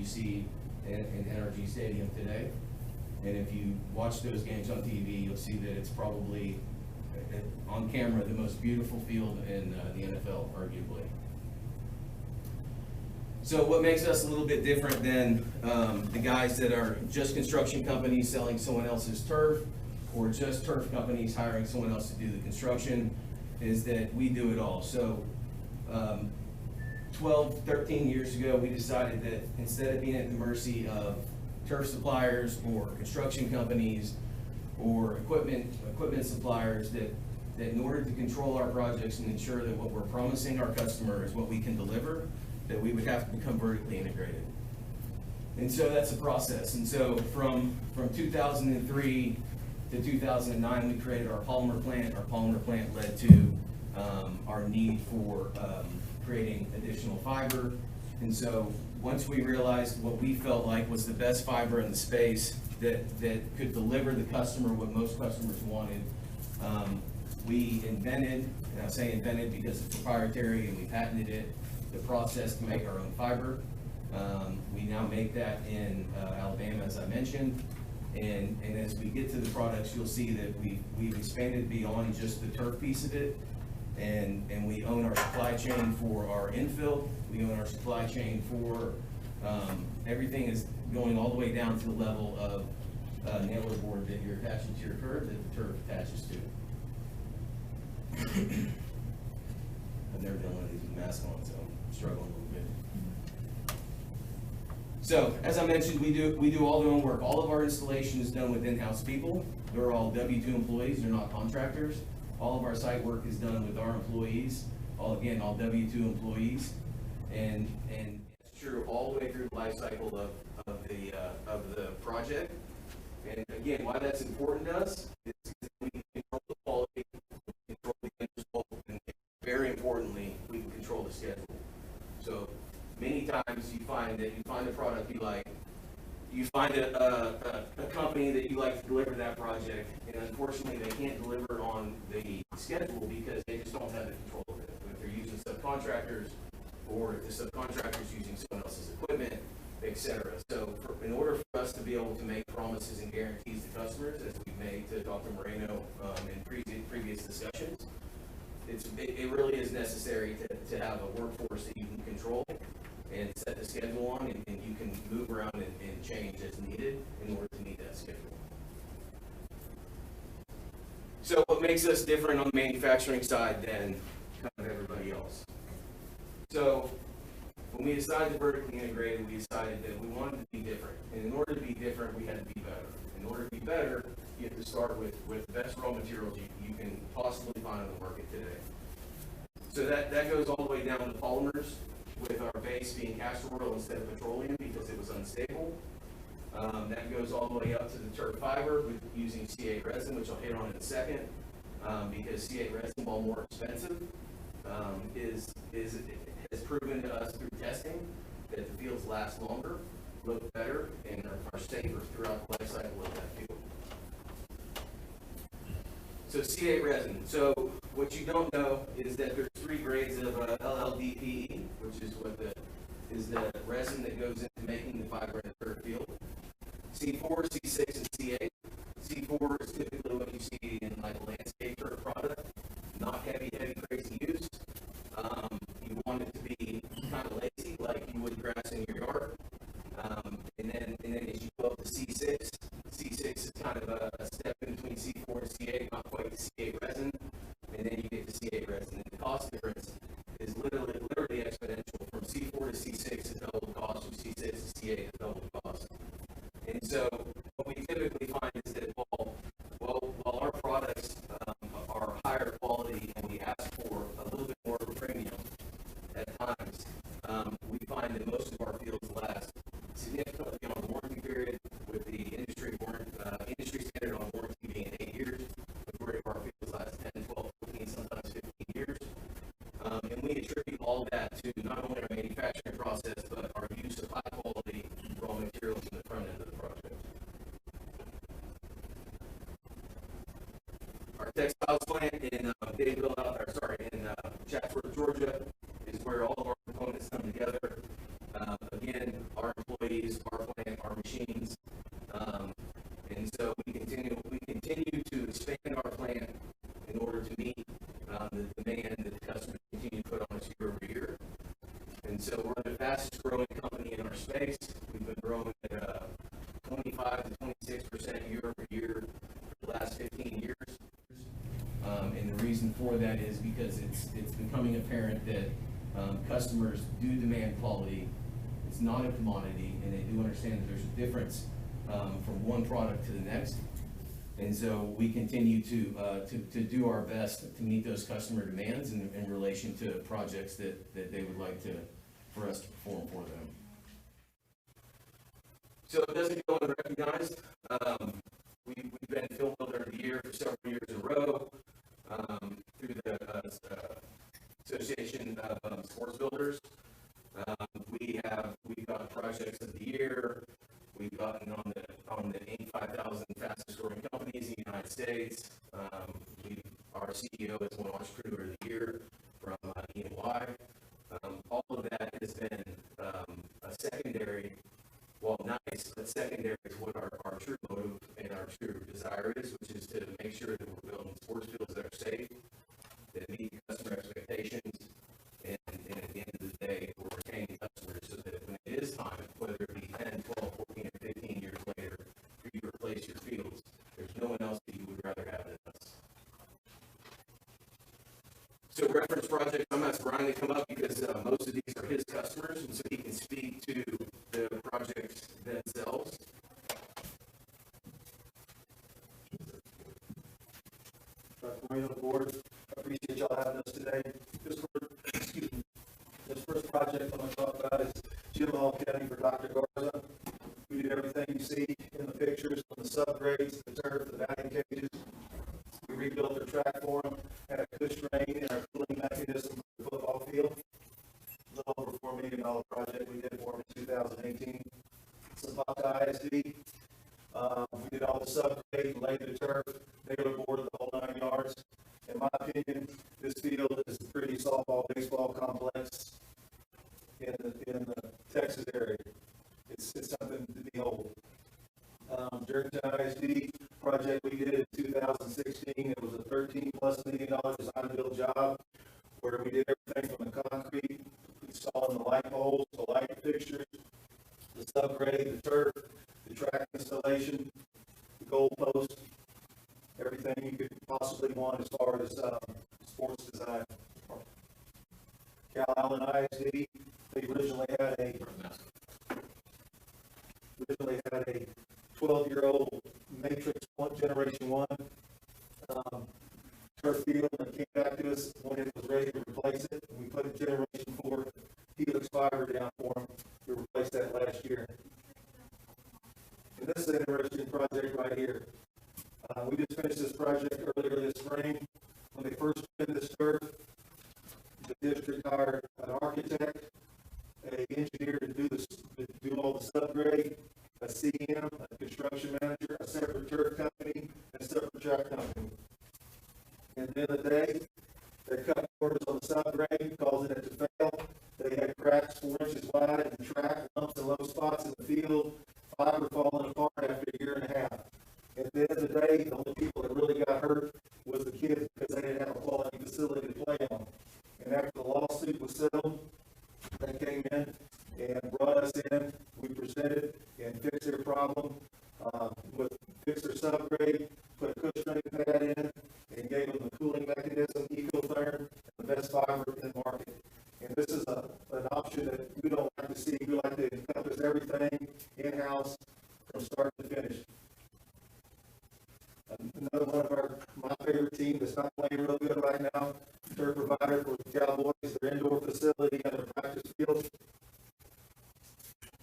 see in NRG Stadium today. And if you watch those games on TV, you'll see that it's probably, on camera, the most beautiful field in the NFL, arguably. So what makes us a little bit different than the guys that are just construction companies selling someone else's turf, or just turf companies hiring someone else to do the construction, is that we do it all. So 12, 13 years ago, we decided that instead of being at the mercy of turf suppliers or construction companies or equipment suppliers, that in order to control our projects and ensure that what we're promising our customer is what we can deliver, that we would have to become vertically integrated. And so that's a process. And so from 2003 to 2009, we created our polymer plant. Our polymer plant led to our need for creating additional fiber. And so once we realized what we felt like was the best fiber in the space that could deliver the customer what most customers wanted, we invented, and I say invented because it's proprietary and we patented it, the process to make our own fiber. We now make that in Alabama, as I mentioned. And as we get to the products, you'll see that we've expanded beyond just the turf piece of it. And we own our supply chain for our infill. We own our supply chain for everything is going all the way down to the level of nailer board that you're attaching to your curb that the turf attaches to. I've never done one of these with masks on, so I'm struggling a little bit. So, as I mentioned, we do all their own work. All of our installation is done with in-house people. They're all W-2 employees, they're not contractors. All of our site work is done with our employees, all W-2 employees. And it's true all the way through the life cycle of the project. And again, why that's important to us is we can control the quality, we can control the end result, and very importantly, we can control the schedule. So many times you find a product you like, you find a company that you like to deliver that project, and unfortunately they can't deliver on the schedule because they just don't have the control of it. If they're using subcontractors, or if the subcontractor's using someone else's equipment, etc. So in order for us to be able to make promises and guarantees to customers, as we've made to Dr. Moreno in previous discussions, it really is necessary to have a workforce that you can control and set the schedule on, and you can move around and change as needed in order to meet that schedule. So what makes us different on the manufacturing side than kind of everybody else? So when we decided to vertically integrate, we decided that we wanted to be different. And in order to be different, we had to be better. In order to be better, you have to start with the best raw materials you can possibly find on the market today. So that goes all the way down to polymers, with our base being castor oil instead of petroleum because it was unstable. That goes all the way up to the turf fiber with using C8 resin, which I'll hit on in a second, because C8 resin, while more expensive, has proven to us through testing that the fields last longer, look better, and are safer throughout the life cycle of that field. So C8 resin. So what you don't know is that there's 3 grades of LLDPE, which is the resin that goes into making the fiber in the turf field. C4, C6, and C8. C4 is typically what you see in like a landscape turf product, not heavy, crazy use. You want it to be kind of lazy, like you would grass in your yard. And then as you go up to C6, C6 is kind of a step in between C4 and C8, not quite the C8 resin. And then you get to C8 resin. And the cost difference is literally exponential. From C4 to C6 is double the cost, from C6 to C8 is double the cost. And so what we typically find is that while our products are higher quality and we ask for a little bit more of a premium at times, we find that most of our fields last significantly beyond the warranty period, with the industry standard on warranty being 8 years. The majority of our fields last 10, 12, 15, sometimes 15 years. And we attribute all that to not only our manufacturing process, but our use of high quality raw materials in the front end of the project. Our textiles plant in Chatsworth, Georgia, is where all of our components come together. Again, our employees machines. And so we continue to expand our plant in order to meet the demand that the customers continue to put on us year over year. And so we're the fastest growing company in our space. We've been growing at 25 to 26% year over year for the last 15 years. And the reason for that is because it's becoming apparent that customers do demand quality. It's not a commodity, and they do understand that there's a difference from one product to the next. And so we continue to do our best to meet those customer demands in relation to projects that they would like for us to perform for them. So it doesn't go unrecognized. We've been Film Builder of the Year for several years in a row through the Association of Sports Builders. We've got Projects of the Year. We've gotten on the Inc. 5,000 fastest growing companies in the United States. Our CEO is one Entrepreneur of the Year from EY. All of that has been a secondary, well, nice, but secondary to what our true motive and our true desire is, which is to make sure that we're building sports fields that are safe, that meet customer expectations, and at the end of the day, we're retaining customers so that when it is time, whether it be 10, 12, 14, or 15 years later, for you to replace your fields, there's no one else that you would rather have than us. So reference projects, I'm going to ask Brian to come up because most of these are his customers, and so he can speak to the projects themselves. Dr. Marino, the board, I appreciate y'all having us today. This first project I'm going to talk about is Jim Hall County for Dr. Garza. We did everything you see in the pictures, from the subgrades, the turf, the batting cages. We rebuilt their track for them, had a cush drain and our cooling mechanism for the football field. A little over $4 million project we did for them in 2018. Zapata ISD. We did all the subgrade, laid the turf, nailer board, the whole 9 yards. In my opinion, this field is a pretty softball, baseball complex in the Texas area. It's something to behold. Jerrytown ISD project we did in 2016, it was a $13+ million design build job where we did everything from the concrete, installing the light poles, the light fixtures, the subgrade, the turf, the track installation, the goal post, everything you could possibly want as far as sports design. Cal Allen ISD, they originally had a 12-year-old Matrix 1 Generation 1 turf field, and it came back to us when it was ready to replace it. We put a Generation 4 Helix fiber down for them to replace that last year. And this is an interesting project right here. We just finished this project earlier this spring. When they first did this turf, the district hired an architect, an engineer to do all the subgrade, a CM, a construction manager, a separate turf company, and a separate track company. And then the day they cut corners on the subgrade, causing it to fail. They had cracks 4 inches wide in the track, lumps and low spots in the field, fiber falling apart after a year and a half. At the end of the day, the only people that really got hurt was the kids because they didn't have a quality facility to play on. And after the lawsuit was settled, they came in and brought us in. We presented and fixed their problem fixed their subgrade, put a cush drain pad in, and gave them the cooling mechanism, Ecotherm, the best fiber in the market. And this is an option that we don't like to see. We like to encompass everything in-house from start to finish. Another one of my favorite team that's not playing real good right now, turf provider for the Cowboys, their indoor facility and their practice field.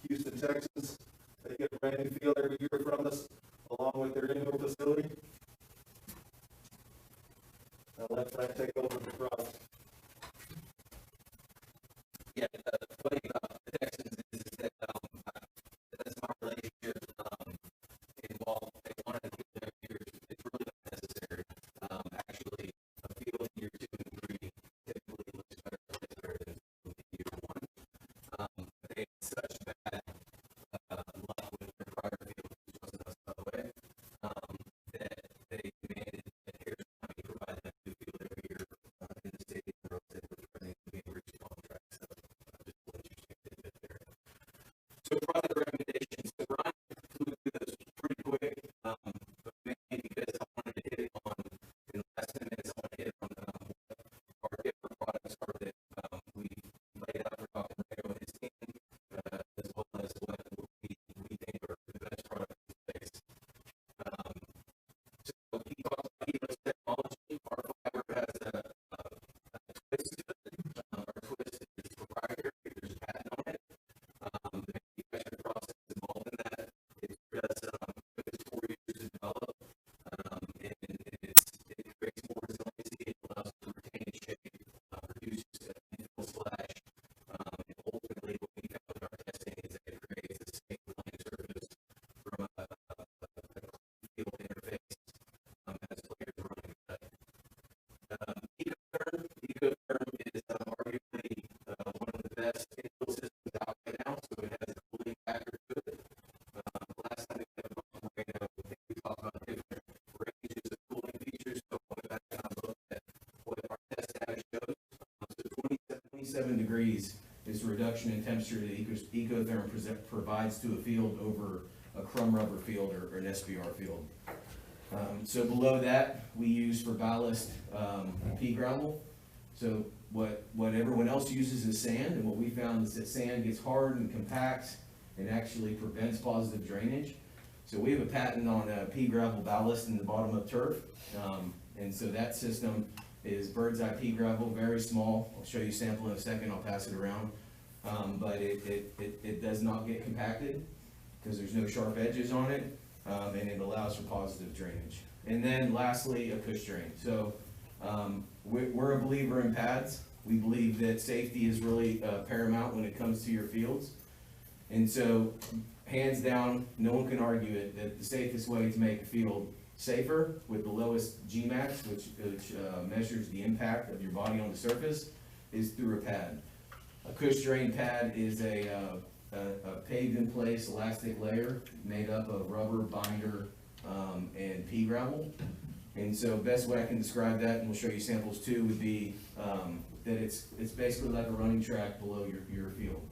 Houston, Texas, they get a brand new field every year from us, along with their indoor facility. I'll let Frank take over the product. Yeah, the funny about the Texans is that that's my relationship involved. They wanted to do that years. It's really not necessary. Actually, a field in year 2 and 3 typically looks better than year 1. They had such bad luck with their So product recommendations. So Ryan flew through those pretty quick, but mainly because I wanted to hit on, in the last 10 minutes, I want to hit on what our different products are that we laid out for Dr. Mayo and his team, as well as what we think are the best products in the space. So he talks about Helix technology. Our fiber has a twist to it. Our twist is proprietary. There's a patent on it. The manufacturing process involved in that. It took us 4 years to develop, and it creates more resiliency. It allows us to retain shape, reduces infill slash, and ultimately what we found with our testing is that it creates a safe playing surface from a field interface as players running play. Ecotherm is arguably one of the best infield systems out right now, so it has a cooling factor to it. Last time we had a Moreno, I think we talked about different ranges of cooling features, so I went back and I looked at what our test data shows. So 27 degrees is the reduction in temperature that Ecotherm provides to a field over a crumb rubber field or an SBR field. So below that, we use for ballast pea gravel. So what everyone else uses is sand, and what we found is that sand gets hard and compacts and actually prevents positive drainage. So we have a patent on pea gravel ballast in the bottom of turf, and so that system is bird's eye pea gravel, very small. I'll show you a sample in a second. I'll pass it around, but it does not get compacted because there's no sharp edges on it. And it allows for positive drainage. And then lastly, a cush drain. So we're a believer in pads. We believe that safety is really paramount when it comes to your fields. And so hands down, no one can argue it, that the safest way to make a field safer with the lowest Gmax, which measures the impact of your body on the surface, is through a pad. A cush drain pad is a paved in place elastic layer made up of rubber, binder, and pea gravel. And so best way I can describe that, and we'll show you samples too, would be that it's basically like a running track below your field.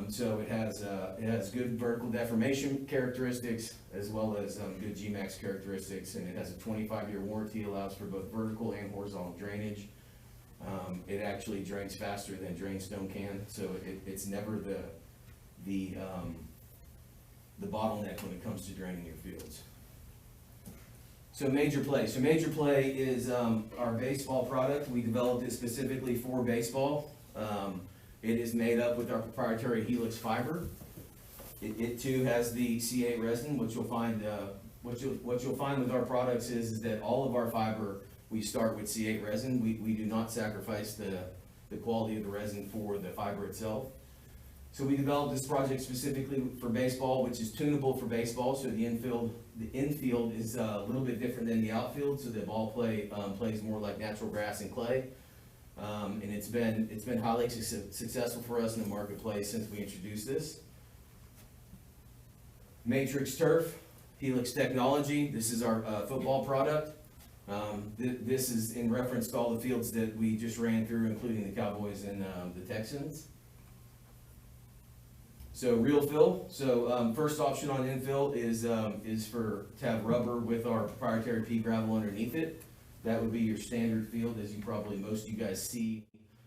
So it has good vertical deformation characteristics as well as good Gmax characteristics, and it has a 25-year warranty, allows for both vertical and horizontal drainage. It actually drains faster than drainstone can, so it's never the bottleneck when it comes to draining your fields. So Major Play. So Major Play is our baseball product. We developed it specifically for baseball. It is made up with our proprietary Helix fiber. It too has the C8 resin, which you'll find. What you'll find with our products is that all of our fiber, we start with C8 resin. We do not sacrifice the quality of the resin for the fiber itself. So we developed this project specifically for baseball, which is tunable for baseball. So the infield is a little bit different than the outfield. So the ball play plays more like natural grass and clay. And it's been highly successful for us in the marketplace since we introduced this. Matrix Turf, Helix Technology. This is our football product. This is in reference to all the fields that we just ran through, including the Cowboys and the Texans. So real fill. So first option on infill is to have rubber with our proprietary pea gravel underneath it. That would be your standard field, as most of you guys see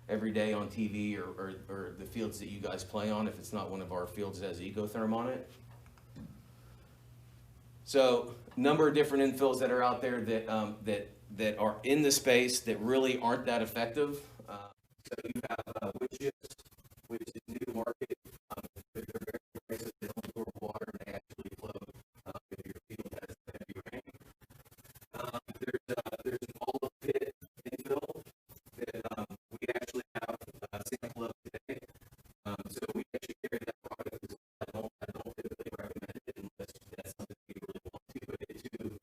every day on TV or the fields that you guys play on, if it's not one of our fields that has Ecotherm on it. So number of different infills that are out there that are in the space that really aren't that effective. So you have wood chips, which is new to market. They're very aggressive. They don't store water, and they actually float if your field has heavy rain. There's an olive pit infill that we actually have a sample of today. So we actually carry that product as well. I don't typically recommend it unless that's something you really want to, but it too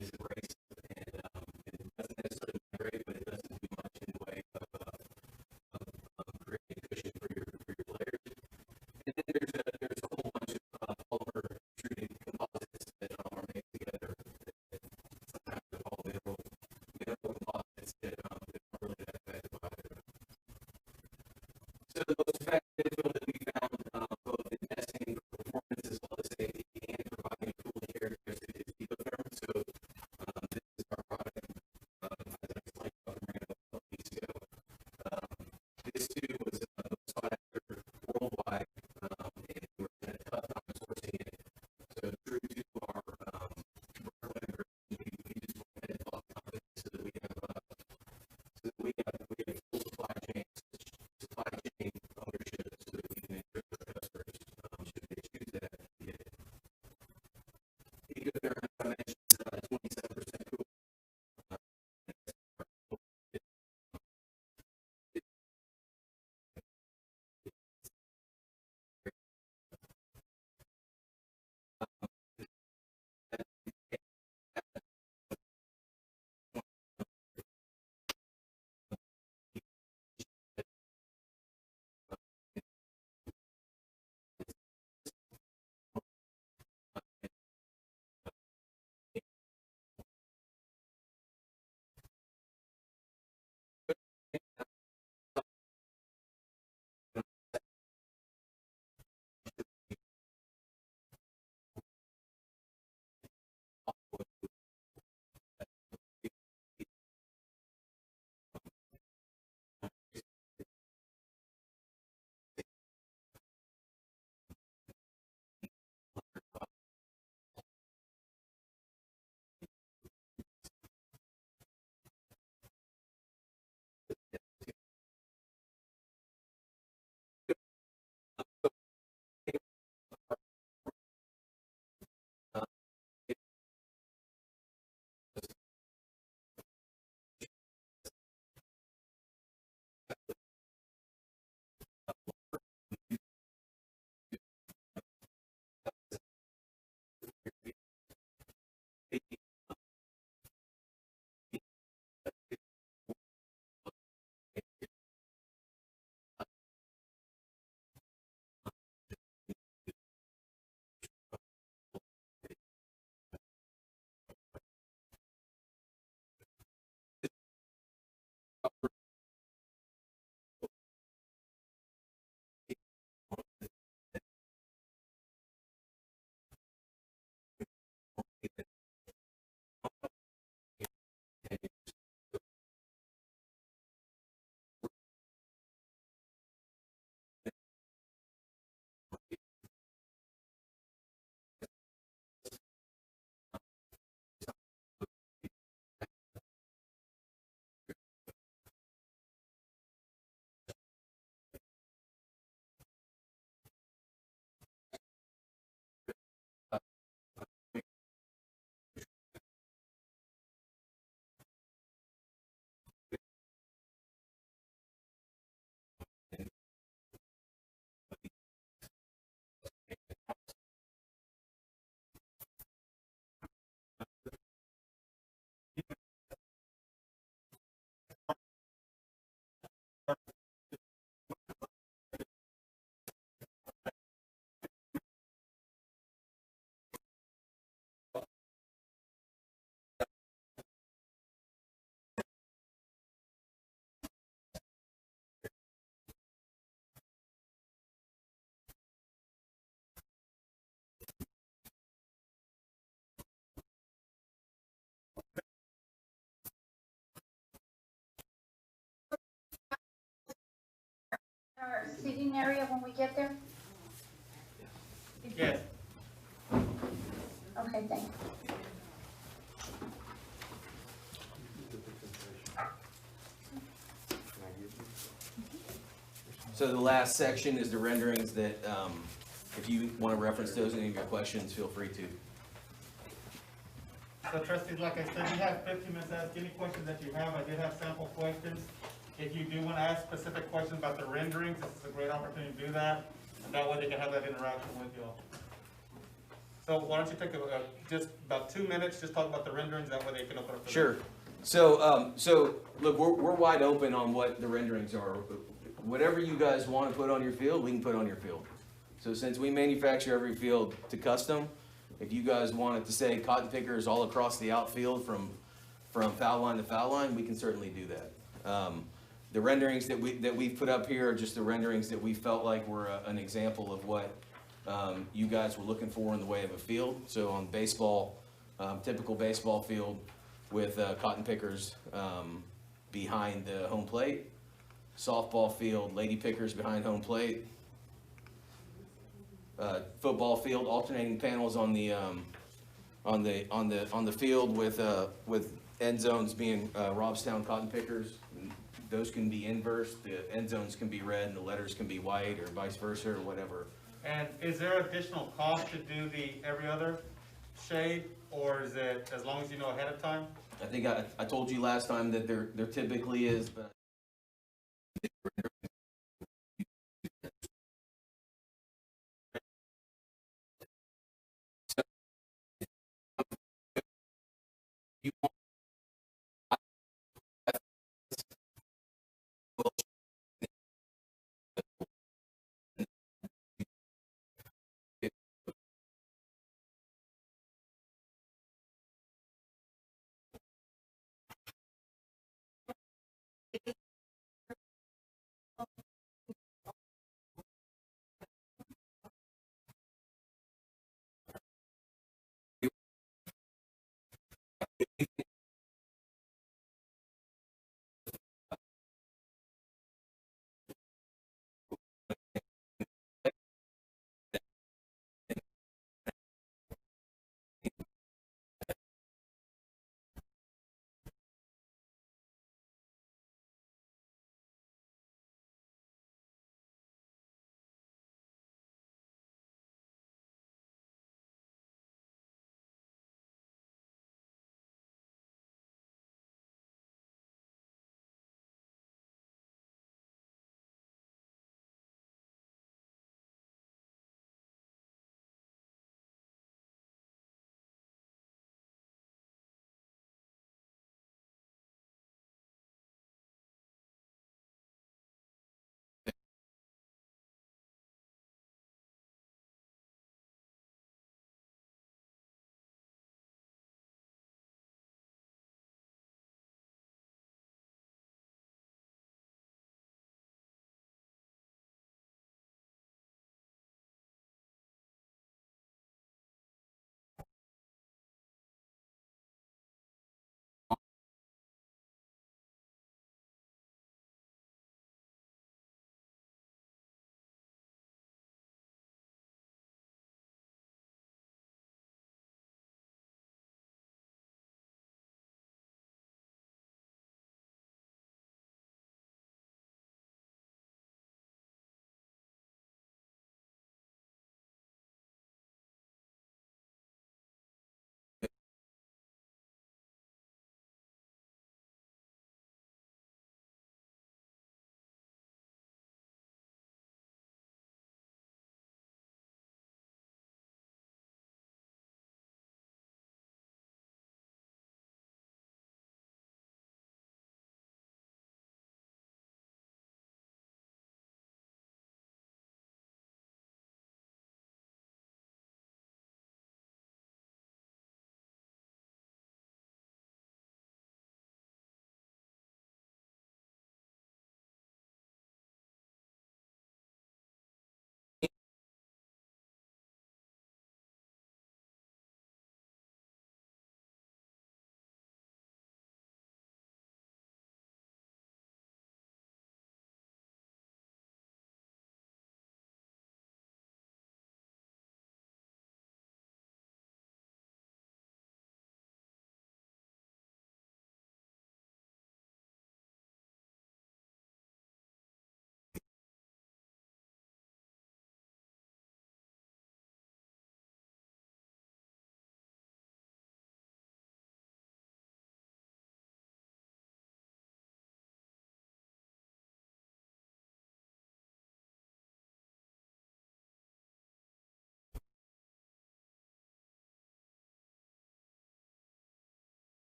is abrasive and it doesn't necessarily migrate, but it doesn't do much in the way of creating cushion for your our seating area when we get there? Yes. Okay, thanks. So the last section is the renderings that, if you want to reference those in any of your questions, feel free to. So trustees, like I said, you have 15 minutes to ask any questions that you have. I did have sample questions. If you do want to ask specific questions about the renderings, this is a great opportunity to do that. And that way they can have that interaction with you all. So why don't you take just about 2 minutes, just talk about the renderings, that way they can open up. Sure. So look, we're wide open on what the renderings are. Whatever you guys want to put on your field, we can put on your field. So since we manufacture every field to custom, if you guys wanted to say cotton pickers all across the outfield from foul line to foul line, we can certainly do that. The renderings that we've put up here are just the renderings that we felt like were an example of what you guys were looking for in the way of a field. So on baseball, typical baseball field with cotton pickers behind the home plate, softball field, lady pickers behind home plate, football field, alternating panels on the field with end zones being Robstown cotton pickers. Those can be inverse. The end zones can be red and the letters can be white, or vice versa, or whatever. And is there additional cost to do the every other shade, or is it as long as you know ahead of time? I think I told you last time that there typically is, but you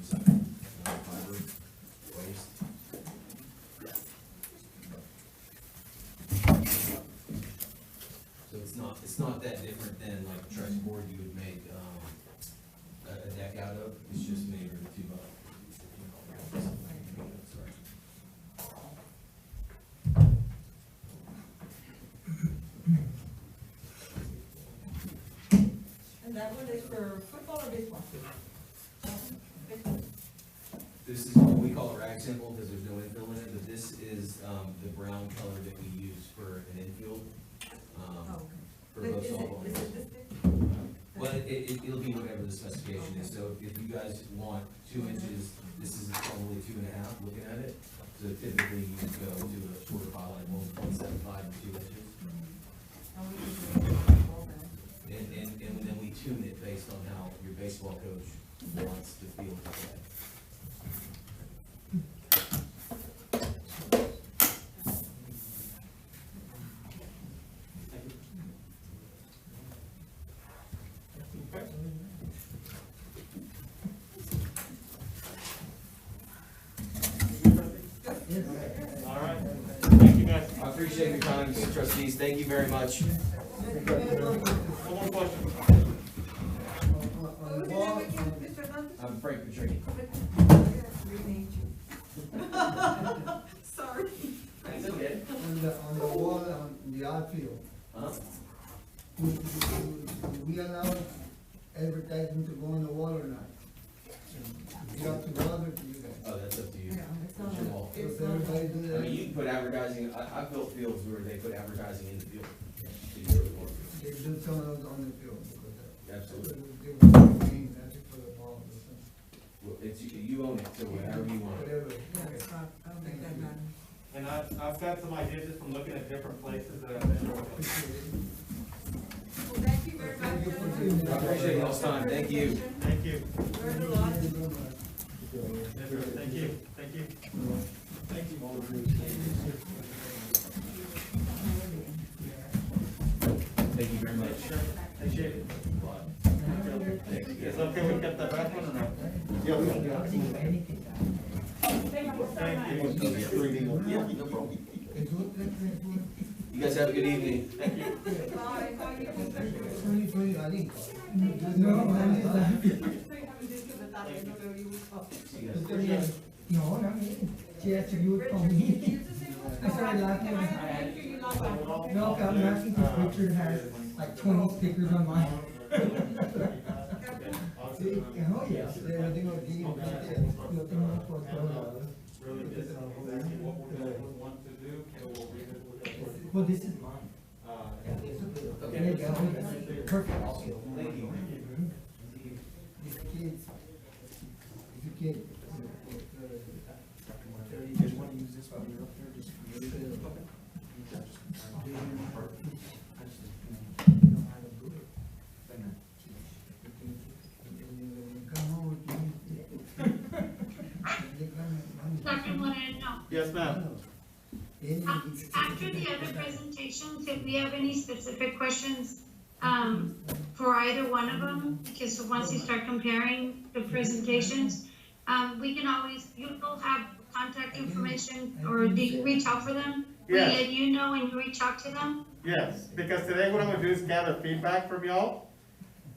recycled fiber waste. So it's not that different than like a truss board you would make, a deck out of, it's just made of 2 by. Sorry. And that one is for football or baseball? This is what we call a rag sample because there's no infill in it, but this is, the brown color that we use for an infield, Oh, for okay. both Is softball. it this thick? Well, it'll be whatever the specification is, so if you guys want 2 inches, this is probably 2.5, looking at it. So typically you would go to a shorter file, like 1.75 to 2 inches, Oh, we can do it on ball then. and then we tune it based on how your baseball coach wants the field to play. All right, thank you guys. I appreciate your time, Mr. Trustees, thank you very much. One more question. What was your name again, Mr. Hernandez? I'm Frank Petrini. Renamed you. Sorry. It's okay. On the wall, on the outfield, Huh? do we allow advertising to go on the wall or not? Is it up to God or to you guys? Oh, that's up to you. Yeah, it's It's your wall. Does everybody do I that? mean, you can put advertising, I've built fields where they put advertising in the field. So you really want to. They do some of those on the field, because Absolutely. they were game, that's it for the ball, or something. Well, it's, you own it, so whatever you want. Whatever. Yeah, it's not, I'll make that happen. And I've got some ideas just from looking at different places that I've been working. Well, thank you very much, gentlemen. I appreciate y'all's time, thank you. Thank you. Learned a lot. Yes, sir. Thank you, thank you. Thank you. Thank you very much. Appreciate it. Is it okay we kept that back one or not? Yeah, we Thank you. Yeah, no problem. You guys have a good evening. Thank you. Bye. How are you, Mr. I didn't call. No, See you guys. No, not me. She actually would call me. I started laughing. No, I'm laughing because Richard has like 20 stickers on mine. Sí, que no, ya. Yo tengo aquí, Yo tengo una foto. Really just exactly what we want to do, so we'll read it with the. Well, this is mine. There you go. Perfect. Thank you. If kids, You guys want to use this while you're up there? Just really good. Dr. Moreno, Yes, ma'am. after the other presentations, if we have any specific questions, for either one of them, because once you start comparing the presentations, we can always, you'll have contact information, or do you reach out for them? We Yes. let you know and you reach out to them? Yes, because today what I'm gonna do is gather feedback from y'all.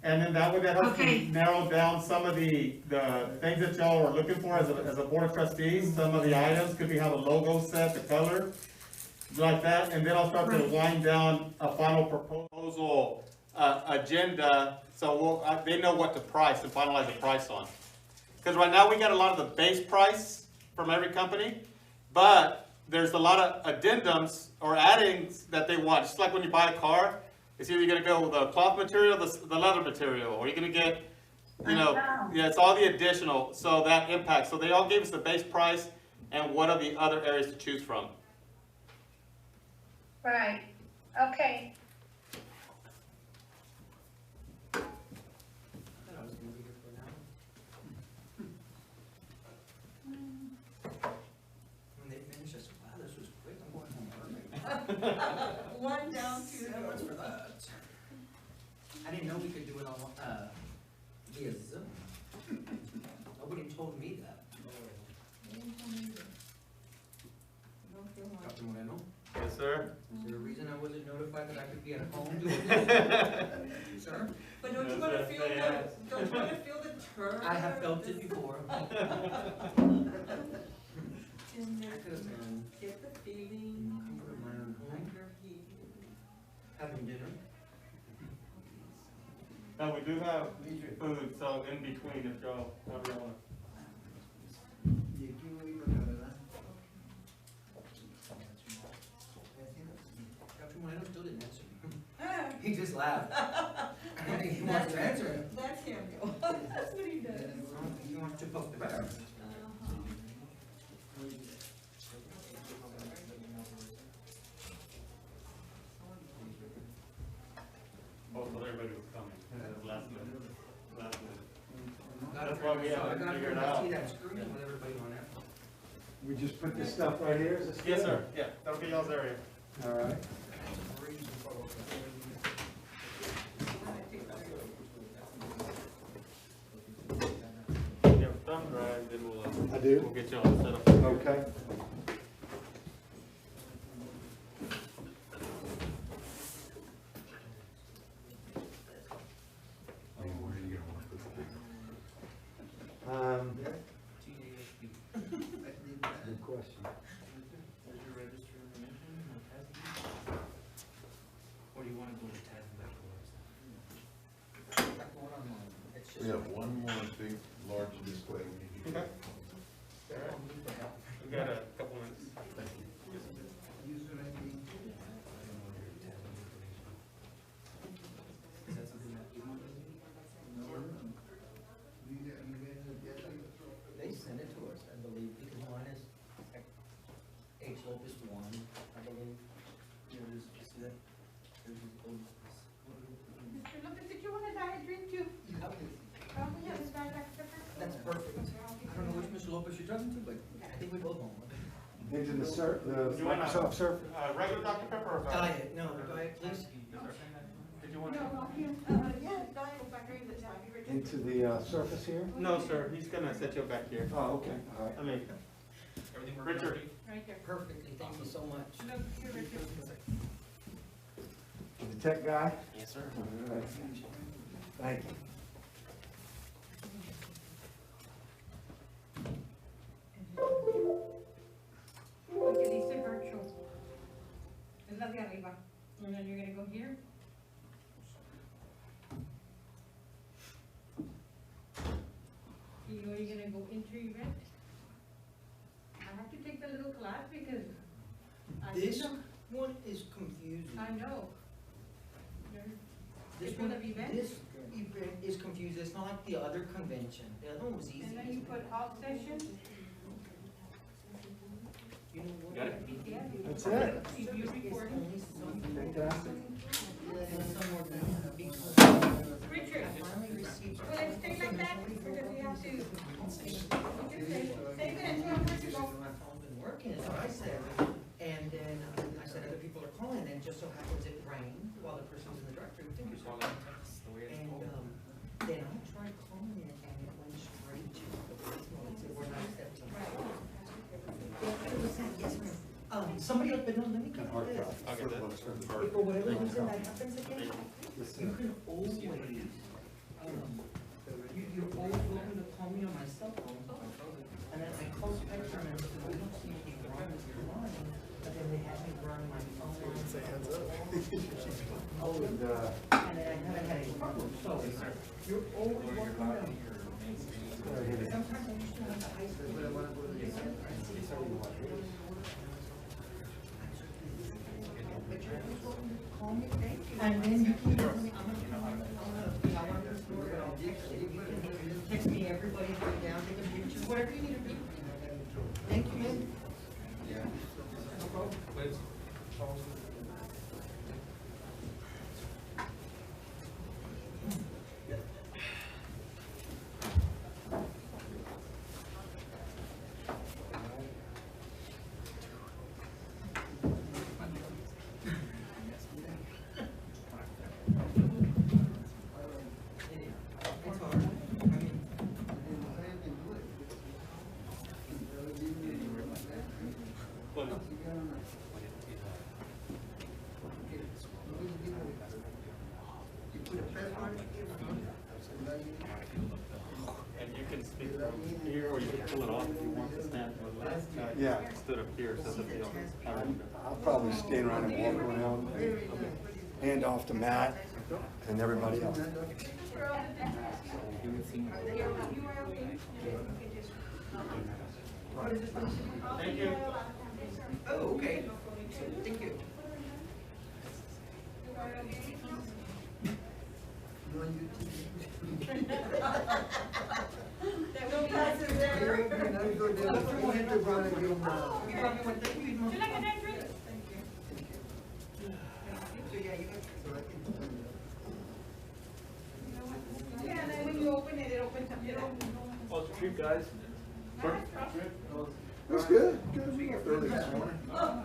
And then that way that helps Okay. me narrow down some of the things that y'all are looking for as a board of trustees. Some of the items could be how the logo set, the color, like that. And then I'll start to Right. wind down a final proposal, agenda, so they know what to price and finalize the price on. Because right now we got a lot of the base price from every company, but there's a lot of addendums or addings that they want, just like when you buy a car. It's either you're gonna go with the cloth material, the leather material, or you're gonna get, yeah, it's all the additional, so that impacts. So they all gave us the base price and what are the other areas to choose from. Right, okay. When they finished, I said, wow, this was quick, I'm going home early. One down to So much for that. I didn't know we could do it on, via Zoom. Nobody told me sir. Is there a reason I wasn't notified that I could be at home doing this? Sir, But don't you No, wanna sir, feel say yes. the, don't you wanna feel the turn? I have felt it before. In I there, could have been get the feeling, comfort of my own home, having dinner. Now, we do have food, so in between, if y'all, however y'all want. Y aquí voy para acá, ¿verdad? Dr. Moreno still didn't answer me. He just laughed. I don't think he wants to answer it. that's him, that's what he does. He wants to poke the bear. Oh, so everybody was coming, last minute, last minute. Got That's why we have I to got figure it to out. see that screen with everybody on it. We just put this stuff right here, is this? Yes, sir, yeah, that'll be y'all's area. All right. You have a thumb drive, then we'll, I do? we'll get y'all set up. Okay. TASP. Good question. Does your register information or TASB? Or do you wanna go to TASB afterwards? Back on online. It's just- We have one more big, large display we need to do. Okay. We got a couple minutes. User ID. Is that something that you want? No, you guys have get it? They sent it to us, I believe, because mine is H Lopez one, I believe. Here it is, you see that? There's his old. Mr. Lopez, did you wanna buy a drink too? Probably, yeah, this guy got pepper. That's perfect. I don't know which Mr. Lopez you're talking to, but I think we both know him. Into the the You want Microsoft Surface? Regular Dr. Pepper or? Diet, no, diet, please. Did you want? No, not him, yeah, diet back in the time, Richard. Into the Surface here? No, sir, he's gonna set you back here. Oh, okay, all right. I mean, Richard, Right there. Perfectly, thank you so much. Look, here, Richard. The tech guy? Yes, sir. All right. Thank you. Porque dice virtual. Es la de arriba. And then you're gonna go here. You know, you're gonna go into event. I have to take the little class because I This didn't know. one is confusing. I know. This It's one, gonna be event. this event is confusing, it's not like the other convention, the other one was easy. And then you put all sessions. You know what? Got it? Yeah. That's it. If you record. Fantastic. Richard, will it stay like that, or does he have to? You can say, save it and tell him where to go. My phone's been working, is what I said, and then I said other people are calling, and just so happens it rang while the person's in the directory, we think you're calling. And, then I tried calling it, and it went straight to the voicemail, it said, we're not accepting. Yes, ma'am. Somebody up, but no, let me give you this. I'll get that. If for whatever reason that happens again, you can always, you're always welcome to call me on my cell phone. And then I call Spectrum and said, we don't see anything wrong with your line, but then they had me run my phone. Say hands up. And then I haven't had any problem, so you're always welcome to. Sometimes I used to have to high school, but I wanna go to the center and see so. But you're always welcome to call me, thank you. And then you can, I want this more, but I'll text you, you can text me, everybody, put down, take a picture, whatever you need to do. Thank you, man. No problem. It's hard. I mean, Well, Yeah. stood up here, so the field. I'll probably stand around and walk around, hand off to Matt and everybody else. Thank you. Oh, okay. Thank you. Yeah, and then when you open it, it opens up. Well, it's a treat, guys. That's good.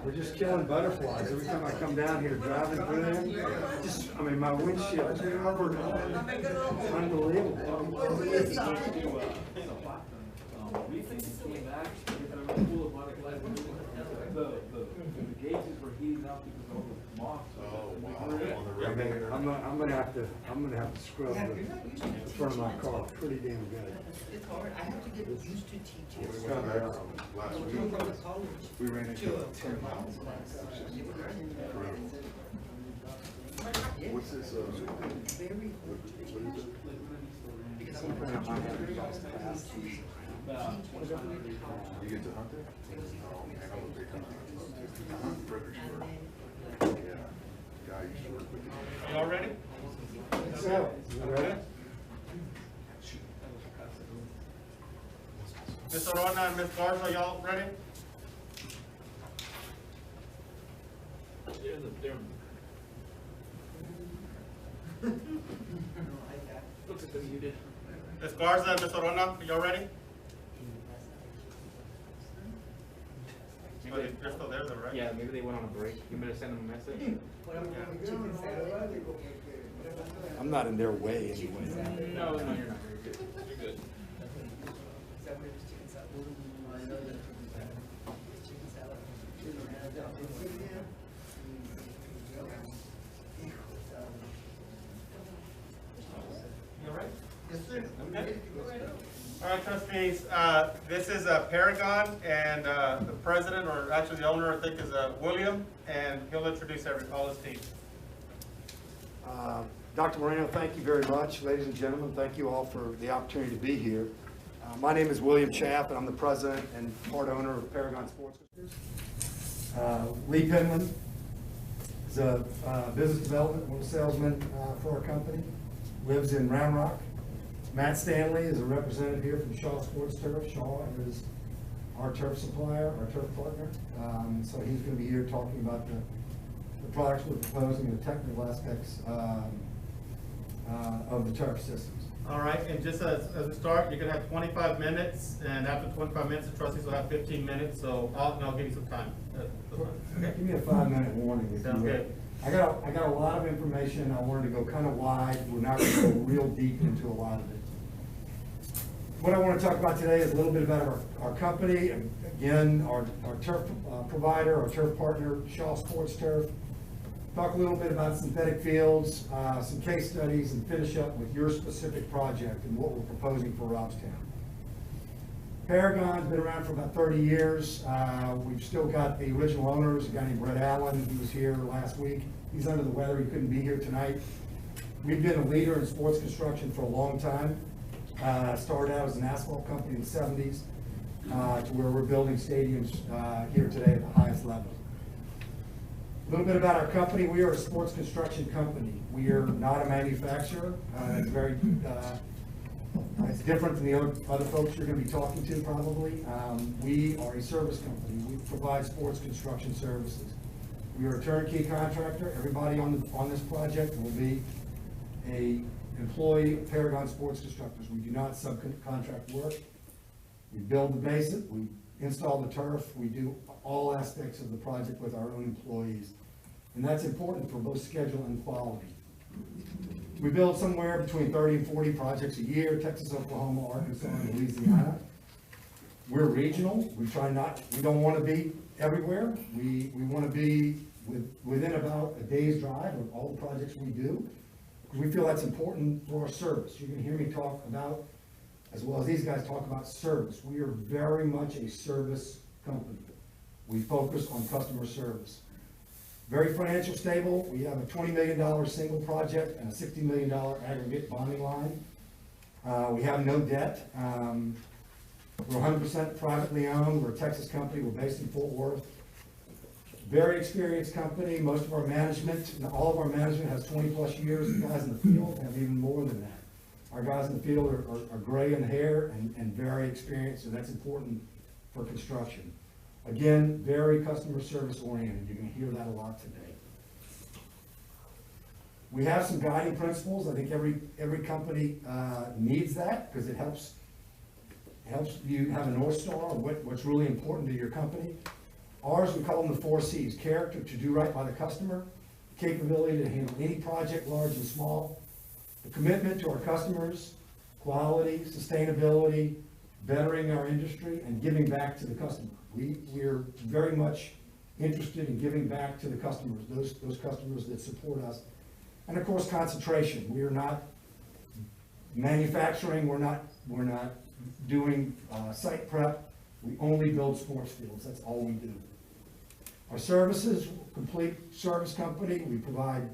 We're just killing butterflies. Every time I come down here driving through there, just, I mean, my windshield's covered. Unbelievable. The gauges were heating up because of all the moss. Oh, wow. I mean, I'm gonna have to scrub the front of my car pretty damn good. It's hard, I have to get used to teaching. We went there last week. From the college. We ran into to a a 10 miles. What's this, Very hard to teach. Because I'm Something I might have to cross paths. you get to hunt there? Oh, man, I'm a big hunter. I hunt Fredericksburg. Yeah. Guy used to work with me. Y'all ready? So, you ready? Ms. Arona and Ms. Garza, y'all ready? Ms. Garza and Ms. Arona, y'all ready? They're still there though, right? Yeah, maybe they went on a break. You better send them a message. I'm not in their way anyway. No, you're not. You're good. You're good. You all right? Yes, sir. Okay. All right, trustees, this is Paragon, and the president, or actually the owner, I think, is William, and he'll introduce all his team. Dr. Moreno, thank you very much. Ladies and gentlemen, thank you all for the opportunity to be here. My name is William Chapp, and I'm the president and part owner of Paragon Sports. Lee Penman is a business development salesman for our company, lives in Round Rock. Matt Stanley is a representative here from Shaw Sports Turf. Shaw is our turf supplier, our turf partner. So he's going to be here talking about the products we're proposing, the technical aspects of the turf systems. All right, and just as a start, you're gonna have 25 minutes, and after 25 minutes, the trustees will have 15 minutes, so I'll give you some time. Give me a 5-minute warning. If Sounds you will. good. I got a lot of information. I wanted to go kind of wide. We're not going to go real deep into a lot of it. What I want to talk about today is a little bit about our company. Again, our turf provider, our turf partner, Shaw Sports Turf. Talk a little bit about synthetic fields, some case studies, and finish up with your specific project and what we're proposing for Robstown. Paragon's been around for about 30 years. We've still got the original owners, a guy named Brett Allen. He was here last week. He's under the weather. He couldn't be here tonight. We've been a leader in sports construction for a long time. Started out as an asphalt company in the 70s to where we're building stadiums here today at the highest level. A little bit about our company. We are a sports construction company. We are not a manufacturer. It's very, it's different than the other folks you're going to be talking to probably. We are a service company. We provide sports construction services. We are a turnkey contractor. Everybody on this project will be a employee of Paragon Sports Constructors. We do not subcontract work. We build the base, we install the turf, we do all aspects of the project with our own employees. And that's important for both schedule and quality. We build somewhere between 30 and 40 projects a year, Texas, Oklahoma, Arkansas, and Louisiana. We're regional. We don't want to be everywhere. We want to be within about a day's drive of all the projects we do. We feel that's important for our service. You're going to hear me talk about, as well as these guys talk about service. We are very much a service company. We focus on customer service. Very financial stable. We have a $20 million single project and a $60 million aggregate bonding line. We have no debt. We're 100% privately owned. We're a Texas company. We're based in Fort Worth. Very experienced company. Most of our management, all of our management has 20+ years. The guys in the field have even more than that. Our guys in the field are gray in hair and very experienced, and that's important for construction. Again, very customer service oriented. You're going to hear that a lot today. We have some guiding principles. I think every company needs that because it helps you have a North Star of what's really important to your company. Ours, we call them the 4 C's: character, to do right by the customer; capability to handle any project, large and small; the commitment to our customers; quality, sustainability, bettering our industry, and giving back to the customer. We're very much interested in giving back to the customers, those customers that support us. And of course, concentration. We are not manufacturing, we're not doing site prep. We only build sports fields. That's all we do. Our services, complete service company. We provide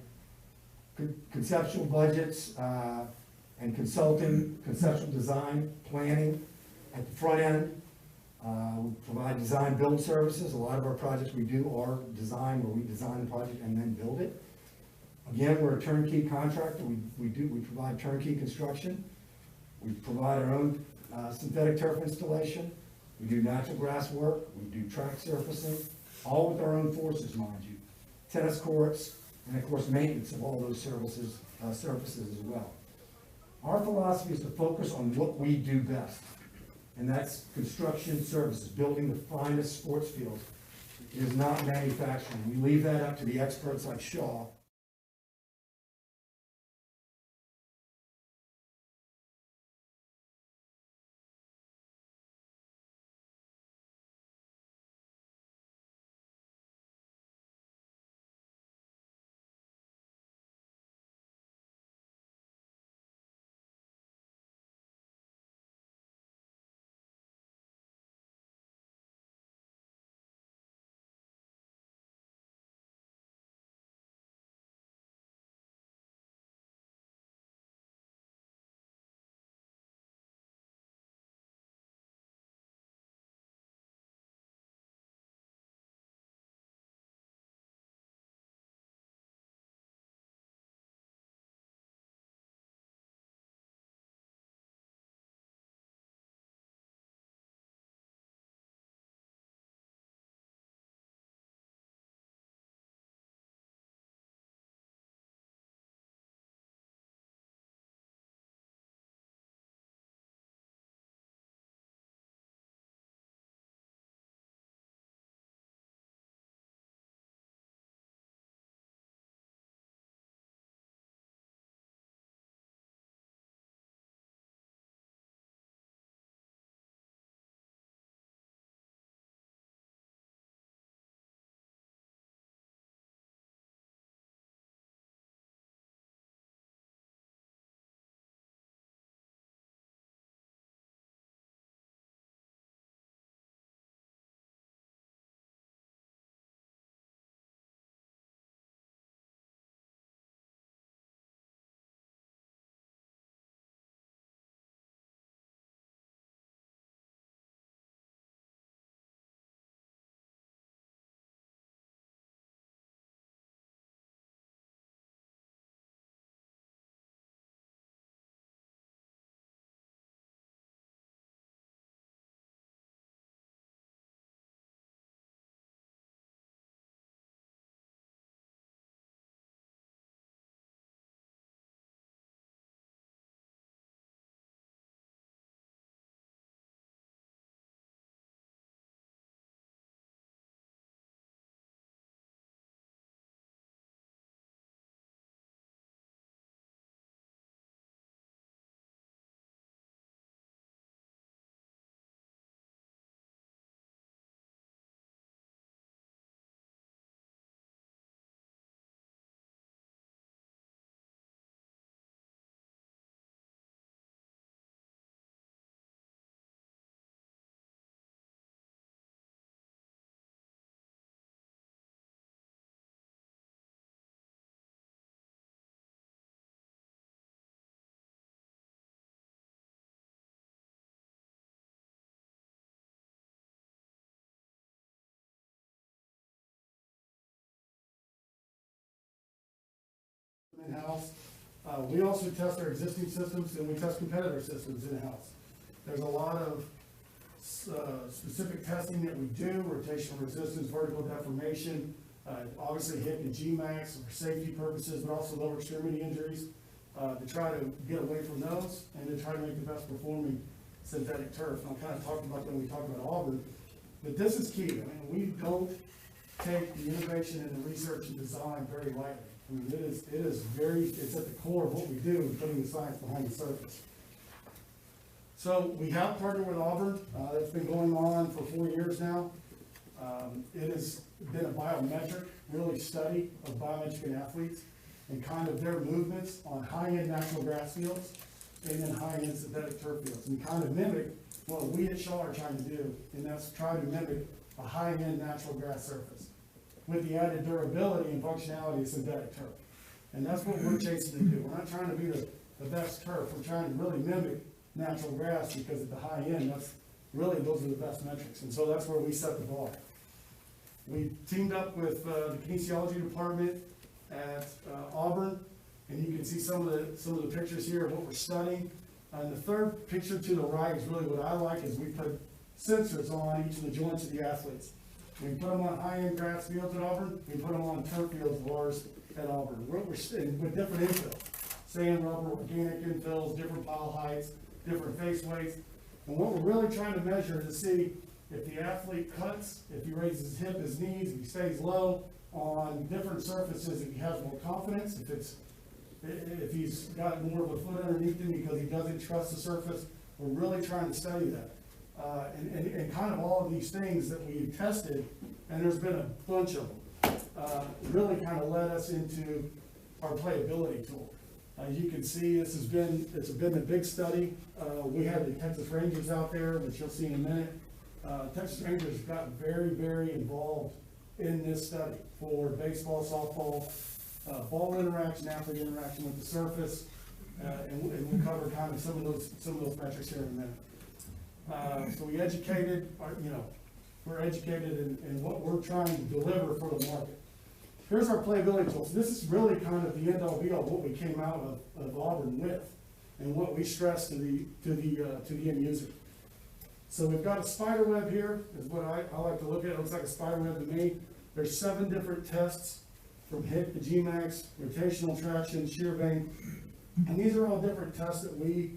conceptual budgets and consulting, conceptual design, planning at the front end. We provide design build services. A lot of our projects we do are design, where we design the project and then build it. Again, we're a turnkey contractor. We provide turnkey construction. We provide our own synthetic turf installation. We do natural grass work. We do track surfacing, all with our own forces, mind you. Tennis courts, and of course, maintenance of all those surfaces as well. Our philosophy is to focus on what we do best, and that's construction services, building the finest sports fields. It is not manufacturing. We leave that up to the experts like Shaw. in-house. We also test our existing systems and we test competitor systems in-house. There's a lot of specific testing that we do, rotational resistance, vertical deformation, obviously HIP and GMAX for safety purposes, but also lower extremity injuries, to try to get away from those and to try to make the best performing synthetic turf. And I kind of talked about that when we talked about Auburn, but this is key. I mean, we don't take the innovation and the research and design very lightly. I mean, it's at the core of what we do in putting the science behind the surface. So we have partnered with Auburn. That's been going on for 4 years now. It has been a biometric, really, study of biometric athletes and kind of their movements on high-end natural grass fields and then high-end synthetic turf fields, and kind of mimic what we at Shaw are trying to do, and that's try to mimic a high-end natural grass surface with the added durability and functionality of synthetic turf. And that's what we're chasing to do. We're not trying to be the best turf. We're trying to really mimic natural grass, because at the high end, those are the best metrics. And so that's where we set the bar. We teamed up with the kinesiology department at Auburn, and you can see some of the pictures here of what we're studying. And the third picture to the right is really what I like, is we put sensors on each of the joints of the athletes. We put them on high-end grass fields at Auburn. We put them on turf fields of ours at Auburn. We're with different infill, sand, rubber, organic infills, different pile heights, different face weights. And what we're really trying to measure is to see if the athlete cuts, if he raises his hip, his knees, if he stays low on different surfaces, if he has more confidence, if he's got more of a foot underneath him because he doesn't trust the surface. We're really trying to study that. And kind of all of these things that we've tested, and there's been a bunch of them, really kind of led us into our playability tool. You can see it's been a big study. We had the Texas Rangers out there, which you'll see in a minute. Texas Rangers got very, very involved in this study for baseball, softball, ball interaction, athlete interaction with the surface, and we'll cover kind of some of those metrics here in a minute. So we're educated in what we're trying to deliver for the market. Here's our playability tools. This is really kind of the end all be all what we came out of Auburn with, and what we stress to the end user. So we've got a spider web here, is what I like to look at. It looks like a spider web to me. There's 7 different tests, from HIP to GMAX, rotational traction, shear bang, and these are all different tests that we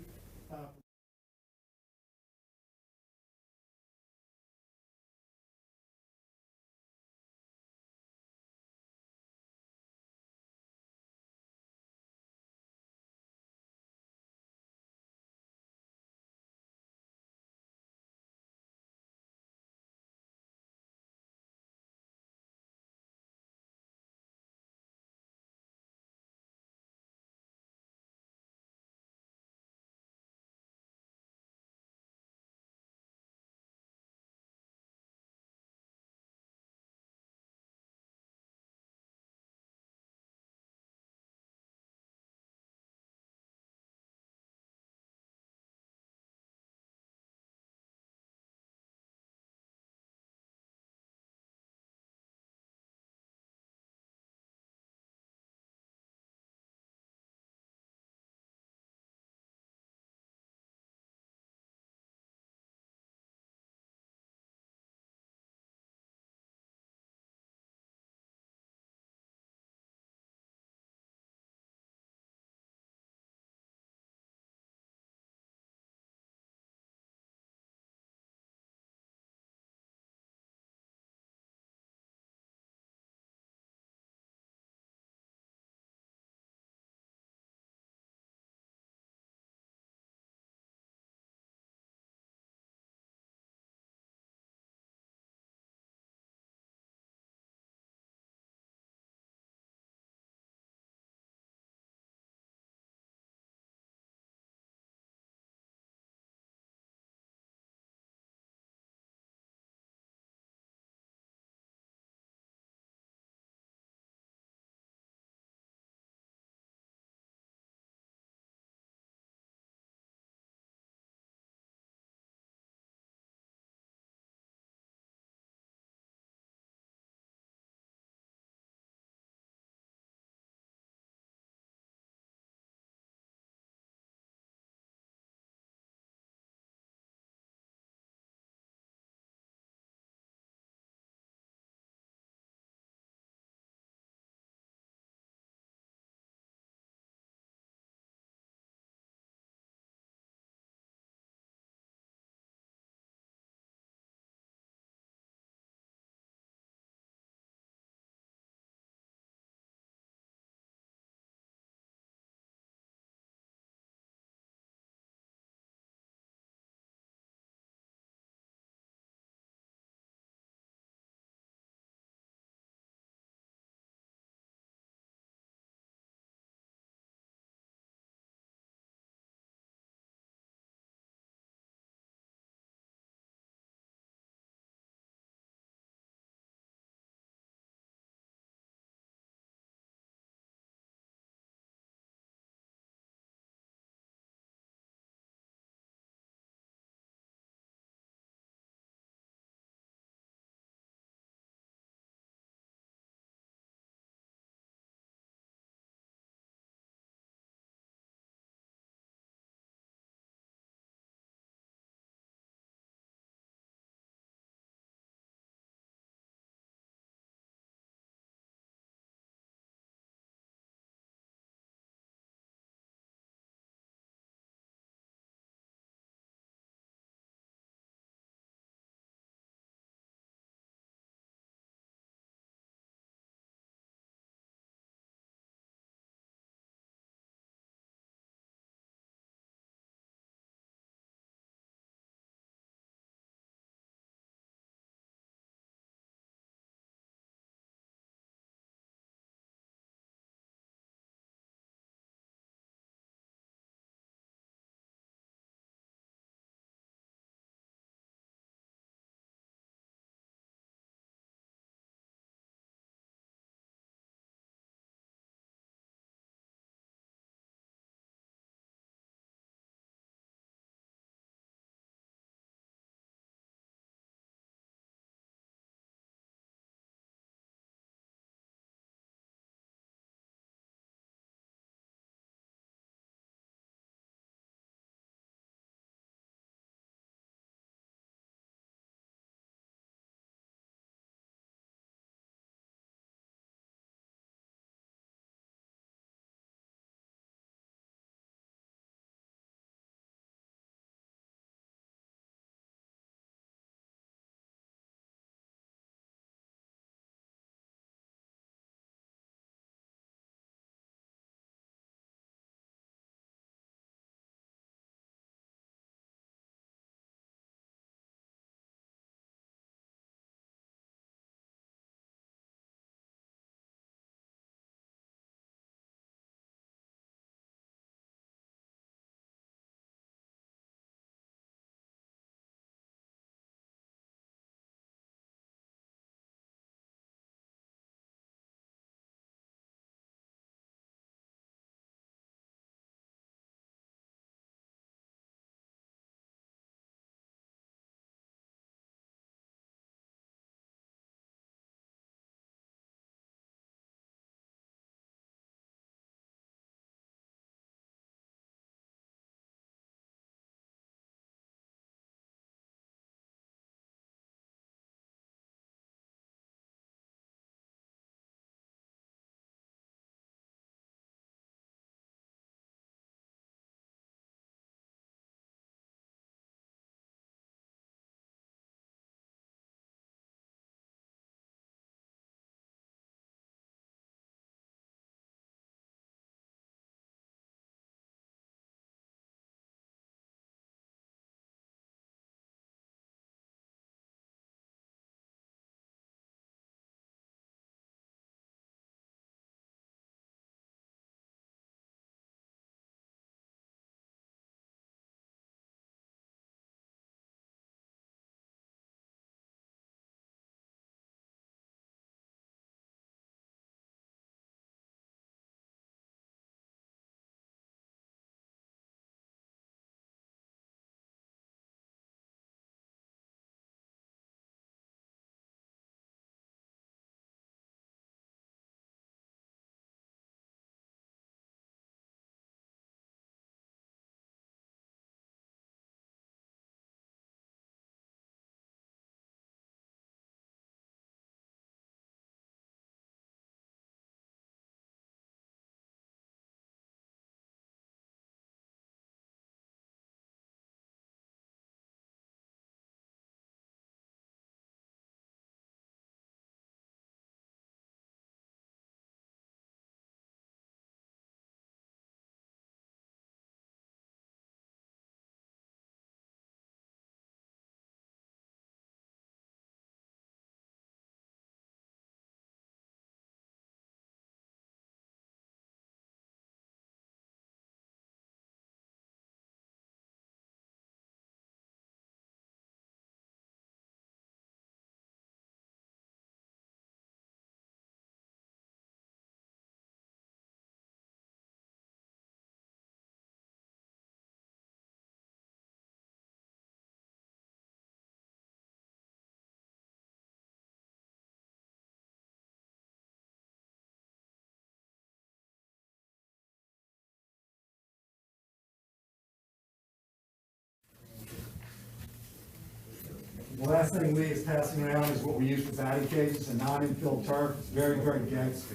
The last thing Lee is passing around is what we use for batting cages, a non-infilled turf. It's very, very dense.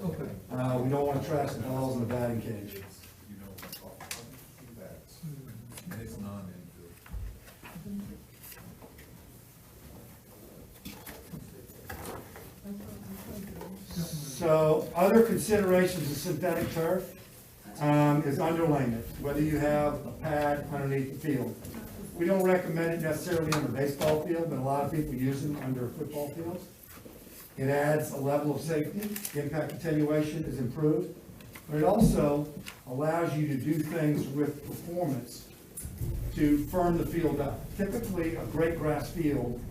Okay. We don't want to trash the balls in the batting cage. And it's non-infield. So other considerations of synthetic turf is underlayment, whether you have a pad underneath the field. We don't recommend it necessarily on the baseball field, but a lot of people use them under football fields. It adds a level of safety, impact attenuation is improved, but it also allows you to do things with performance to firm the field up. Typically, a great grass field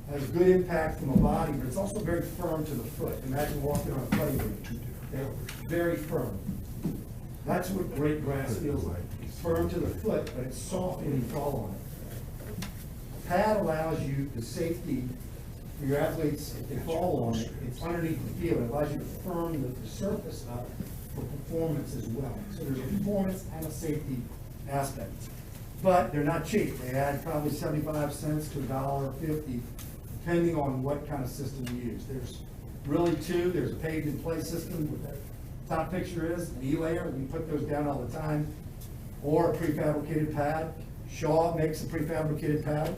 has good impact from the body, but it's also very firm to the foot. Imagine walking on a putting green. They're very firm. That's what great grass feels like. It's firm to the foot, but it's soft when you fall on it. Pad allows you the safety for your athletes. If they fall on it, it's underneath the field. It allows you to firm the surface up for performance as well. So there's a performance and a safety aspect. But they're not cheap. They add probably 75 cents to $1.50, depending on what kind of system you use. There's really two. There's a paved-in-place system, what that top picture is, an E-layer. We put those down all the time, or a prefabricated pad. Shaw makes a prefabricated pad.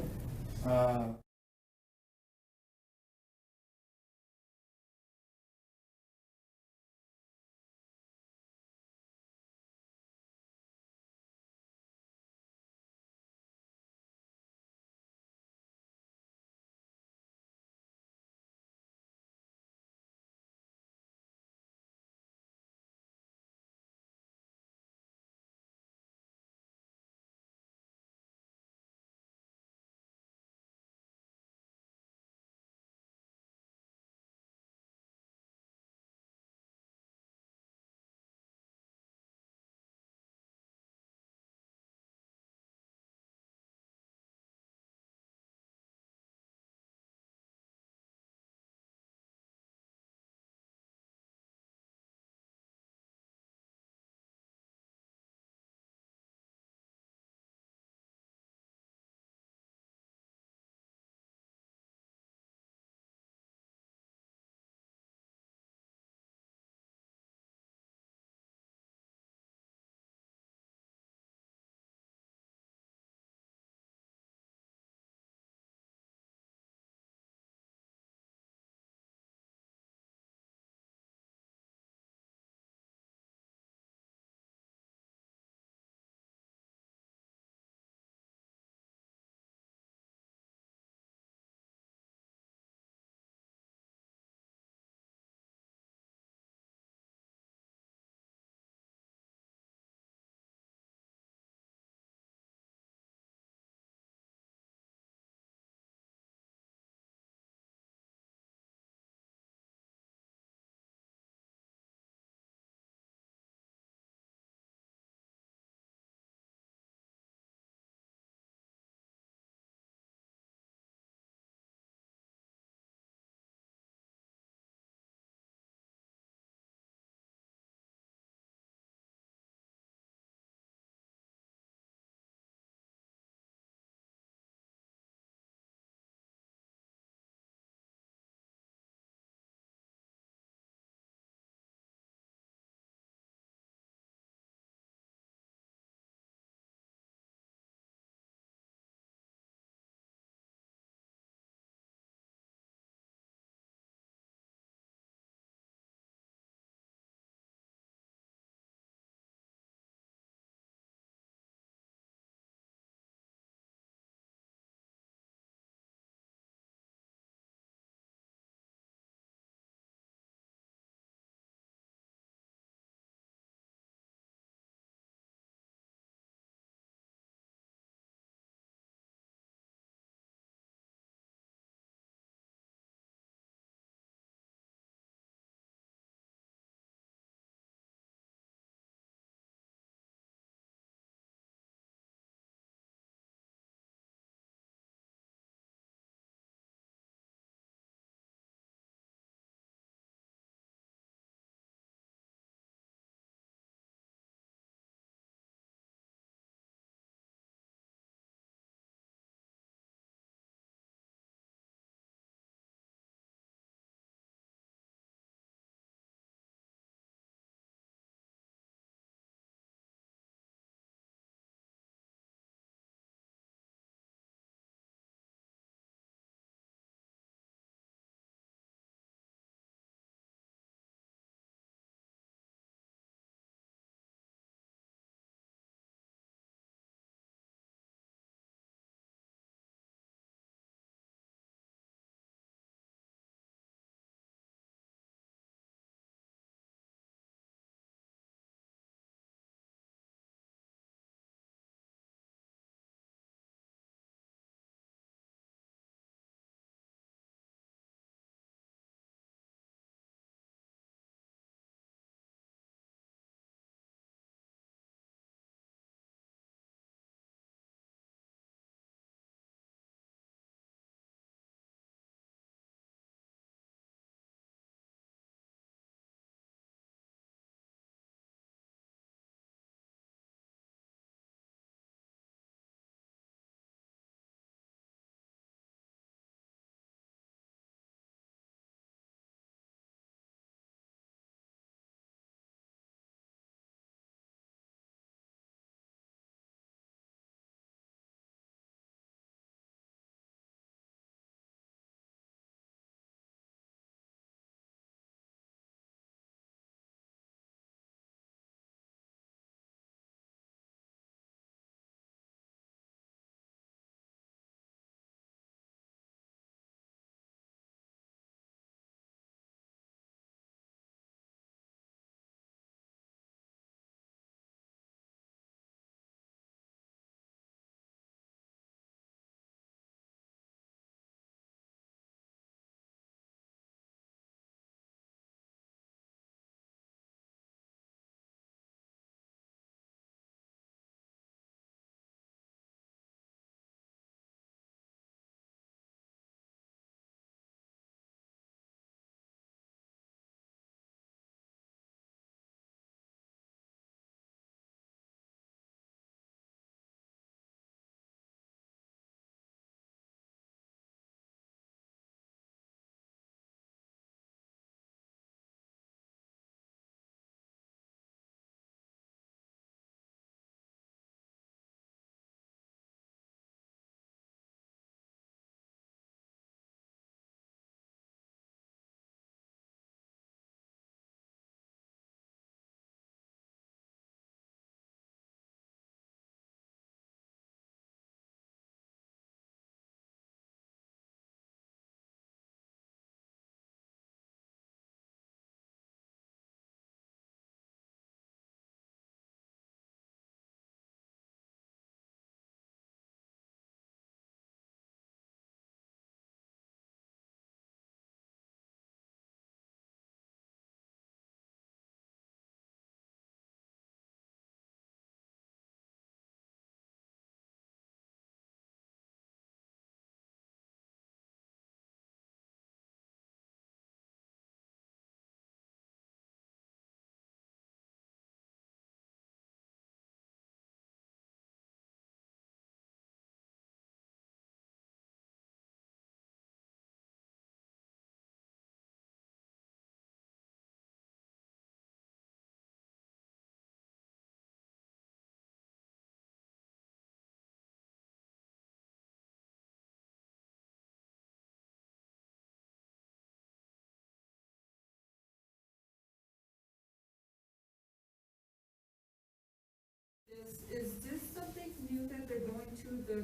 Is this something new that they're going to, the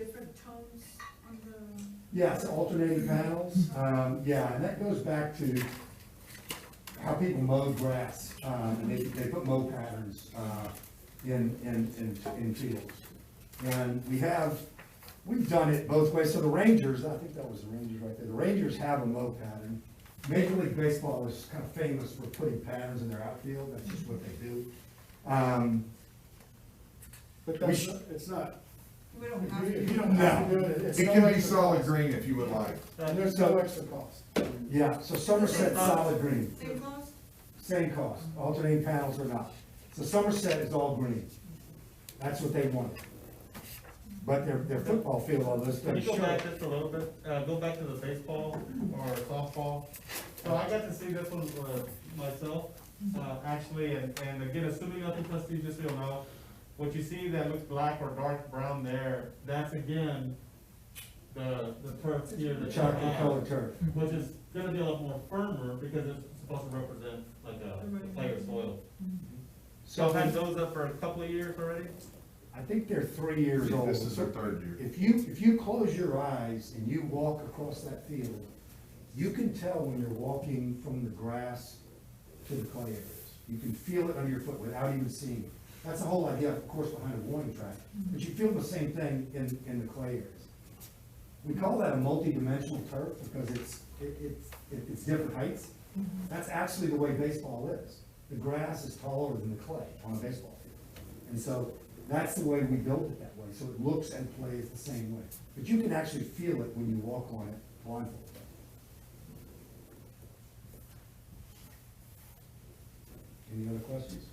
different tones on the? Yes, alternating panels, yeah, and that goes back to how people mow grass. And they put mow patterns, in fields. And we've done it both ways. So the Rangers, I think that was the Rangers right there. The Rangers have a mow pattern. Major League Baseball is kind of famous for putting patterns in their outfield. That's just what they do. But that's, it's not, We don't have if to. you don't have to do it, it's It no can be extra solid cost. green if you would like. And there's no extra cost. Yeah, so Somerset solid green, Same cost? same cost. Alternating panels are not. So Somerset is all green. That's what they want. But their football field, all this Can you doesn't go show. back just a little bit, go back to the baseball or softball? So I got to see this one, myself, actually, and again, assuming nothing prestigious, you'll know, what you see that looks black or dark brown there, that's again, the turf here. The that you chocolate have, colored turf. Which is gonna be a lot more firmer because it's supposed to represent like a player soil. So I've had those up for a couple of years already? I think they're 3 years old. This is their third year. If you close your eyes and you walk across that field, you can tell when you're walking from the grass to the clay areas. You can feel it under your foot without even seeing it. That's the whole idea, of course, behind a warning track, but you feel the same thing in the clay areas. We call that a multi-dimensional turf because it's different heights. That's actually the way baseball is. The grass is taller than the clay on a baseball field. And so that's the way we built it that way, so it looks and plays the same way. But you can actually feel it when you walk on it blindfolded. Any other questions?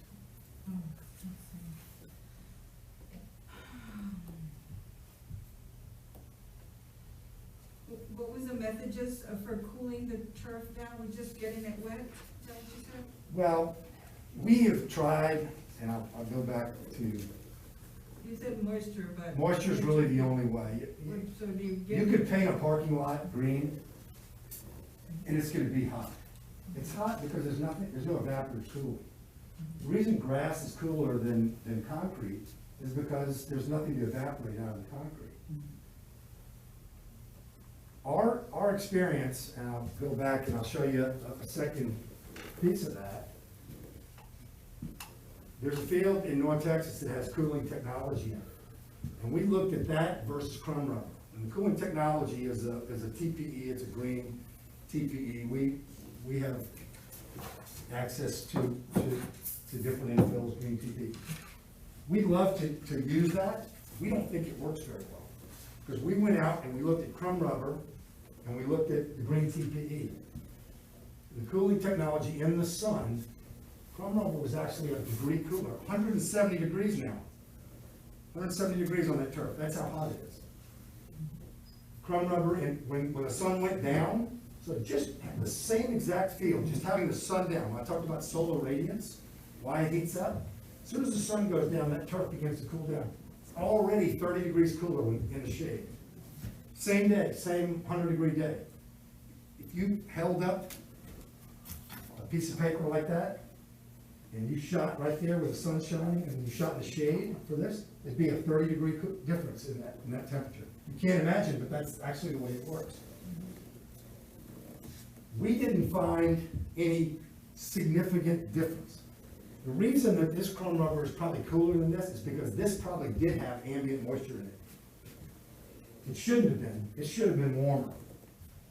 What was the method just for cooling the turf down, was just getting it wet, is that what you said? Well, we have tried, and I'll go back to, You said moisture, but. moisture's really the only way. So do you get? You could paint a parking lot green, and it's gonna be hot. It's hot because there's no evaporative cooling. The reason grass is cooler than concrete is because there's nothing to evaporate out of the concrete. Our experience, and I'll go back and I'll show you a second piece of that. There's a field in North Texas that has cooling technology in it. And we looked at that versus crumb rubber. And the cooling technology is a TPE, it's a green TPE. We have access to different infills, green TPE. We'd love to use that. We don't think it works very well. Because we went out and we looked at crumb rubber and we looked at the green TPE. The cooling technology in the sun, crumb rubber was actually a degree cooler, 170 degrees now. 170 degrees on that turf, that's how hot it is. Crumb rubber, and when the sun went down, so just the same exact field, just having the sun down. When I talked about solar radiance, why it heats up. As soon as the sun goes down, that turf begins to cool down. It's already 30 degrees cooler in the shade. Same day, same 100-degree day. If you held up a piece of paper like that, and you shot right there with the sun shining, and you shot in the shade for this, it'd be a 30-degree difference in that temperature. You can't imagine, but that's actually the way it works. We didn't find any significant difference. The reason that this crumb rubber is probably cooler than this is because this probably did have ambient moisture in it. It shouldn't have been. It should have been warmer.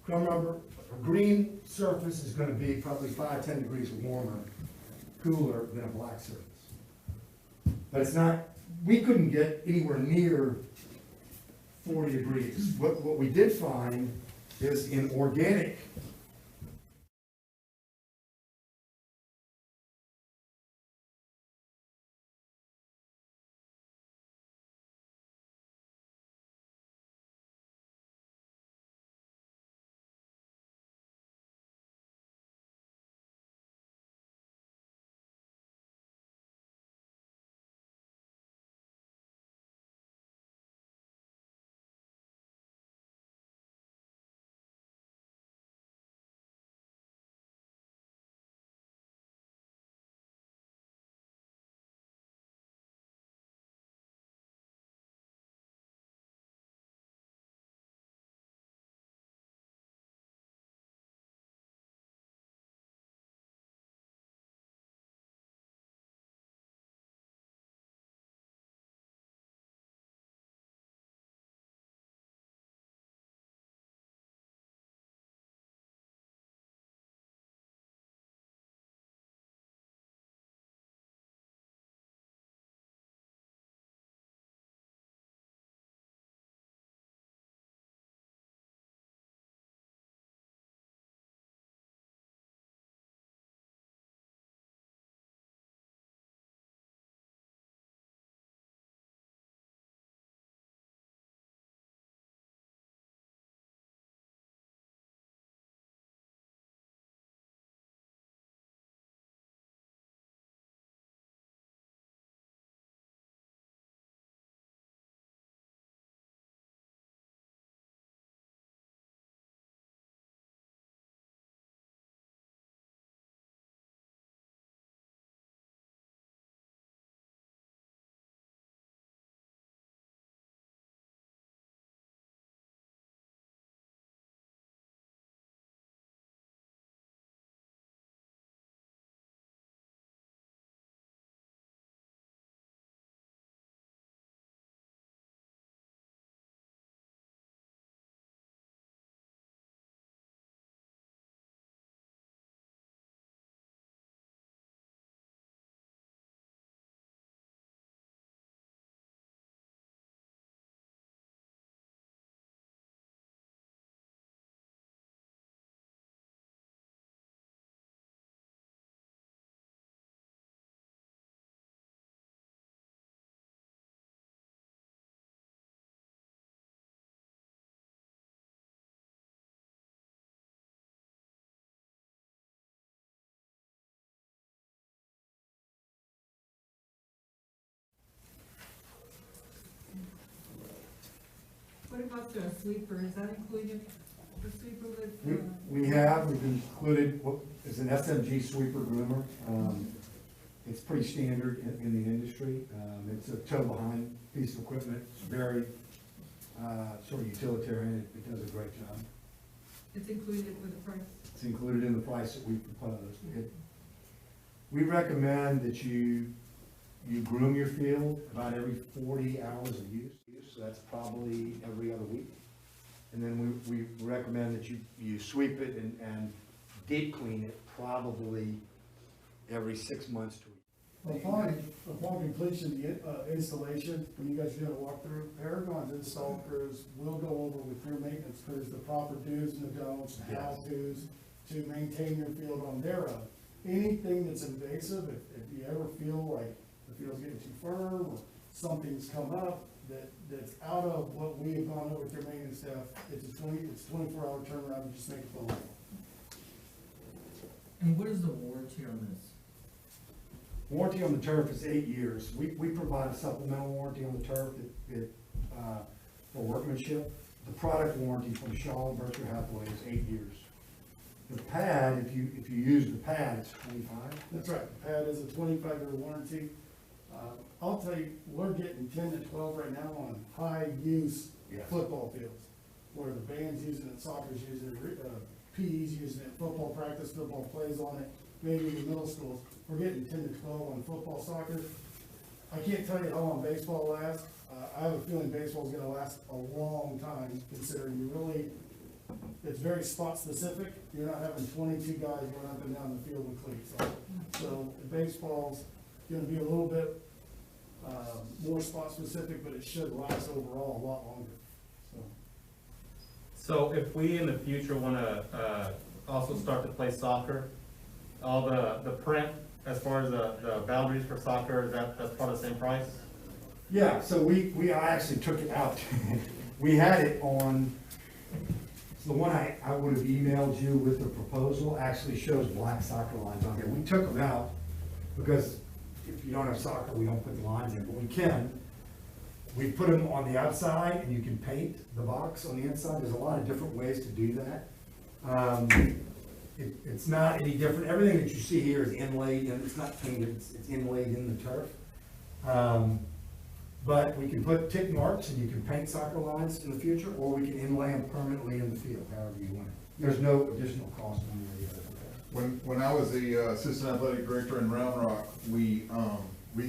Crumb rubber, a green surface is going to be probably 5-10 degrees warmer, cooler than a black surface. But it's not, we couldn't get anywhere near 40 degrees. What we did find is in organic about the sweeper, is that included, the sweeper with? We've included what is an SMG sweeper groomer. It's pretty standard in the industry. It's a tow behind piece of equipment. It's very, sort of utilitarian. It does a great job. It's included with the price? It's included in the price that we proposed. We recommend that you groom your field about every 40 hours of use, so that's probably every other week. And then we recommend that you sweep it and deep clean it probably every 6 months to a year. Upon completion, the installation, when you guys do a walkthrough, Paragon's install crews will go over with your maintenance crews the proper do's and the don'ts, and how-tos to maintain your field on their own. Anything that's invasive, if you ever feel like the field's getting too firm or something's come up that's out of what we have gone over with your maintenance staff, it's 24-hour turnaround, and just make a phone call. And what is the warranty on this? Warranty on the turf is 8 years. We provide a supplemental warranty on the turf for workmanship. The product warranty from Shaw and Berkshire Hathaway is 8 years. The pad, if you use the pad, it's 25. That's right, the pad is a 25-year warranty. I'll tell you, we're getting 10 to 12 right now on high-use football fields, where the band's using it, soccer's using it, PE's using it, football practice, football plays on it, maybe in the middle schools. We're getting 10 to 12 on football, soccer. I can't tell you how long baseball lasts. I have a feeling baseball's gonna last a long time, considering it's very spot specific. You're not having 22 guys run up and down the field with cleats on. So baseball's gonna be a little bit more spot specific, but it should last overall a lot longer, so. So if we in the future wanna, also start to play soccer, all the print, as far as the boundaries for soccer, that's part of the same price? Yeah, so I actually took it out. We had it on, so the one I would have emailed you with the proposal actually shows black soccer lines on here. We took them out because if you don't have soccer, we don't put the lines in, but we can. We put them on the outside and you can paint the box on the inside. There's a lot of different ways to do that. It's not any different. Everything that you see here is inlaid, and it's not painted, it's inlaid in the turf. But we can put tick marks and you can paint soccer lines in the future, or we can inlay them permanently in the field, however you want it. There's no additional cost on the other. When I was the assistant athletic director in Round Rock, we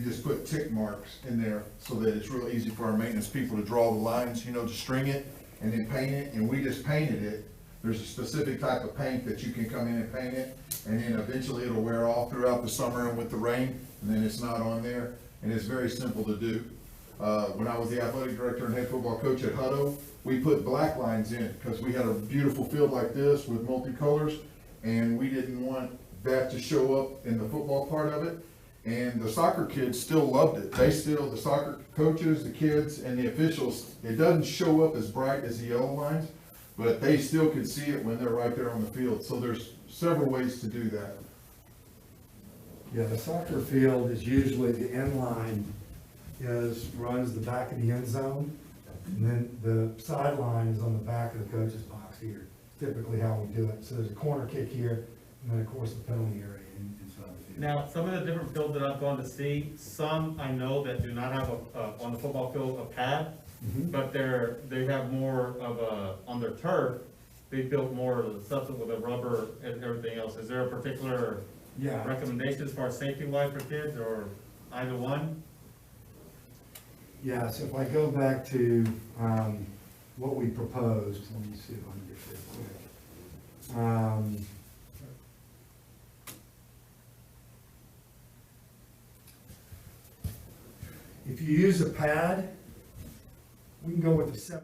just put tick marks in there so that it's real easy for our maintenance people to draw the lines, to string it and then paint it, and we just painted it. There's a specific type of paint that you can come in and paint it, and then eventually it'll wear off throughout the summer and with the rain, and then it's not on there, and it's very simple to do. When I was the athletic director and head football coach at Hutto, we put black lines in because we had a beautiful field like this with multicolors, and we didn't want that to show up in the football part of it. And the soccer kids still loved it. The soccer coaches, the kids, and the officials, it doesn't show up as bright as the yellow lines, but they still could see it when they're right there on the field. So there's several ways to do that. Yeah, the soccer field is usually the end line runs the back of the end zone, and then the sideline is on the back of the coach's box here. Typically how we do it. So there's a corner kick here, and then of course the penalty area inside the field. Now, some of the different fields that I've gone to see, some I know that do not have on the football field, a pad, but they have more of on their turf, they built more of the substance with the rubber and everything else. Is there a particular recommendation as far as safety wise for kids, or either one? Yeah, so if I go back to what we proposed, let me see if I can get there quick. If you use a pad, we can go with the 7.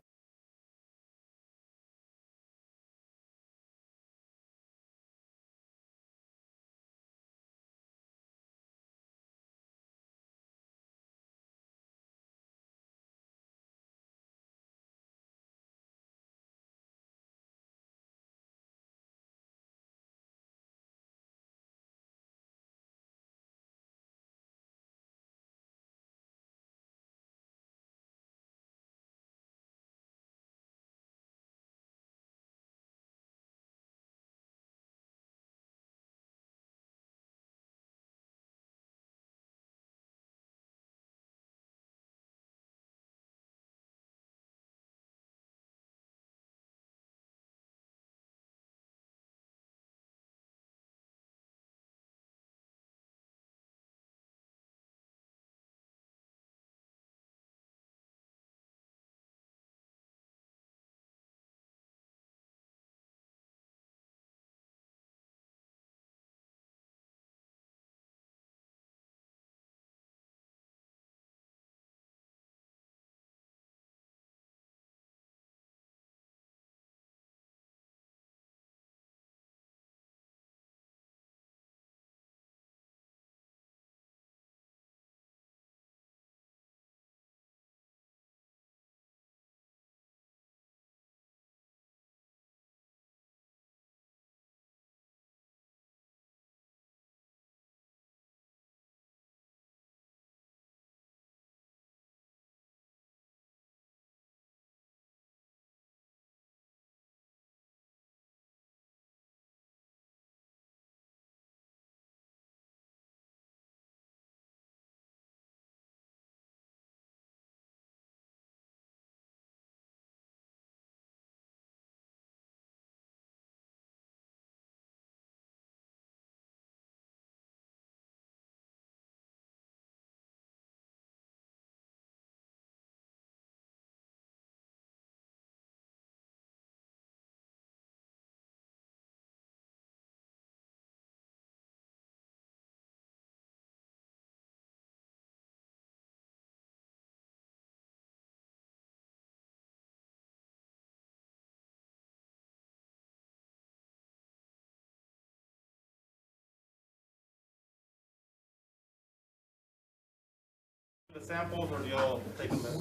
The samples, or do y'all take them back?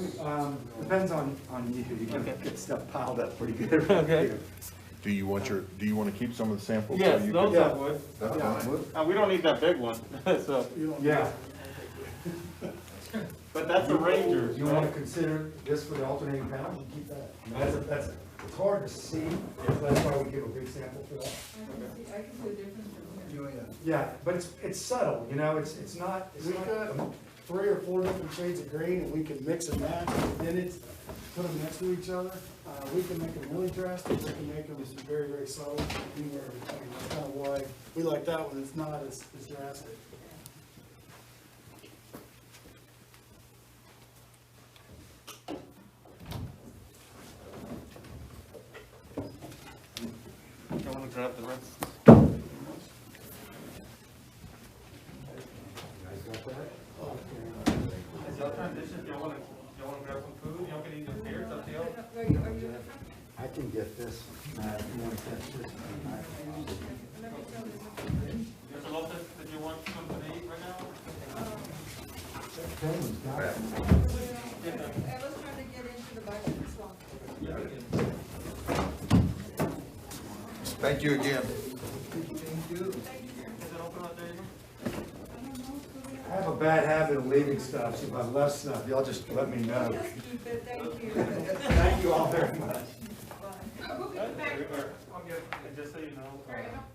Depends on you, you can get stuff piled up pretty good. Okay. Do you want to keep some of the samples? so Yes, you those can- I would. That's fine. We don't need that big one, so, Yeah. but that's a Ranger. You wanna consider this for the alternating panel, you keep that. That's, it's hard to see, that's why we give a big sample for that. I can see a difference from here. Yeah, but it's subtle, you know, it's not, We got 3 or 4 different shades of green, and we can mix and match, and then it's, put them next to each other. We can make them really drastic, we can make them very, very subtle, anywhere in between. That's kind of why we like that one, it's not as drastic. I wanna grab the rest. As y'all transition, y'all wanna grab some food, y'all can eat your here, it's up to y'all. I can get this, you wanna catch this? Mr. Lopez, did you want something to eat right now? Penguin's got it. I was trying to get into the budget as well. Thank you again. Is it open out there? I have a bad habit of leaving stuff, so if I've left stuff, y'all just let me know. Just keep it, thank you. Thank you all very much. We'll be back. I'll get, and just so you know,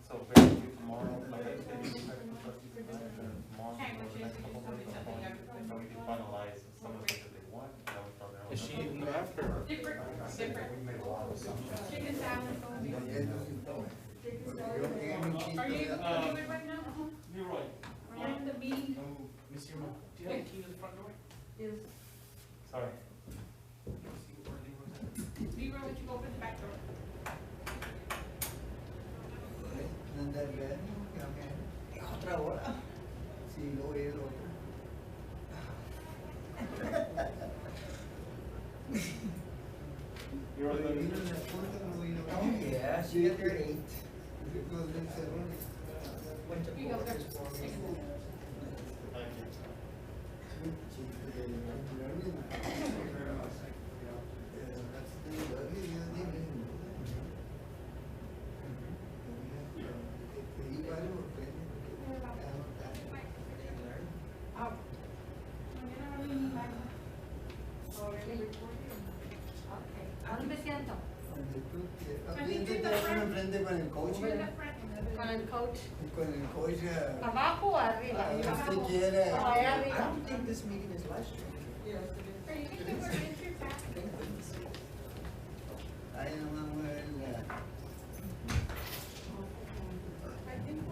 so basically tomorrow, like I said, you can tomorrow, for the next couple of days, so we can finalize some of the things that they want, that was probably. Is she eating after? Different. Chicken salad. Are you it right now? Leroy. Right in the meeting? Miss Irma, do you have a key to the front door? Yes. Sorry. Leroy, would you open the back door? Otra hora. Sí, lo voy a ir otro. You're all good? Oh, yeah, she got there at 8. Because then 7. You go there. Thank you. ¿A dónde me siento? Enfrente con el coche. Con el coach. Con el coche. ¿Abajo o arriba? Usted quiere. Allá arriba. I don't think this meeting is live streamed. Pero you can give her an entry back. Ahí nomás voy a ver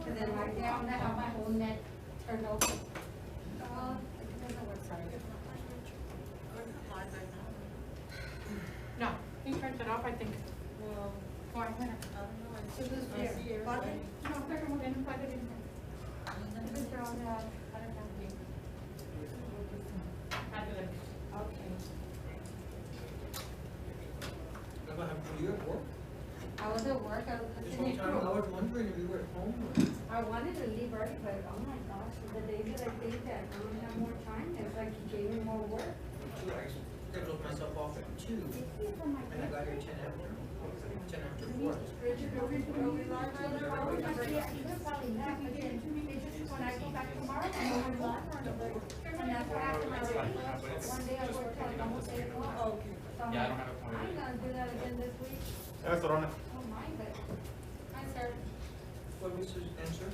And then right there, I'm gonna have my whole net turned over. It depends on what side. No, he turned it off, I think. Well, or I'm gonna. I don't know. It's just here. No, pero we're gonna plug it in there. Just throw it out. I don't know. Okay. you at work? I was at work, I was This listening whole time I to. was wondering if you were at home. I wanted to leave early, but oh my gosh, the days that I think that I'm gonna have more time, it's like you gave me more work. I scheduled myself off at 2, and I got here 10 after 4. Richard, are we live right now? Oh, yeah, you could probably not, but then it's just when I go back tomorrow, I'm going live on the break. And that's what happened already. One day I worked till almost 8 o'clock. Okay. So I'm Yeah, I like, don't have a phone. I'm gonna do that again this week. That's what on it. Oh my, but, hi, sir. What was his answer?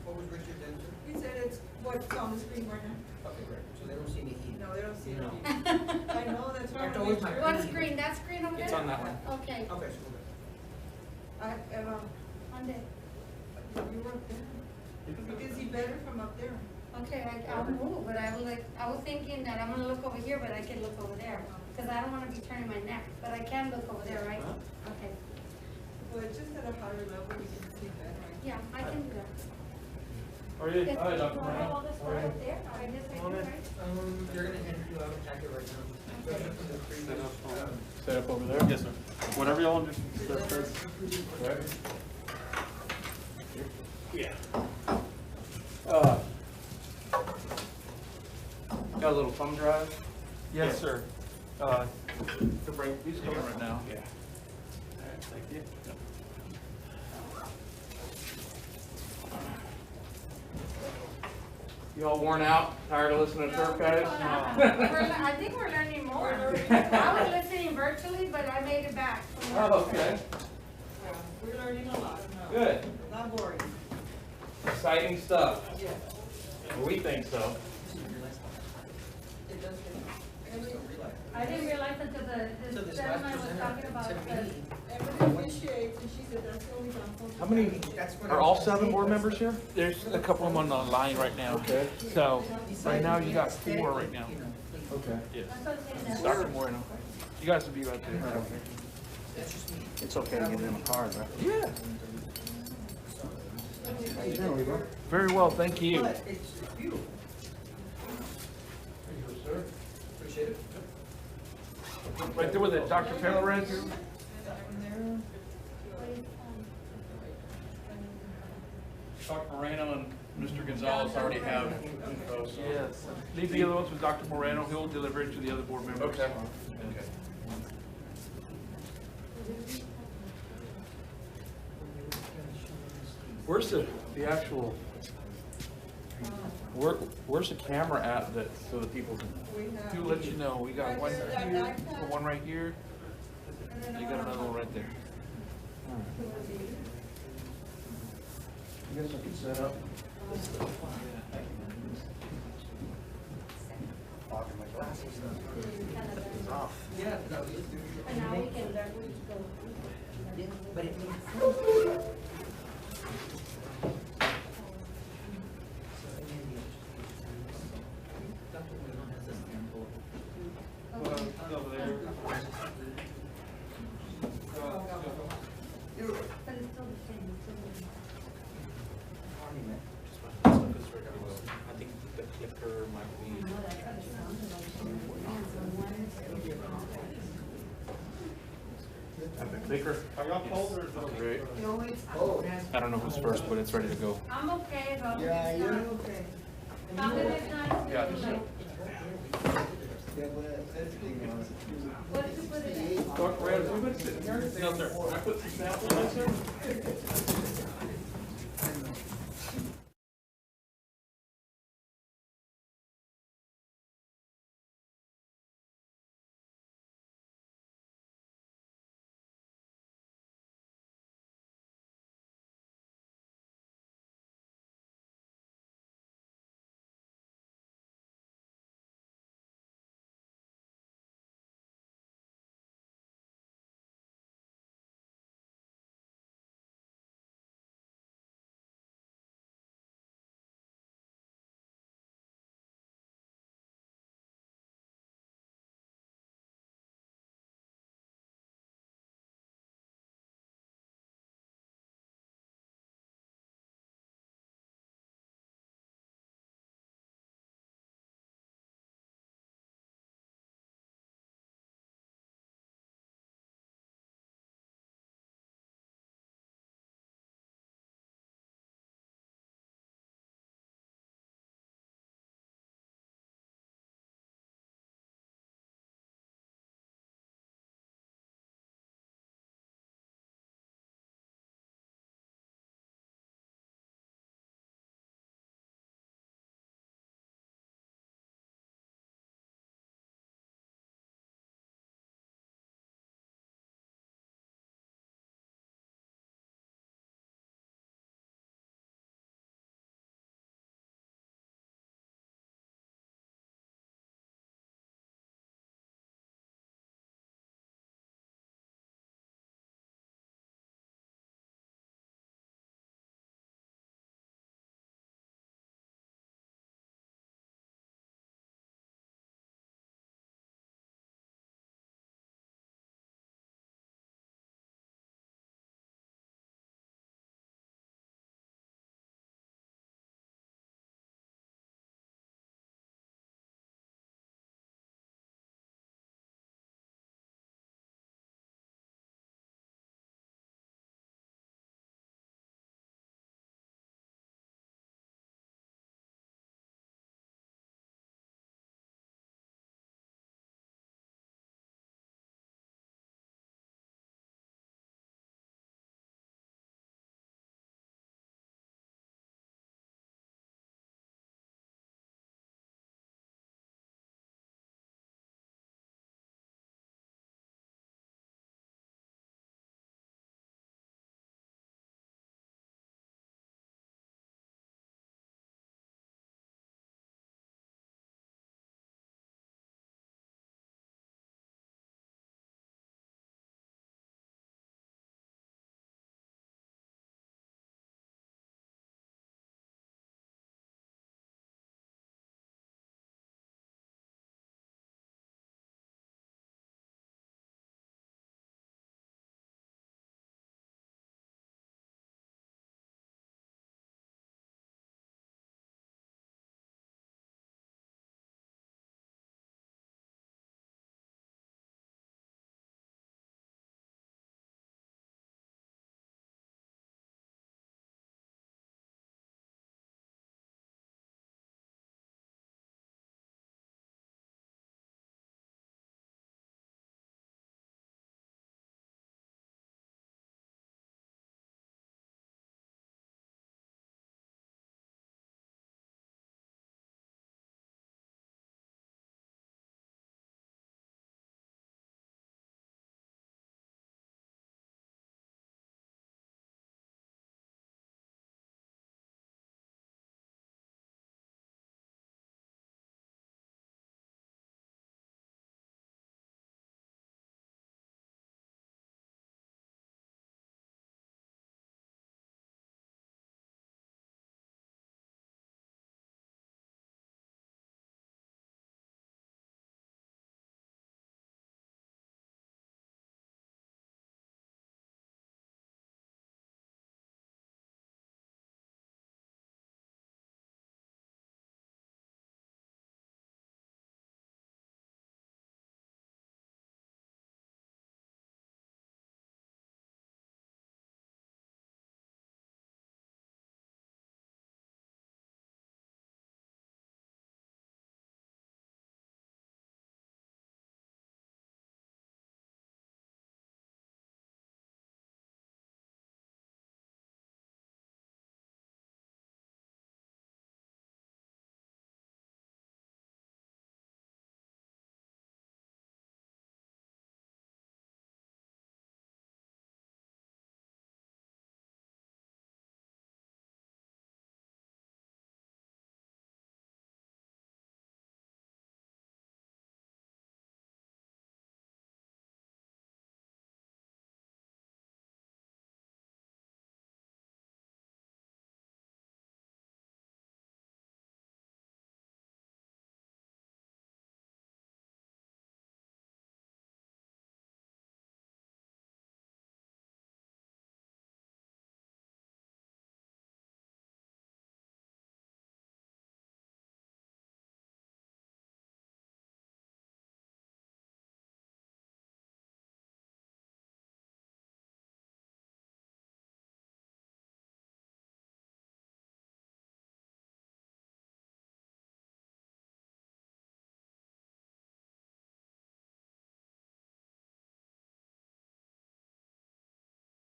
What was Richard's answer? He said it's what's on the screen right now. Okay, great. So they don't see any heat. No, they don't see it. No. I know, that's why. That's always my- What screen? That screen over there? It's on that one. Okay. Okay, so we're good. Monday. You weren't there. You can see better from up there. Okay, I'll move, but I was thinking that I'm gonna look over here, but I can look over there. Cause I don't wanna be turning my neck, but I can look over there, right? Okay. Well, it's just at a higher level, we can see that, right? Yeah, I can do that. How are you? Yes, Hi, you Dr. wanna have all Brown. this How are stuff you? up there? I guess I do, Come on in. right? You're gonna hand you out a packet right now. Set up over there? Yes, sir. Whatever y'all want to do. Right? Yeah. Got a little thumb drive? Yes, sir. The break, he's coming right now. Yeah. Thank you. You all worn out? Tired of listening to turf guys? I think we're learning more. I was listening virtually, but I made it back. Oh, okay. We're learning a lot. Good. Not boring. Exciting stuff. Yeah. Well, we think so. It does. I didn't realize until the gentleman was talking about the. Everybody appreciates, and she said that's the only downfall. How many, are all 7 board members here? There's a couple of them on the line right now. Okay. So, right now you got 4 right now. Okay. Yes. That's what I'm saying. Dr. Moreno. You guys will be right there. It's okay to get in the car, right? Yeah. How you doing, Levi? Very well, thank you. It's beautiful. Appreciate it. Right there with it, Dr. Perez. Dr. Moreno and Mr. Gonzalez already have info, so. Yes. Leave the other ones with Dr. Moreno. He'll deliver it to the other board members. Okay. Okay. Where's the actual, where's the camera at that, so that people can, to let you know, we got one here, one right here, you got another one right there. I guess I can set up. Yeah. And now we can. But it makes But it's still the same. I think the clicker might be. Baker? Are y'all cold or is it okay? Great. I don't know who's first, but it's ready to go. I'm okay, though. Yeah, you're okay. Long as it's not. Yeah. What to put it in? Dr. Moreno, have you been sitting here? No, sir. Can I put some samples in, sir?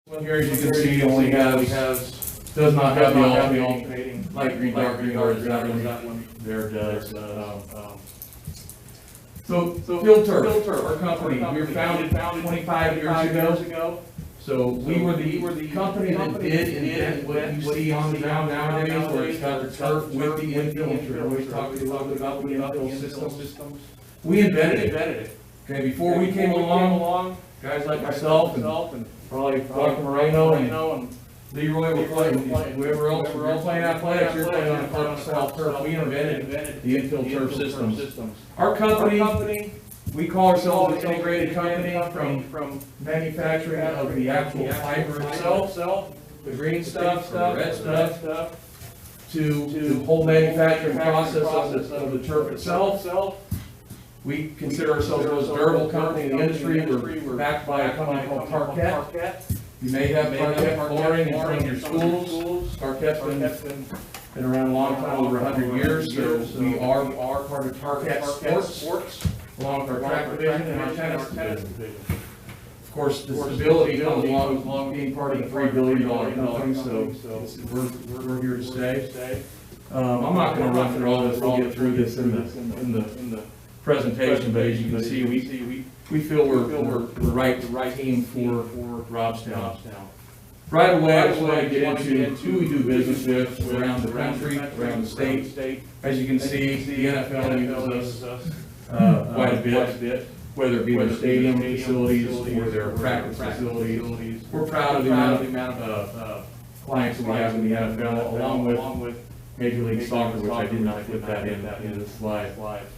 One here, as you can see, only does not have the alternating light green, dark green, or that one there does. So Field Turf, our company, we were founded 25 years ago. So we were the company that did invent what you see on the ground nowadays, where it's got the turf with the infield. We're always talking a little bit about the infield systems. We invented it. Okay, before we came along, guys like myself and probably Dr. Moreno and Leroy were playing, whoever else, we were playing athletics, we were playing on a park style turf. We invented the infield turf systems. Our company, we call ourselves an integrated company from manufacturing of the actual fiber itself, the green stuff, the red stuff, to the whole manufacturing process of the turf itself. We consider ourselves the most durable company in the industry. We're backed by a company called Tarkett. You may have Tarkett flooring in front of your schools. Tarkett's been around a long time, over 100 years, so we are part of Tarkett Sports, along with our track division and our tennis division. Of course, the stability comes along with being part of the $3 billion company, so we're here to stay. I'm not gonna run through all this, we'll get through this in the presentation, but as you can see, we feel we're the right team for Robstown. Right away, I just want to get into who we do business with around the country, around the state. As you can see, the NFL uses us quite a bit, whether it be their stadium facilities or their practice facilities. We're proud of the amount of clients that we have in the NFL, along with Major League Soccer, which I did not put that in this slide.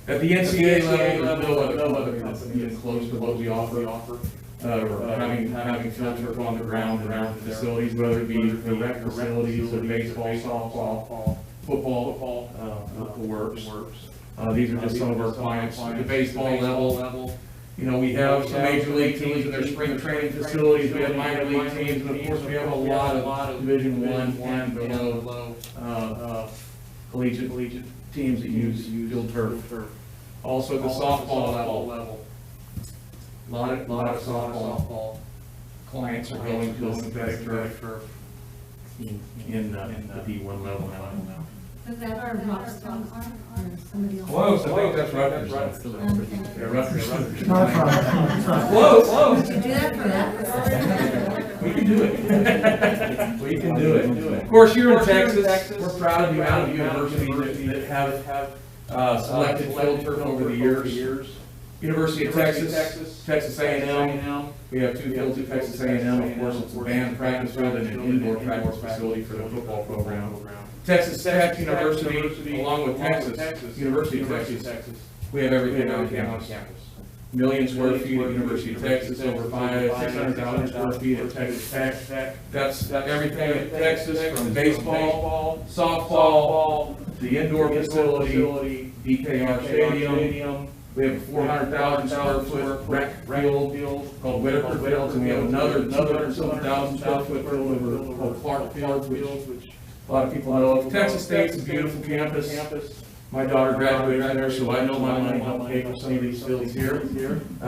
At the NCAA level, there's no other company even close to what we offer. Having field turf on the ground around the facilities, whether it be the rec facilities, or baseball, softball, football, the works. These are just some of our clients. At the baseball level, you know, we have some major league teams in their spring training facilities. We have minor league teams, and of course, we have a lot of Division I and below collegiate teams that use field turf. Also, at the softball level, a lot of softball clients are going to the synthetic turf in the D1 level now. Is that our Robstown or somebody else? Close, I think that's Rutgers. Yeah, Rutgers. Close. Did you do that for that? We can do it. We can do it. Of course, here in Texas, we're proud of the amount of universities that have selected field turf over the years. University of Texas, Texas A&M. We have two fields at Texas A&M. Of course, it's a band practice field and an indoor practice facility for the football program. Texas Tech University, along with Texas, University of Texas, we have everything on campus. Million square feet at University of Texas, over 600,000 square feet at Texas Tech. That's everything at Texas, from baseball, softball, the indoor facility, DKR Stadium. We have a 400,000 square foot rec field called Whitaker Fields, and we have another 200,000 square foot field called Clark Fields, which a lot of people know of. Texas State's a beautiful campus. My daughter graduated there, so I know my money helped pay for some of these fields here.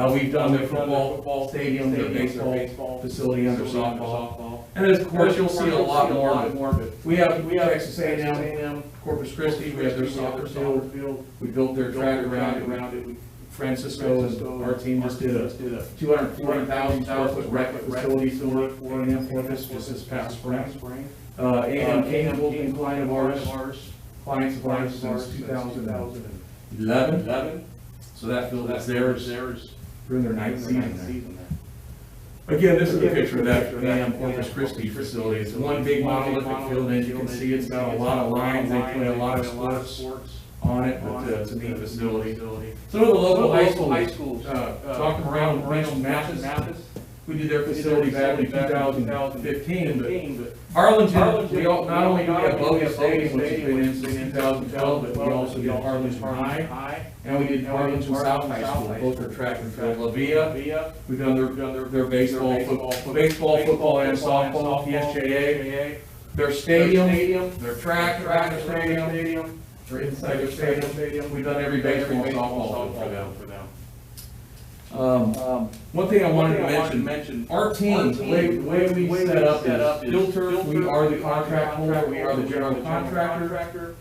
We've done the football stadium, the baseball facility under softball. And of course, you'll see a lot more of it. We have Texas A&M, Corpus Christi, we have their soccer field. We built their track around it. Francisco and our team just did a 240,000 square foot rec facility for A&M campus just this past spring. A&M Campbell's been clients of ours since 2011. So that field is theirs during their ninth season. Again, this is a picture of that A&M Corpus Christi facility. It's one big monolithic field, and as you can see, it's got a lot of lines. They play a lot of sports on it, but it's a neat facility. Some of the local high schools, Dr. Moreno mentioned Mathis. We did their facility back in 2015, but Harlingen, not only do we have Logan Stadium, which has been in since 2012, but we also did Harlingen High, and we did Harlingen South High School, both are track and field. La Villa, we've done their baseball, football, and softball, PSJA. Their stadium, their track stadium, their inside their stadium. We've done every baseball and softball field for them. One thing I wanted to mention, our team, the way we set up is Field Turf, we are the contract holder, we are the general contractor.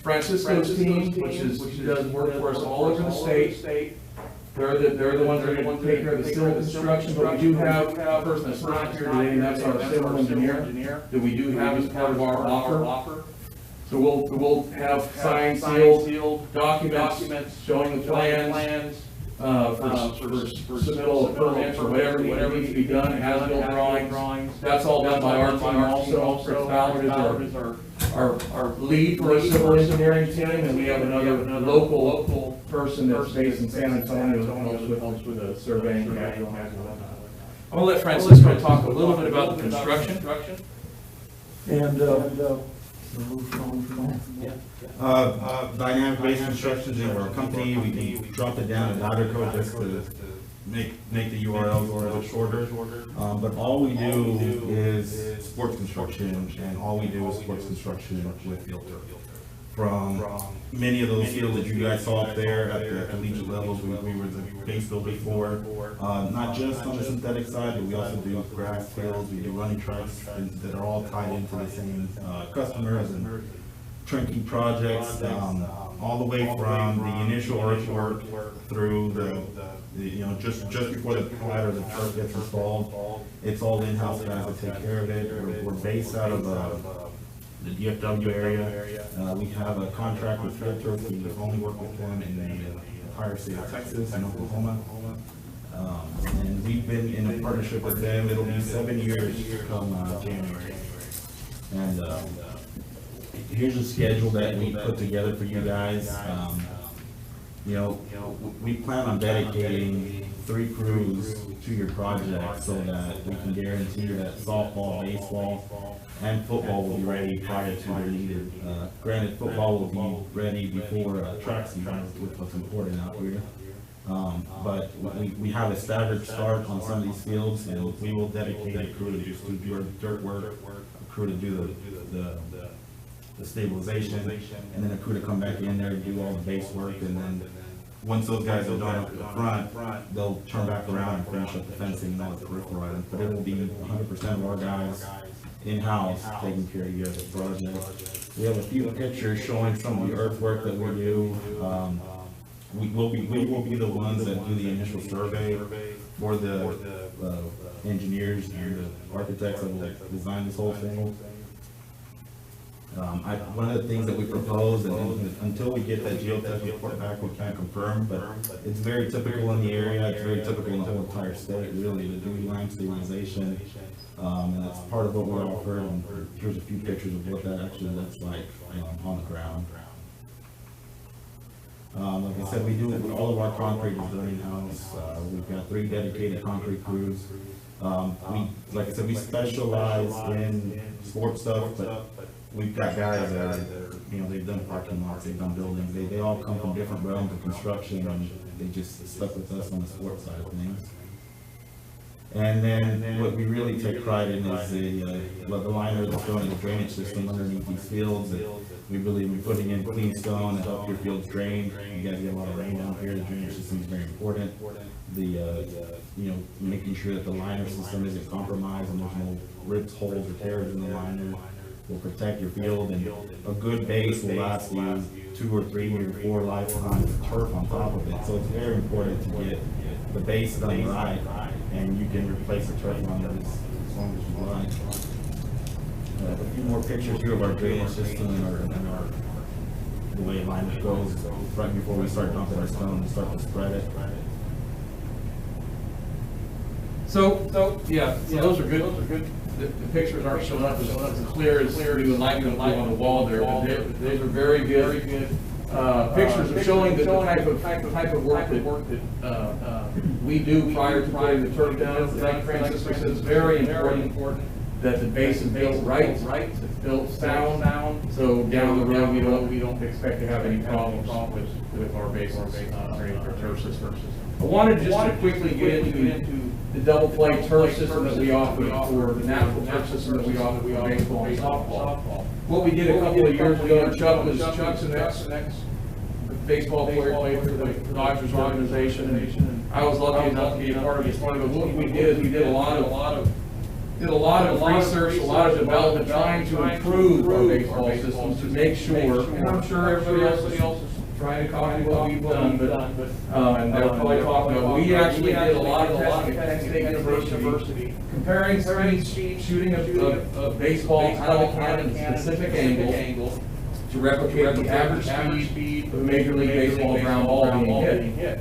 Francisco's team, which does work for us all over the state, they're the ones that are going to take care of the civil construction, but we do have a person that's not here today, and that's our civil engineer, that we do have as part of our offer. So we'll have signed, sealed documents showing the plans, for submittal of permits or whatever needs to be done, as-built drawings. That's all done by our team also. Chris Ballard is our lead for our civil engineering team, and we have another local person that's based in San Antonio that helps with the surveying. I'm gonna let Francisco talk a little bit about the construction. And, Dynamic Base Constructions is our company. We dropped it down to ladder code just to make the URLs a little shorter. But all we do is sports construction, and all we do is sports construction with Field Turf. From many of those fields that you guys saw up there at the collegiate levels, we were the base builder for. Not just on the synthetic side, but we also do grass fields, we do running tracks that are all tied into the same customers and turnkey projects, all the way from the initial earthwork through the just before the pad or the turf gets installed. It's all in-house guys that take care of it. We're based out of the DFW area. We have a contract with Field Turf. We only work with them in the entire state of Texas and Oklahoma. And we've been in a partnership with them. It'll be 7 years come January. And here's a schedule that we put together for you guys. We plan on dedicating 3 crews to your project so that we can guarantee that softball, baseball, and football will be ready prior to their needed. Granted, football will be ready before track season, which is what's important out here. But we have a staggered start on some of these fields, and we will dedicate a crew to just do dirt work, a crew to do the stabilization, and then a crew to come back in there and do all the base work. And then once those guys are done up at the front, they'll turn back around and finish up the fencing and all the peripheral items. But it will be 100% of our guys in-house taking care of the project. We have a few pictures showing some of the earthwork that we do. We will be the ones that do the initial survey for the engineers and the architects that will design this whole thing. One of the things that we propose, and until we get that geotech report back, we can't confirm, but it's very typical in the area, it's very typical in the whole entire state, really, to do lime stabilization. And that's part of what we're offering, and here's a few pictures of what that actually looks like on the ground. Like I said, we do all of our concrete is done in-house. We've got 3 dedicated concrete crews. Like I said, we specialize in sports stuff, but we've got guys that are, they've done parking lots, they've done buildings. They all come from different realms of construction, and they just stuck with us on the sports side of things. And then what we really take pride in is the liner that's going in the drainage system underneath these fields. We believe in putting in clean stone to help your fields drain. You guys get a lot of rain down here. The drainage system is very important. Making sure that the liner system isn't compromised and there's no rips, holes, or tears in the liner will protect your field. And a good base will last you 2 or 3 or 4 lifetimes of turf on top of it. So it's very important to get the base done right, and you can replace the turf on it as long as you like. A few more pictures here of our drainage system and our the way alignment goes right before we start dumping our stone and start to spread it. So those are good. The pictures aren't showing up as clear as we would like them on the wall there. Those are very good. Pictures of showing the type of work that we do prior to putting the turf down. Like Francisco says, it's very important that the base is built right, it's built sound, so down the road we don't expect to have any problems with our bases underneath our turf system. I wanted just to quickly get into the double play turf system that we offer, for the natural turf system that we offer for baseball and softball. What we did a couple of years ago, Chuck's and baseball player, played for the Dodgers organization, and I was lucky enough to be a part of this team. But what we did is we did a lot of research, a lot of development, trying to improve our baseball systems to make sure, and I'm sure everybody else is trying to copy what we've done, but, and they'll probably talk about, we actually did a lot of testing at Penn State University, comparing speed, shooting a baseball out of the cannon at specific angles to replicate the average speed of a Major League Baseball ground ball being hit.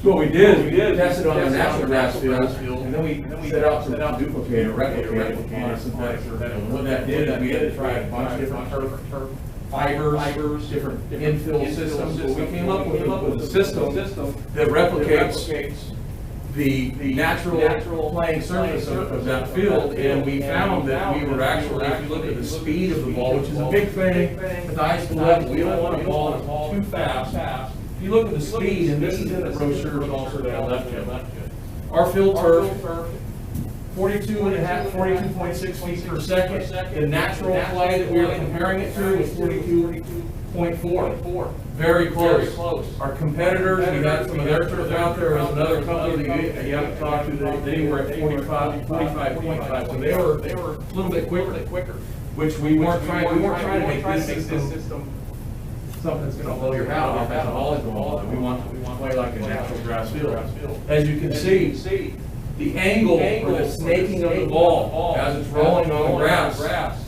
So what we did is we tested on a natural grass field, and then we set out to duplicate or replicate it on a synthetic field. And what that did is we had to try a bunch of different turf fibers, different infill systems. So we came up with a system that replicates the natural playing surface of that field, and we found that we were actually, if you look at the speed of the ball, which is a big thing at the high school level, we don't want a ball too fast. If you look at the speed, and this is in the brochure, but also that left here. Our field turf, 42.6 feet per second. The natural play that we were comparing it to was 42.4. Very close. Our competitors, we got some of their turf out there, was another company that you have to talk to, they were at 45.5, so they were a little bit quicker, which we weren't trying to make this system something that's gonna blow your house off as a volleyball. We want to play like a natural grass field. As you can see, the angle or the snaking of the ball as it's rolling on the grass,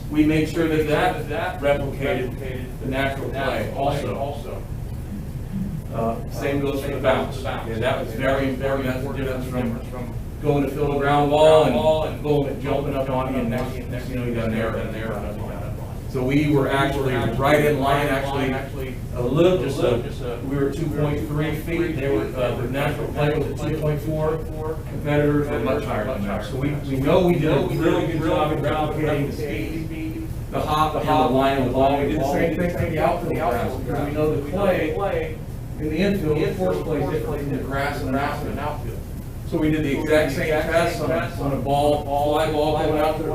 we made sure that replicated the natural play also. Same goes for the bounce. Yeah, that was very that's the difference from going to field a ground ball and boom, jumping up on you, and next you know you got an error. So we were actually right in line, actually a little, we were 2.3 feet, they were, the natural play was at 2.4, competitors were much higher than that. So we know we did a really good job of replicating the speed, the hop, and the line of the ball. We did the same thing for the outfield grass, because we know the play in the infield, of course, plays differently than the grass and the outfield. So we did the exact same test on a fly ball going out there,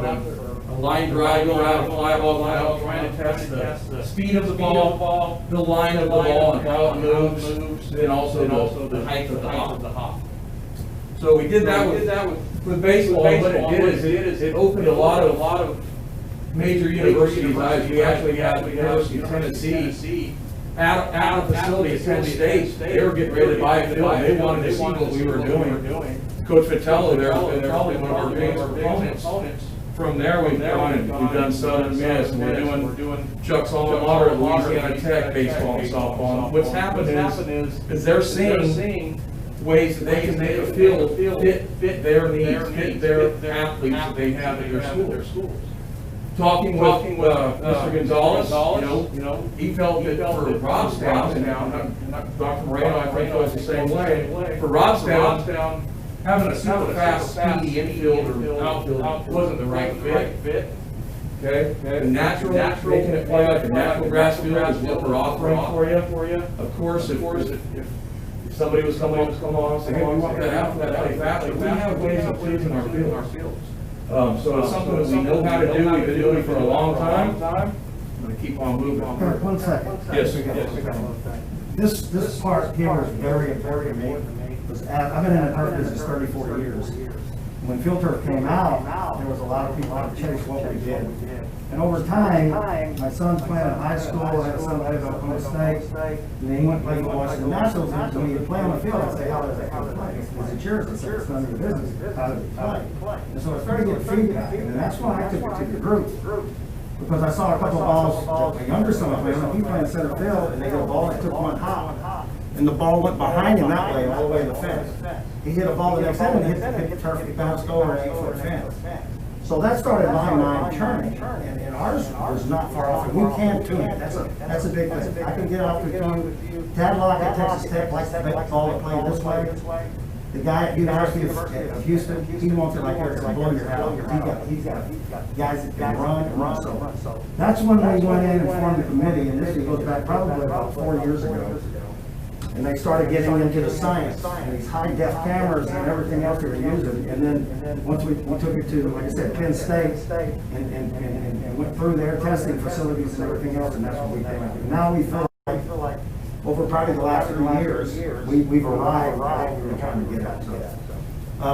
a line drive going out, a fly ball going out, trying to test the speed of the ball, the line of the ball, and how it moves, and also the height of the hop. So we did that with baseball. What it did is it opened a lot of major universities' eyes. We actually had the University of Tennessee at a facility at Penn State. They were getting ready to buy a field. They wanted to see what we were doing. Coach Vitello, they're probably one of our biggest proponents. From there, we've gone and we've done Southern Miss, and we're doing Chuck's alma mater at Louisiana Tech baseball and softball. What's happened is they're seeing ways that they can make a field fit their needs, fit their athletes that they have at their schools. Talking with Mr. Gonzalez, you know, he felt that for Robstown, and Dr. Moreno, I think, was the same way. For Robstown, having a super fast, speedy infield or outfield wasn't the right fit. Okay? The natural, making it play like a natural grass field is what we're offering for you. Of course, if somebody was coming along and saying, hey, we want that outfield to play faster, we have ways of pleasing our fields. So it's something that we know how to do. We've been doing it for a long time. I'm going to keep on moving. 1 second. Yes. This part here is very important to me. I've been in the turf business 34 years. When field turf came out, there was a lot of people out to chase what we did. And over time, my son's playing in high school, I had a son play at Oklahoma State, and then he went and played with Washington Nationals, and when you play on the field, I'd say, how does that play? Is it yours? I said, it's none of your business. How does it play? And so I started getting feedback, and that's why I took it to the group. Because I saw a couple of balls that my younger son was playing, he played in center field, and they hit a ball, and took one hop. And the ball went behind him that way, all the way to the fence. He hit a ball the next time, and hit the turf, he bounced over an 8-foot fence. So that started my mind turning, and ours was not far off, and we can tune it, that's a big thing. I can get off with you. Tadlock at Texas Tech likes the ball to play this way. The guy at University of Houston, he wants it like this, to blow your head off. He's got guys that can run and run. So that's when we went in and formed the committee, and this goes back probably about 4 years ago. And they started getting into the science and these high-def cameras and everything else they were using. And then once we took it to, like I said, Penn State and went through their testing facilities and everything else, and that's what we came out. And now we feel like over probably the last 3 years, we've arrived at what we were trying to get at.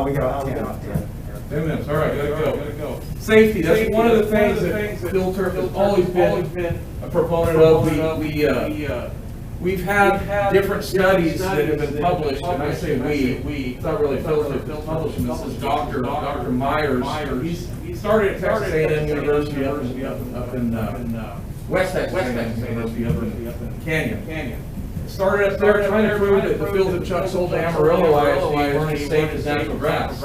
We got 10 out of 10. 10 minutes, all right, gotta go. Safety, that's one of the things that Phil Turf has always been a proponent of. We've had different studies that have been published, and I say we, it's not really Phil Turf published them. This is Dr. Myers. He started at Texas A&M University up in West Texas A&M University up in Canyon. Started up there trying to prove that the fields that Chuck sold to Amarillo ISD weren't as safe as natural grass.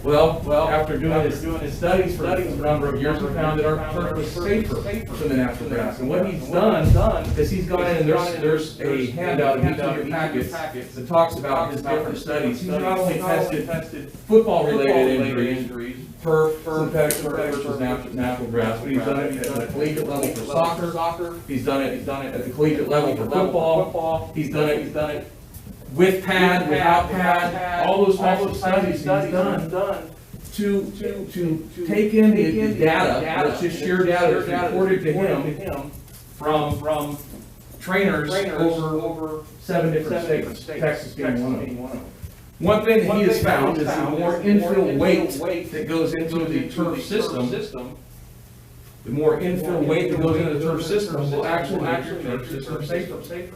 Well, after doing his studies for a number of years, we found that our turf was safer than the natural grass. And what he's done is he's gone in and there's a handout in each of your packets that talks about his different studies. He's not only tested football-related injuries, turf, synthetic turf versus natural grass, but he's done it at the collegiate level for soccer. He's done it at the collegiate level for football. He's done it with pad, without pad, all those types of studies he's done to take in the data, that's just sheer data that's reported to him from trainers over 7 different states, Texas being one of them. One thing that he has found is the more infill weight that goes into the turf system, the more infill weight that goes into the turf system will actually make your turf system safer.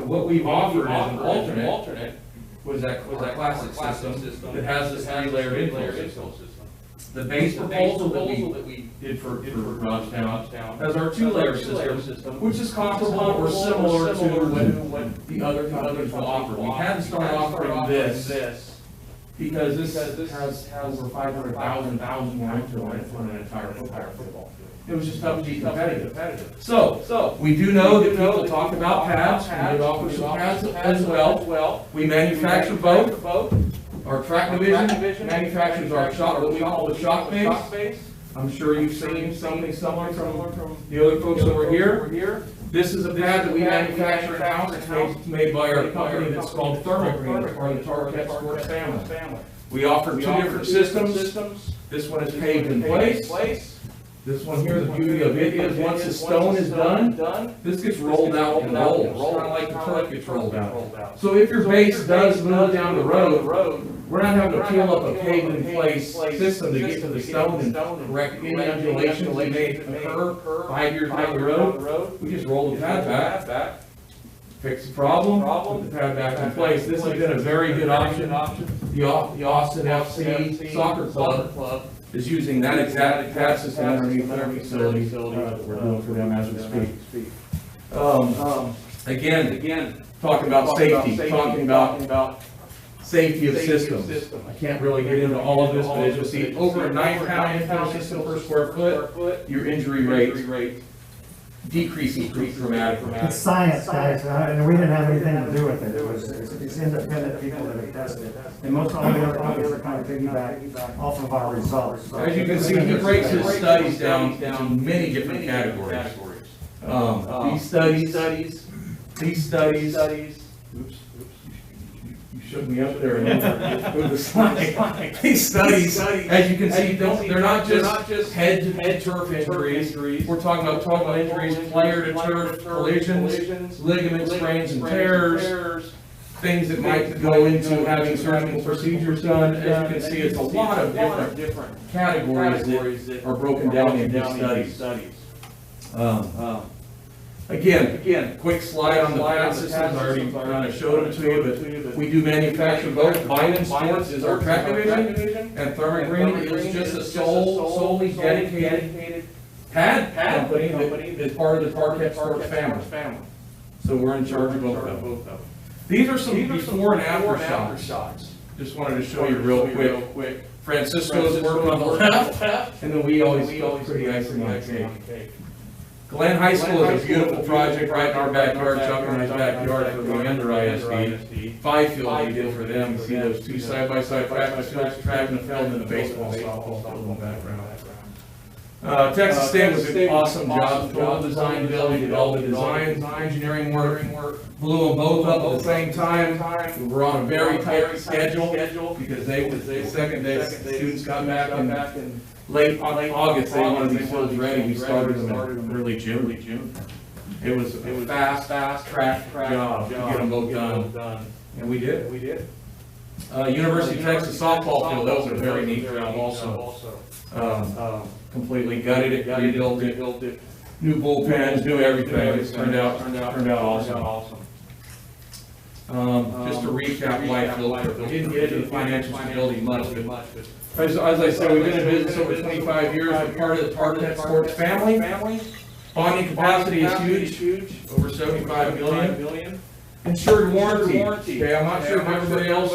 What we've offered as an alternate was that classic system that has this 3-layered infill system. The base proposal that we did for Georgetown has our 2-layer system, which is comparable or similar to what the other companies will offer. We had to start offering this because this has over 500,000 more into it on an entire football field. It was just tough to be competitive. So, we do know that people talk about pads, we did offer some pads as well. We manufacture both. Our track division manufactures our shock, what we call the shock base. I'm sure you've seen something similar from the other folks over here. This is a pad that we manufacture in-house. It's made by our company that's called Thermogreen, it's part of the Target Sports family. We offer 2 different systems. This one is paved in place. This one here, the beauty of it is once the stone is done, this gets rolled out in rolls, kind of like the turf gets rolled out. So if your base does move down the road, we're not having to peel up a paved in place system to get to the stone and correct any undulations that may occur 5 years down the road. We just roll the pad back, fix the problem, put the pad back in place. This has been a very good option. The Austin FC Soccer Club is using that exact pad system underneath their facility. We're doing for them as we speak. Again, talking about safety, talking about safety of systems. I can't really get into all of this, but as you'll see, over a 9-pound infill system per square foot, your injury rate decreases dramatically. It's science, guys, and we didn't have anything to do with it. It's independent people that have tested it. And most all the other companies are kind of piggyback off of our results. As you can see, he breaks his studies down into many different categories. These studies, oops, you shook me up there with the slide. These studies, as you can see, they're not just head-to-head turf injuries. We're talking about total injuries, player-to-turf collisions, ligament sprains and tears, things that might go into having surgical procedures done. As you can see, it's a lot of different categories that are broken down in these studies. Again, quick slide on the pad systems. I already kind of showed them to you, but we do manufacture both. Biden Sports is our track division, and Thermogreen is just a solely dedicated pad company that is part of the Target Sports family. So we're in charge of both of them. These are some before and after shots. Just wanted to show you real quick. Francisco's working on the left, and then we always put pretty icing on the cake. Glen High School is a beautiful project right in our backyard, Chuck and I's backyard for Leander ISD. 5 field we did for them. You see those 2 side-by-side practice fields, track and the field, and the baseball softball field in the background. Texas State was an awesome job. Total design build, did all the design, engineering work, blew them both up at the same time. We were on a very tight schedule because the second day students got back in late August. They wanted these fields ready. We started them in early June. It was a fast track job to get them both done, and we did. University of Texas softball field, that was a very neat job also. Completely gutted it, rebuilt it, new bullpens, new everything, it turned out awesome. Just to recap White Filter, we didn't get into the financial stability much, but as I said, we've been in business over 25 years, we're part of the Target Sports family. Bonding capacity is huge, over 75 million. Insured warranty, okay, I'm not sure if everybody else,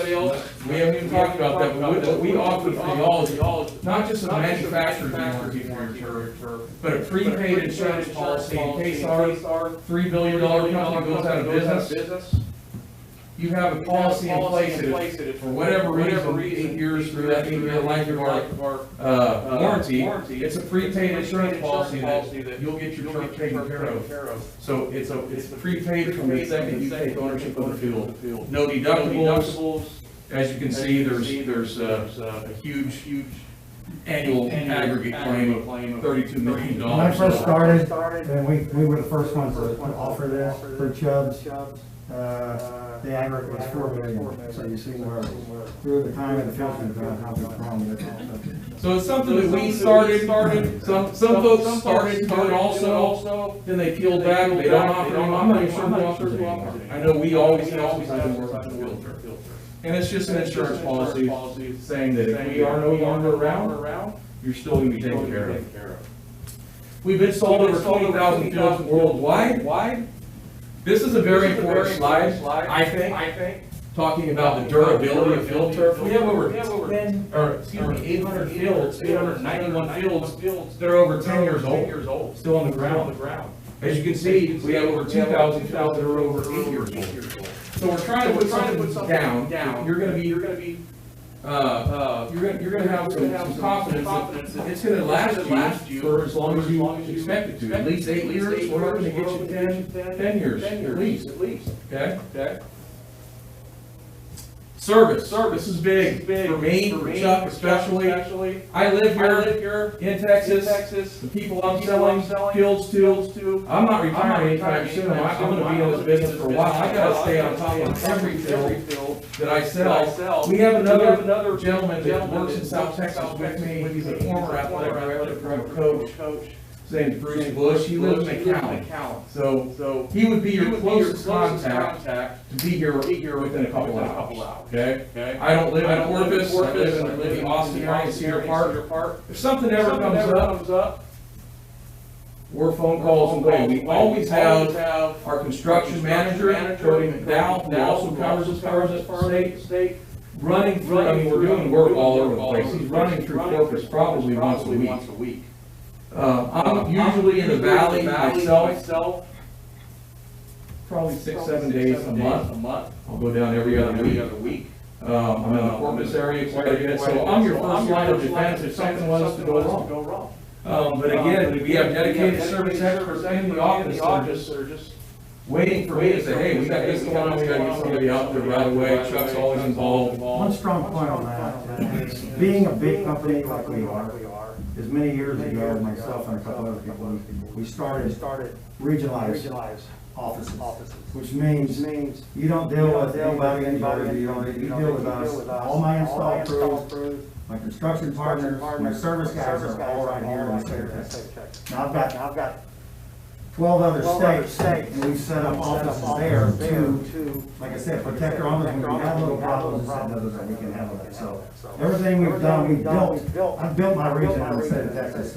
we haven't even talked about that, but what we offer for y'all is not just a manufacturer's warranty for your turf, but a prepaid insurance policy in case our $3 billion company goes out of business. You have a policy in place that for whatever reason, 8 years through that 8-year life of our warranty, it's a prepaid insurance policy that you'll get your truck taken care of. So it's prepaid from the second you take ownership of the field. No deductibles. As you can see, there's a huge annual aggregate claim of $32 million. When I first started, and we were the first ones to offer this for Chubbs, the aggregate was $4 million. So you see where through the time of the filter, how we've grown with it. So it's something that we started, some folks started to do it also, then they peeled back, they don't offer them, I'm not even sure who offers it anymore. I know we always have to work with the filter. And it's just an insurance policy saying that if we are no longer around, you're still going to be taken care of. We've been sold over 20,000 fields worldwide. This is a very important slide, I think, talking about the durability of field turf. We have over 800 fields, 891 fields that are over 10 years old, still on the ground. As you can see, we have over 2,000 fields that are over 8 years old. So we're trying to put something down. You're going to have some confidence that it's going to last you for as long as you expect it to. At least 8 years. We're not going to get you 10 years at least. Okay. Service. This is big for me, for Chuck especially. I live here in Texas. The people I'm selling fields to, I'm not retiring anytime soon. I'm going to be in this business for a while. I got to stay on top of every field that I sell. We have another gentleman that works in South Texas with me. He's a former athletic director, coach. His name's Bruce Bush. He lives in McAllen. So he would be your closest contact to be here within a couple hours. Okay? I don't live in Corpus. I live in the Austin area in Cedar Park. If something ever comes up, we're phone calls away. We always have our construction manager, Cody McDowell, who also covers as far as the state, running through. I mean, we're doing work all over the place. He's running through Corpus probably once a week. I'm usually in the valley myself, probably 6-7 days a month. I'll go down every other week. I'm in the Corpus area quite a bit, so I'm your first line of defense if something was to go wrong. But again, we have dedicated service experts in the office that are just waiting for me to say, hey, we got this going on, we got to get somebody out there right away. Chuck's always involved. One strong point on that, being a big company like we are, is many years ago, myself and a couple other people, we started regionalized offices, which means you don't deal with anybody, you deal with us. All my install crews, my construction partners, my service guys are all right here in the state of Texas. Now I've got 12 other states, and we've set up offices there to, like I said, protect our owners when we have little problems and set others that we can handle it. So everything we've done, I've built my region in the state of Texas,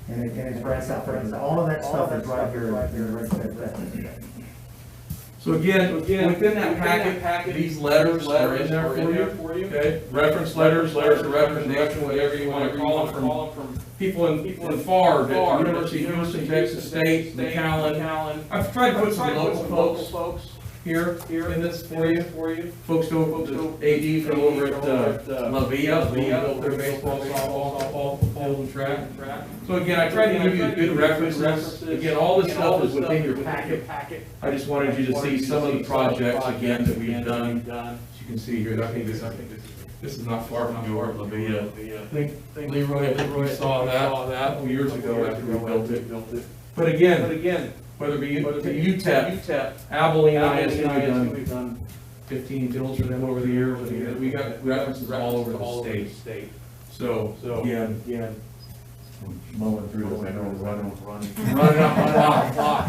and it's right south Texas. All of that stuff is right here in the right state of Texas. So again, within that packet, these letters are in there for you. Okay, reference letters of recommendation, whatever you want to call them, from people in FAR, University of Houston, Texas State, McAllen. I've tried to put some local folks here in this for you. Folks go to AD from over at La Villa, built their baseball, softball, field and track. So again, I tried to give you good references. Again, all this stuff is within your packet. I just wanted you to see some of the projects again that we've done. As you can see here, I think this is not far from your La Villa. I think Leroy saw that a couple years ago after we built it. But again, whether it be UTEP, Abilene, ISD, we've done 15 fields for them over the years. I mean, we got references all over the state. So, again, I'm mowing through this, I know we're running out the clock.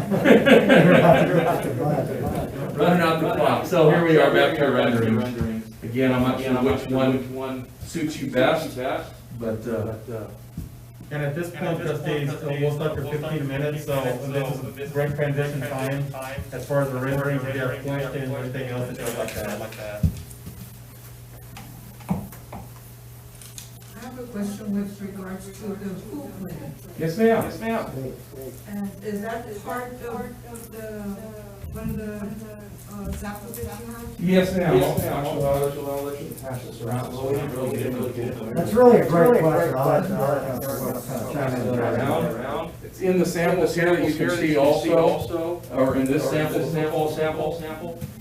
Running out the clock. So here we are back to rendering. Again, I'm not sure which one suits you best, but, And at this point, trustees, we'll start for 15 minutes, so this is great transition time as far as the rendering, if you have questions, or anything else that you'd like to add. I have a question with regards to the pool plan. yes, ma'am. And is that part of the, one of the, examples that you have? Yes, ma'am. I'll let you pass this around. That's really a great question. I'll let kind of chime in there. It's in the samples here that you can see also, or in this sample.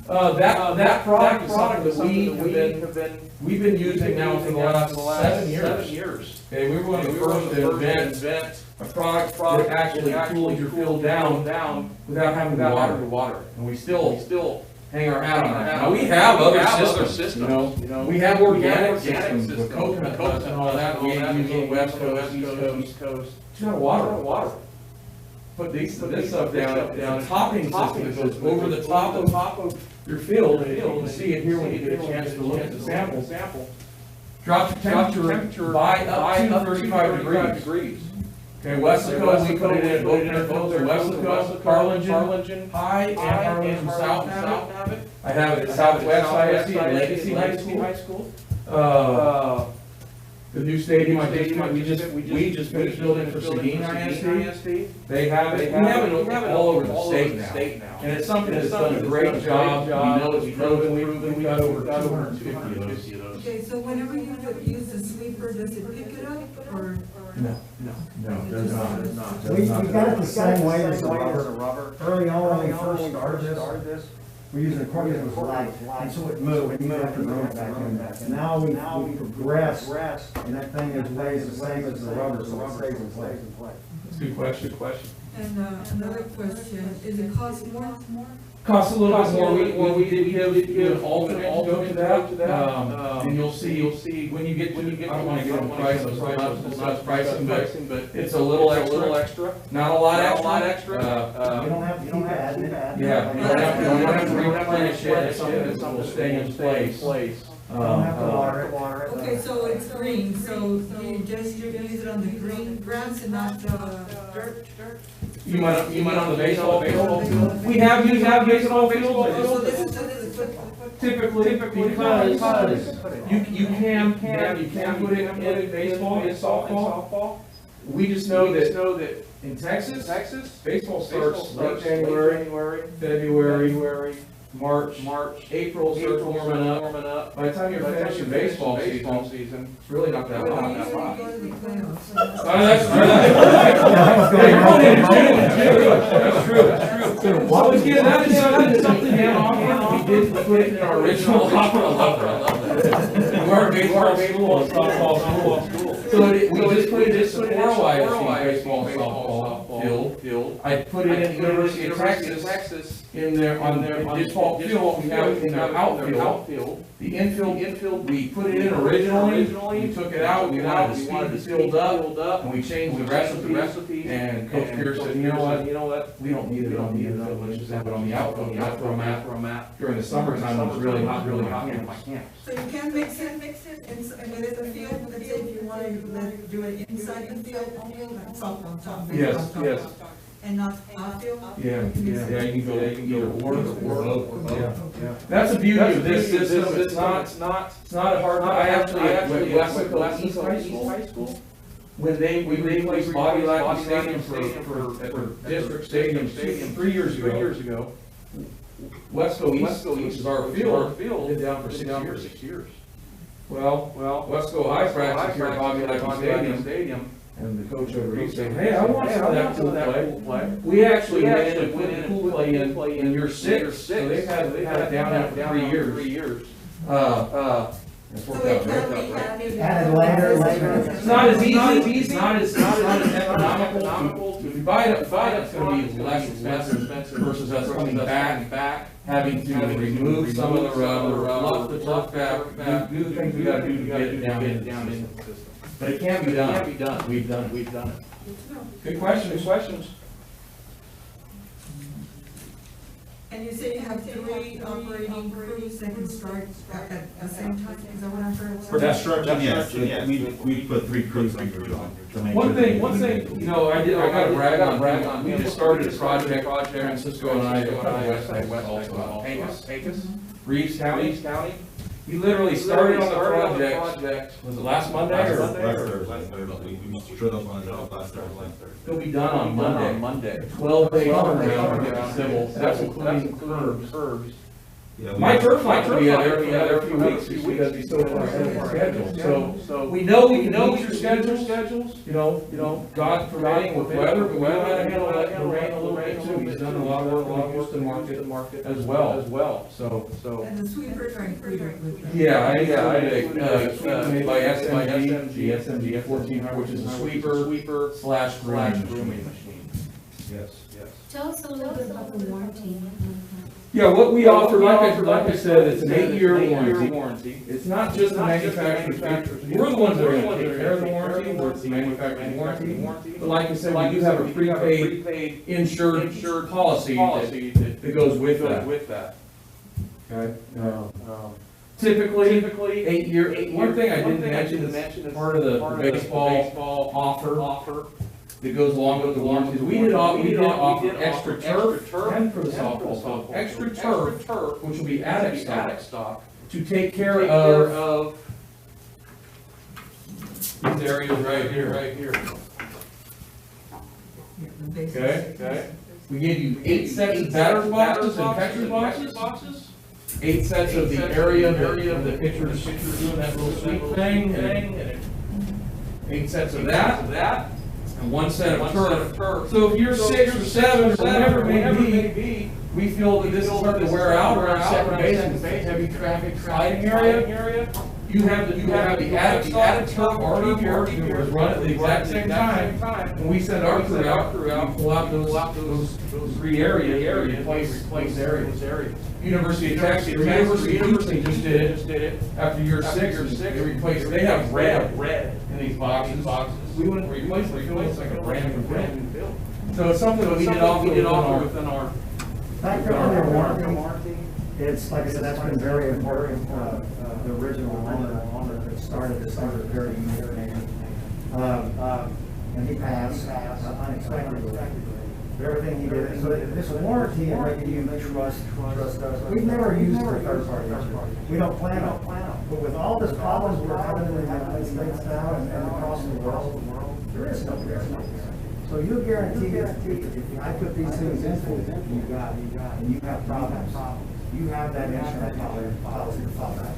That product is something that we've been using now for the last 7 years. Okay, we were one of the first to invent a product that actually cools your field down without having to water. And we still hang our hat on that. Now, we have other systems, you know, we have organic systems with coconut huts and all that, we ain't using West Coast, East Coast. It's not water. Put this stuff down, a topping system that goes over the top of your field, and you can see it here when you get a chance to look at the sample. Drop the temperature by up to 35 degrees. Okay, Wesco, we put it in both their filter, Wesco, Harlingen High, and Harlingen South have it. I have it at Southwest ISD and Legacy High School. The new stadium, we just finished building for Seguin ISD. They have it, we have it all over the state now. And it's something that's done a great job, we know it's proven, we've got over 250 of those. Okay, so whenever you use the sweeper, does it pick it up, or? No, it does not. We got it the same way as the rubber. Early on, when we first started this, we used an accordion that was light, and so it moved, and you have to bring it back in. And now we progress, and that thing is weighs the same as the rubber, so it stays in place. That's a good question. And, another question, is it cost more? Costs a little bit more, we did give an alternate to that, and you'll see, when you get, I don't wanna get into price, it's not pricing, but it's a little extra, not a lot extra. You don't have to keep adding it. Yeah, you don't have to replenish it, it's something that will stay in place. You don't have to water it. Okay, so it's green, so you can use it on the green grass and not, dirt? You might on the baseball field? We have used baseball fields, So this is typically, because you can put it in baseball, in softball. We just know that in Texas, baseball starts late January, February, March, April starts warming up. By the time you're finished your baseball season, it's really not that hot. That's true. Well, again, that's something we did put it in our original we're a baseball and softball school. So we just put it in support baseball and softball field. I put it in University of Texas in their default field. We have it in our outfield. The infield, we put it in originally. We took it out. We wanted to speed the field up, and we changed the recipe. And Coach Pierce said, you know what? We don't need it on the infield. Let's just have it on the outfield. For a map. During the summertime, when it's really hot in my camp. So you can mix it within the field, let's say if you want to do it inside the field, like softball. Yes. And not outfield? Yeah, you can go either or both. Yeah. That's the beauty of this system. It's not a hard. I actually at Wesco East High School. When we replaced Bobby Lackey Stadium for district stadiums 3 years ago. Wesco East, which is our field, been down for 6 years. Well, Wesco High practice here at Bobby Lackey Stadium. And the coach over East said, hey, I want some of that pool play. We actually went in and put the pool play in year 6, so they've had it down there for 3 years. It's So worked it out great. can be added. Added later. It's not as easy, it's not as economical. If we buy it up front, it's gonna be less expensive versus us coming back, having to remove some of the rubber, fluff the turf back, do the things we gotta do to get it down into the system. But it can be done. We've done it. Good questions. And you say you have 3 operating crews that can start at the same time, is that what I heard? For construction, yes, we put 3 crews on your job to make One sure thing, that- you know, I gotta brag on, we just started a project, Francisco and I, West also, Pecos, Reeves County. We literally started on the project, was it last Monday or? Last Thursday. We showed up on the job last Thursday. It'll be done on Monday. 12-day turnaround to get civil, that's including curbs. Yeah, My turf line will be out there a few weeks, because we still have our schedule, so we know we can meet your schedules, you know, God providing with weather, but we know how to handle that, the rain a little bit too, he's done a lot of work on the Houston market as well, so. And the sweepers are included with that? Yeah, I did a sweeper made by SMG, the SMG 1400, which is a sweeper slash grooming machine. Yes. Tell us a little bit about the warranty. Yeah, what we offer, like I said, it's an 8-year warranty. It's not just the manufacturer's warranty. We're the ones that are going to take care of the warranty, we're the manufacturer's warranty. But like I said, we do have a prepaid insured policy that goes with that. Okay? Typically, 8 year, one thing I didn't mention is part of the baseball offer that goes along with the warranties. We did offer extra turf and for the softball, so extra turf, which will be attic stock, to take care of these areas right here. Okay? We gave you 8 sets of batter's boxes and catcher's boxes. 8 sets of the area of the pitcher's doing that little sweep thing, and 8 sets of that. And 1 set of turf. So if you're 6 or 7 or whatever it may be, we feel that this is starting to wear out around second base and heavy traffic sliding area. You have the attic turf already here, it was run at the exact same time. When we send our crew out, we pull out those 3 areas, replace areas. University of Texas, University of Houston just did it after year 6, they have red in these boxes. We wouldn't replace it, it looks like a brand new build. So it's something that we did offer within our. Back to under warranty, it's, like I said, that's been very important. The original owner that started this under a very unique name. And he passed unexpectedly. Everything he did, so this warranty and making you trust us. We've never used a third party. We don't plan on. But with all this problems we're having in the United States now and across the world, there is no guarantee. So you're guaranteed if I put these things in for you, and you have problems, you have that insurance policy to follow that.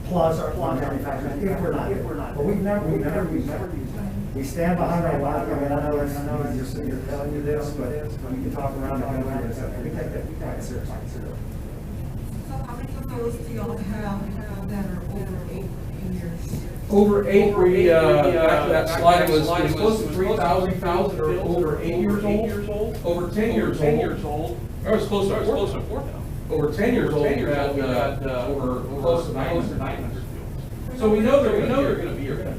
Plus our manufacturers, if we're not. But we've never used that. We stand behind our warranty. I mean, I know it's just sitting here telling you this, but you can talk around the country and stuff. We take that quite seriously. So how many of those do y'all have that are over 8 years? Over 8, back to that slide, it was close to 3,000 are over 8 years old. Over 10 years old. Or it's close to 4,000. Over 10 years old, we've got over close to 900 fields. So we know they're going to be here.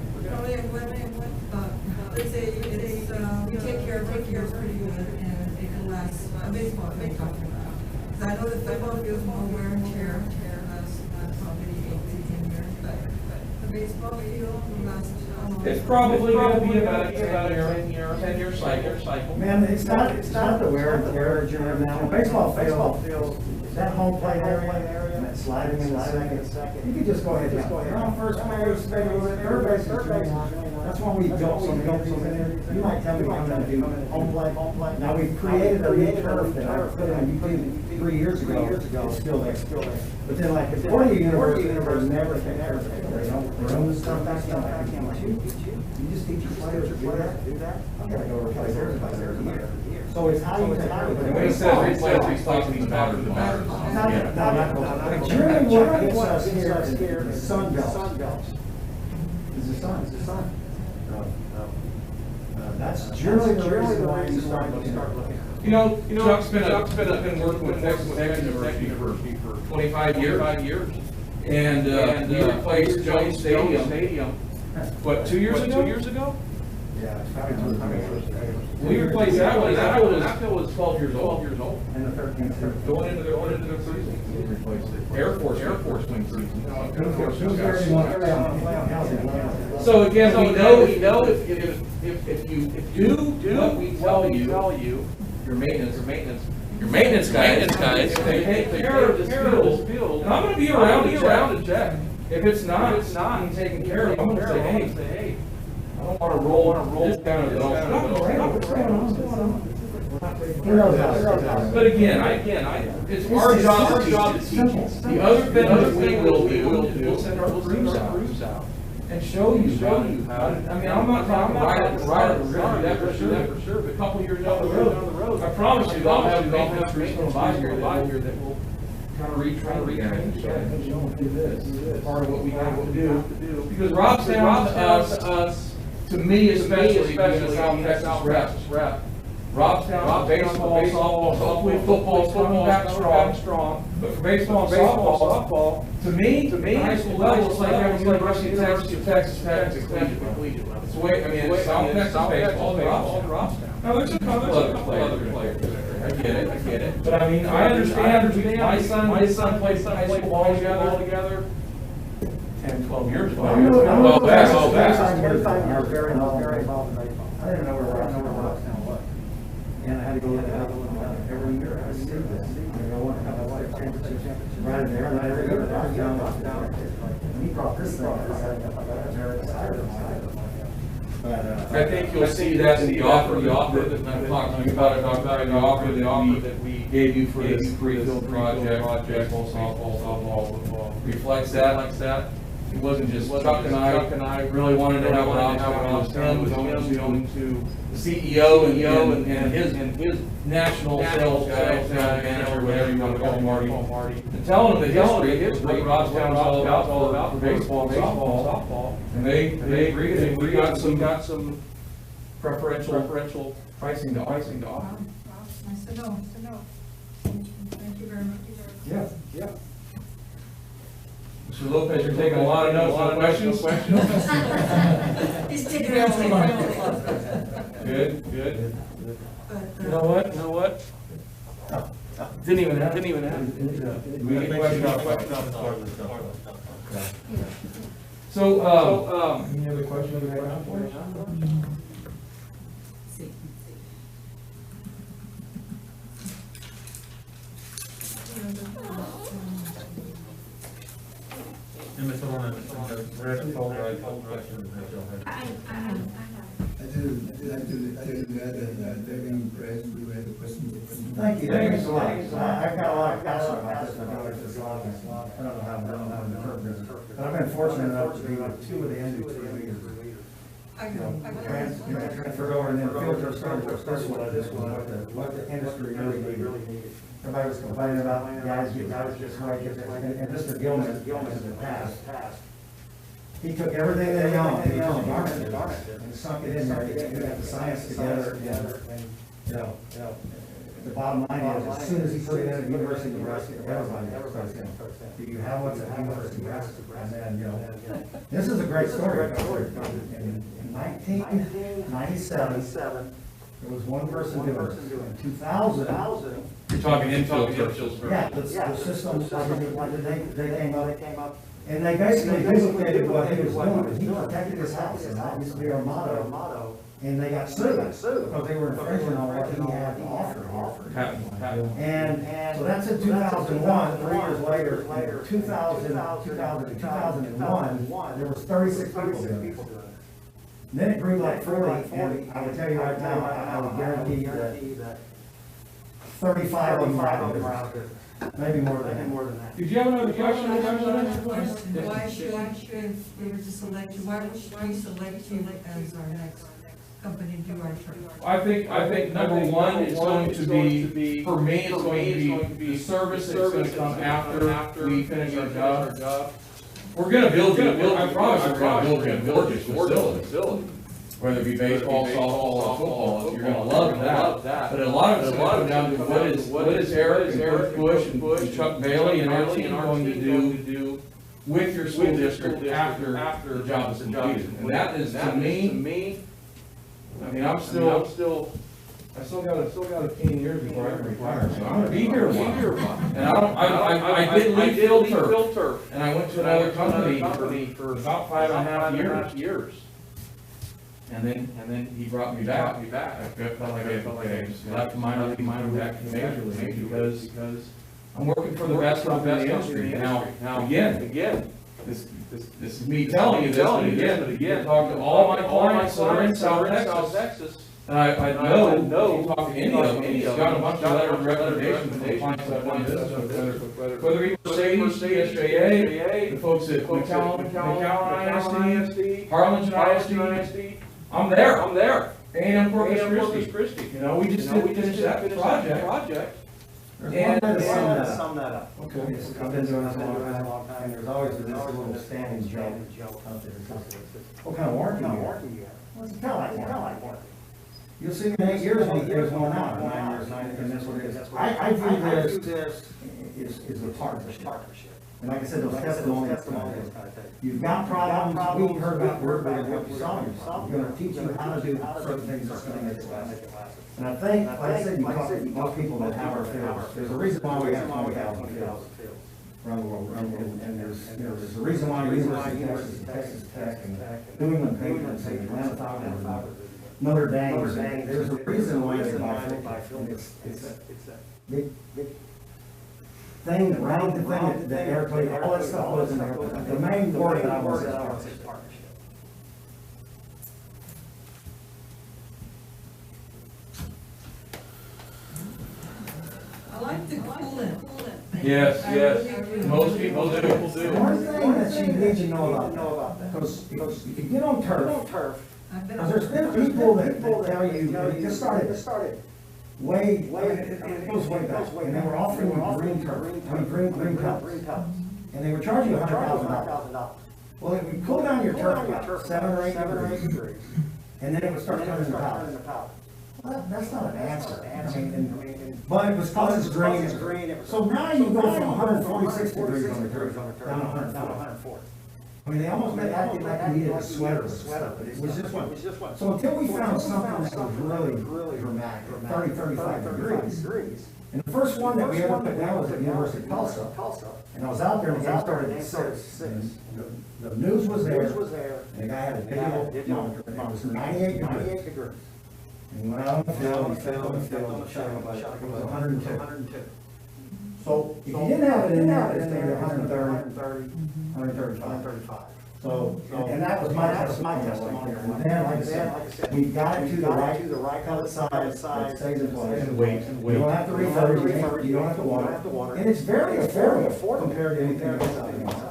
Let's say it's, we take care of yours pretty good and it can last, baseball, I'm talking about. Because I know the football feels more wear and tear lasts probably 8 to 10 years, but the baseball field will last. It's probably going to be about a 10-year cycle. Man, it's not the wear and tear during now. Baseball field, that home plate area, and that sliding in the second, you can just go ahead and you're on first base, third base, that's when we built some in there. You might tell me I'm going to do home plate. Now we've created a new turf that I put in 3 years ago. It's still there. But then like the 40 University never take care of it. They don't run the stuff back down. I can't let you. You just teach your players to do that. I'm going to go replace theirs by their year. So it's how you take care of it. And when he says replace, he's talking about the batteries. Yeah. Generally, what gets us here is the sun belt. Is the sun. That's generally the reason why you start looking. You know, Chuck's been working with Texas Tech University for 25 years. And we replaced Jones Stadium, what, 2 years ago? Yeah, it's probably 2 years. We replaced that one, that was 12 years old. And the 13th. Going into their season, we replaced it. Air Force wing season. So again, we know if you do what we tell you, your maintenance guys, they take care of this field, and I'm gonna be around to check. If it's not being taken care of, I'm gonna say, hey, I don't wanna roll this down to the what's going on? But again, it's our job to teach. The other thing that we will do, we'll send our crews out and show you how to, I mean, I'm not talking right up that for sure, but a couple years down the road, I promise you, I'll have maintenance crews come by here that will kind of retrain, show them do this. Part of what we have to do. Because Robstown to us, to me especially, being a South Texas rep, Robstown, baseball, softball, hopefully football's coming back strong. But for baseball and softball, to me, the high school level is like having University of Texas Tech as a collegiate level. It's the way, I mean, it's South Texas baseball, Robstown. Now, there's a couple other players there. I get it. But I mean, I understand, my son played high school ball together 10, 12 years ago. Are very involved in baseball. I didn't know where Robstown was. And I had to go look it up every year. I see this. I want to have a championship right in there. And I every year, and he brought this thing. I got very excited. I think you'll see that in the offer that I'm talking to you about, the offer that we gave you for this free field project, baseball, softball, football, reflects that. It wasn't just Chuck and I really wanted to have it was going to the CEO and his national sales guy, manager, whatever you want to call him, Marty, and telling him the history, what Robstown's all about for baseball and softball. And they agreed, and we got some preferential pricing to offer. Wow, nice to know. Thank you very much. Yeah. Mr. Lopez, you're taking a lot of notes, no questions? He's taking everything. Good. But, You know what? Didn't even have. Do we get questions? So, any other questions right now for you? And Mr. Lawrence, questions that you'll have. I do like to tell you that I'm very impressed with the questions. Thank you. Thank you so much. I've got a lot of passion about this. My daughter's just I don't know how I'm doing the turf business. But I've been fortunate enough to be with two of the NDT leaders. Transferred over and then field turf started to this what the industry really needed. Everybody was complaining about guys just right, and Mr. Gilman in the past. He took everything that he owned, he owned and sunk it in there, he got the science together, and, the bottom line is, as soon as he put it in at University of Nebraska, everybody starts saying, do you have what's at University of Nebraska? And then, this is a great story. In 1997, there was one person doing it. In 2000, You're talking infield. yeah, the system, they came up, and they basically duplicated what he was doing. He protected his house, and that used to be our motto. And they got sued because they were infringing on what he had to offer. And so that's in 2001, 3 years later, 2001, there was 36 people doing it. And then it grew like 40, and I would tell you right now, I would guarantee that 35 of them are out there. Maybe more than that. Did you have another question? Why should we select you? Why should we select you as our next company do our turf? I think number one is going to be, for me, it's going to be the service that's gonna come after we finish our job. We're gonna build, I promise we're gonna build a gorgeous facility. Whether it be baseball, softball, or football, you're gonna love that. But a lot of it's gonna come down to what is Eric and Coach Bush and Chuck Bailey and our team going to do with your school district after the job is completed. And that is, to me, I mean, I still got 15 years before I can retire, so I'm gonna be here a while. And I did leave Field Turf, and I went to another company for about 5.5 years. And then he brought me back. I felt like I left mine back to Major League because I'm working for the best of the industry. Now, again, this is me telling you this, but again, talk to all my clients that are in South Texas. And I know, if you talk to any of them, he's got a bunch of letters of recommendation from the clients that I've done business with, whether it be Mercedes, SJA, the folks at McAllen ISD, Harlingen ISD, I'm there. And Corpus Christi. You know, we just didn't finish that project. There's one way to sum that up. Okay. I've been doing this a long time, there's always this little standing joke out there. What kind of warranty you have? Well, it's kind of like warranty. You'll see me in 8 years when there's one out, 9 years, and that's what it is. I view this is a partnership. And like I said, those testimonials, you've got problems, we heard about word, but what you saw yourself, we're gonna teach you how to do certain things that's gonna make it last. And I think, like I said, you talk to most people that have our fields, there's a reason why we have 20,000 fields around the world, and there's a reason why University of Texas, Texas Tech, and New England Patriots, and Atlanta Falcons, Notre Dame, there's a reason why they buy field. It's a big thing, the thing that Eric played, all that stuff was in there. The main word that I was is partnership. I like the coolant. Yes, most people do. One thing that you need to know about that, because if you get on turf, because there's been people that tell you, this started way, it goes way back, and they were offering you green pellets, and they were charging you $100,000. Well, if you cool down your turf about 7 or 8 degrees, and then it would start turning into powder. Well, that's not an answer. I mean, but it was because it's green. So now you go from 146 degrees on the turf down to 140. I mean, they almost made it like you needed a sweater or stuff, but it was just one. So until we found something that was really dramatic, 35 degrees. And the first one that we ever put down was at the University of Tulsa. And I was out there and the game started at 6. And the news was there, and the guy had a big old thermometer, and it was 98 degrees. And he went out on the field, and he fell on the field, and shot him, it was 102. So if you didn't have it in there, it's maybe 130, 135. So, and that was my testimony. And then, like I said, we got it to the right pellet size, that stays in place. And wait. You don't have to refurbish, you don't have to water. And it's very affordable compared to anything else out in the market.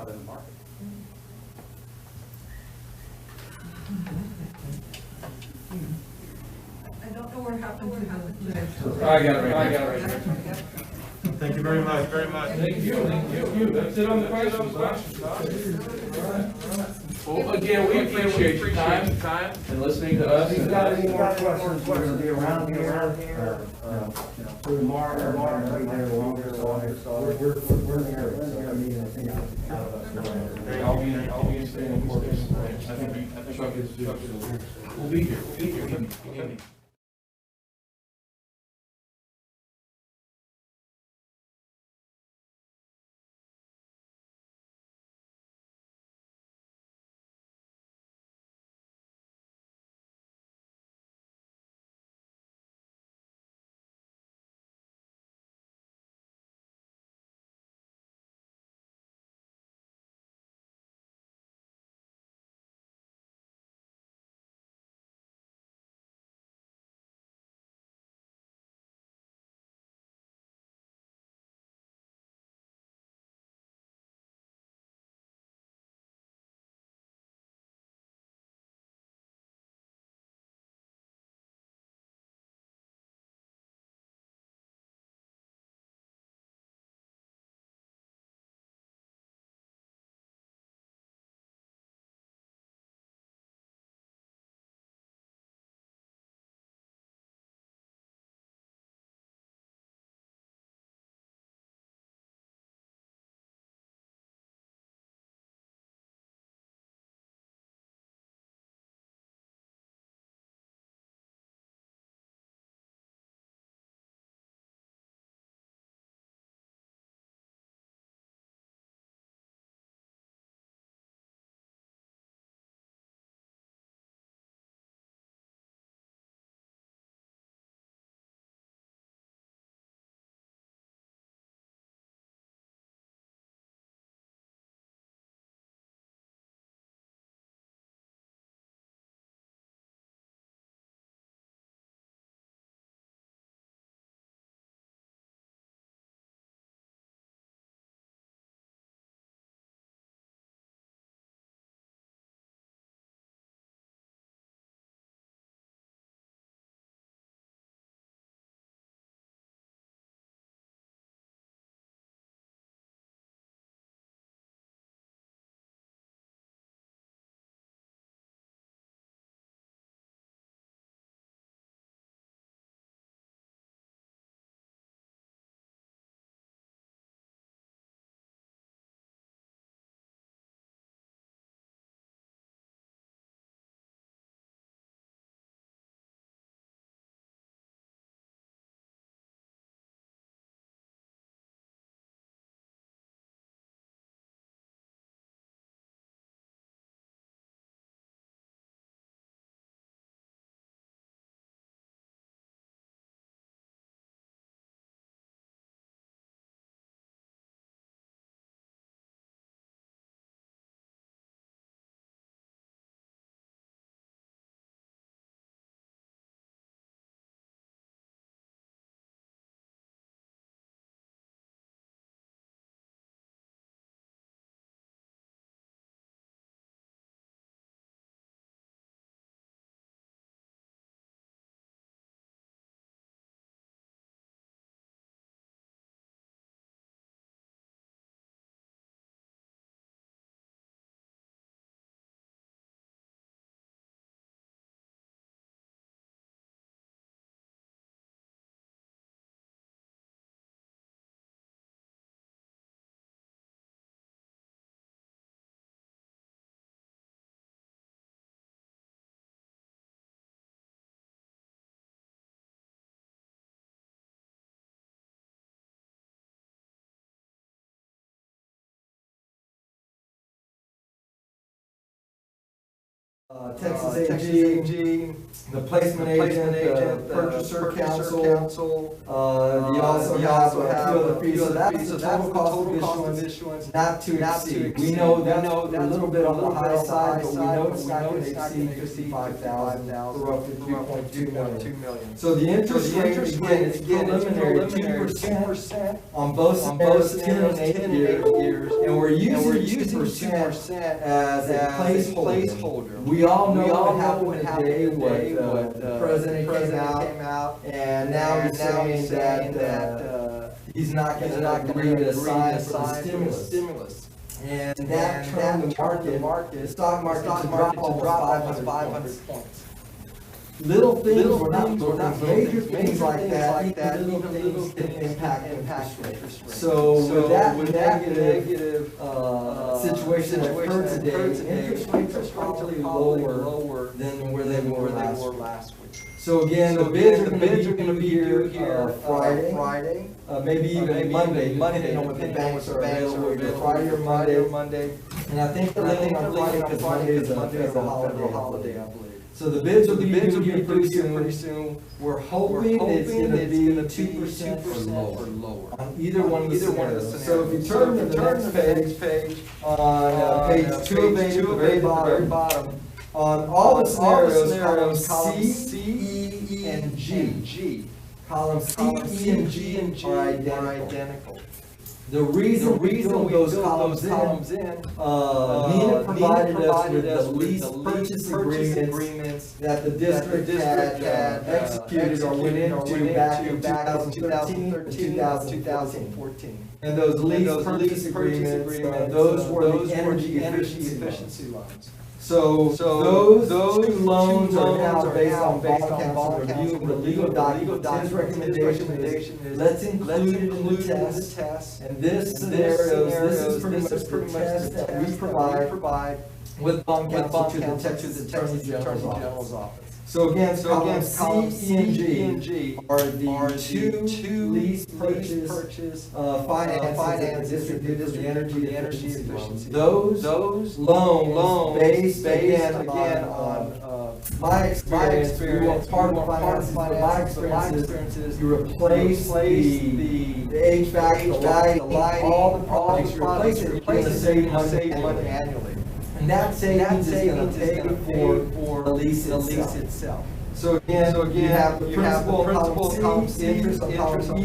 I don't know what happened to the. I got it right. Thank you very much. Thank you. That's it on the questions. Well, again, we appreciate your time and listening to us. If you've got any more questions, we're gonna be around here, through tomorrow, or maybe there longer, so we're in the area, so if you need anything out of us. I'll be staying in Corpus. I think Chuck is too. We'll be here. Texas AG, the placement agent, purchaser council, you also have a few other fees, so that's the total cost of issuance, not to exceed. We know that's a little bit on the high side, but we know it's not going to exceed 55,000, for roughly 3.2 million. So the interest rate, again, is preliminary 2% on both scenarios, 10 and 8 years, and we're using 2% as a placeholder. We all know what happened today, what the president came out, and now he's saying that he's not going to agree to sign for the stimulus. And that turned the market, the stock market to drop almost 500 points. Little things, we're not major things like that, even little things can impact interest rates. So with that negative situation that occurred today, interest rates are probably lower than where they were last week. So again, the bids are going to be here Friday, maybe even Monday, depending on what the banks are available, either Friday or Monday. And I think they're leaning on Friday because Monday is a federal holiday, I believe. So the bids will be here pretty soon. We're hoping it's going to be 2% or lower on either one of the scenarios. So if you turn to the next page, on page 2 of 8 at the very bottom, on all the scenarios, columns C, E, and G. Columns C, E, and G are identical. The reason we throw those columns in, NENA provided us with the lease purchase agreements that the district had executed or went into back in 2013 and 2014. And those lease purchase agreements, those were the energy efficiency loans. So those two loans are now based on bond council reviewing the legal documents. His recommendation is let's include it in the test. And this is pretty much the test that we provide with bond council to the Texas Attorney General's office. So again, columns C, E, and G are the two lease purchase finances that the district did the energy efficiency. Those loans based again on my experience, we want part of the finances, but my experience is you replace the HVAC, the lighting, all the products, you replace it, you're going to save money annually. And that savings is going to pay for the lease itself. So again, you have the principal column C, interest on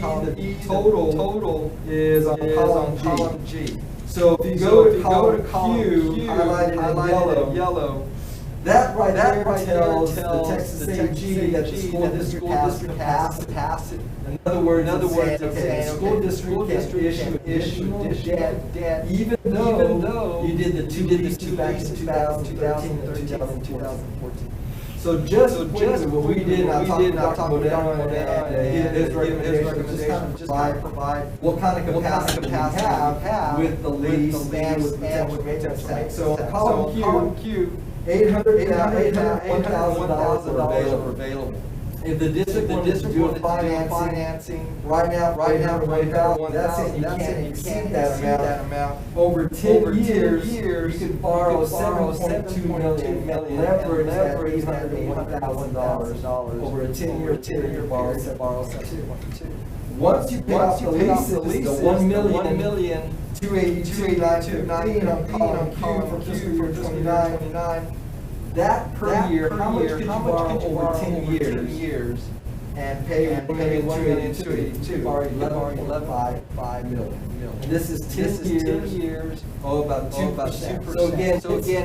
column E, the total is on column G. So if you go to column Q, highlighted in yellow, that right there tells the Texas AG that the school district has to pass it. In other words, the school district can issue additional debt even though you did the two leases back in 2013 and 2014. So just what we did, and I talked about that, and his recommendation just kind of provide what kind of capacity we have with the lease and with potential maintenance tanks. So column Q, $801,000 are available. If the district wanted to do financing right now, that's saying you can't exceed that amount. Over 10 years, you could borrow $7.2 million, leverage that $801,000 over a 10-year borrow. Once you pay off the leases, the $1,282,915 on column Q for fiscal year 29, that per year, how much could you borrow over 10 years and pay $1,282,000? Borrow $11.5 million. And this is 10 years, about 2%. So again,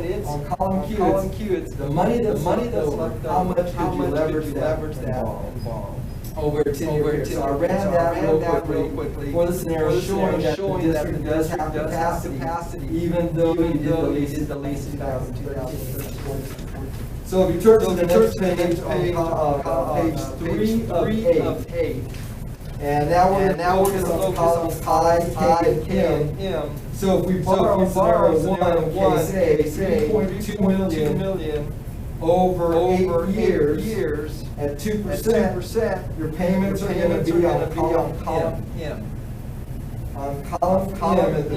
it's on column Q, it's the money that's left, how much could you leverage that and borrow over a 10-year period. So I ran that real quickly for the scenario showing that the district does have capacity, even though you did the lease in 2013. So if you turn to the next page, page 3 of 8, and now we're focused on columns I, K, and M. So if we borrow scenario 1, case A, $3.2 million over 8 years at 2%, your payments are going to be on column M. On column M, at the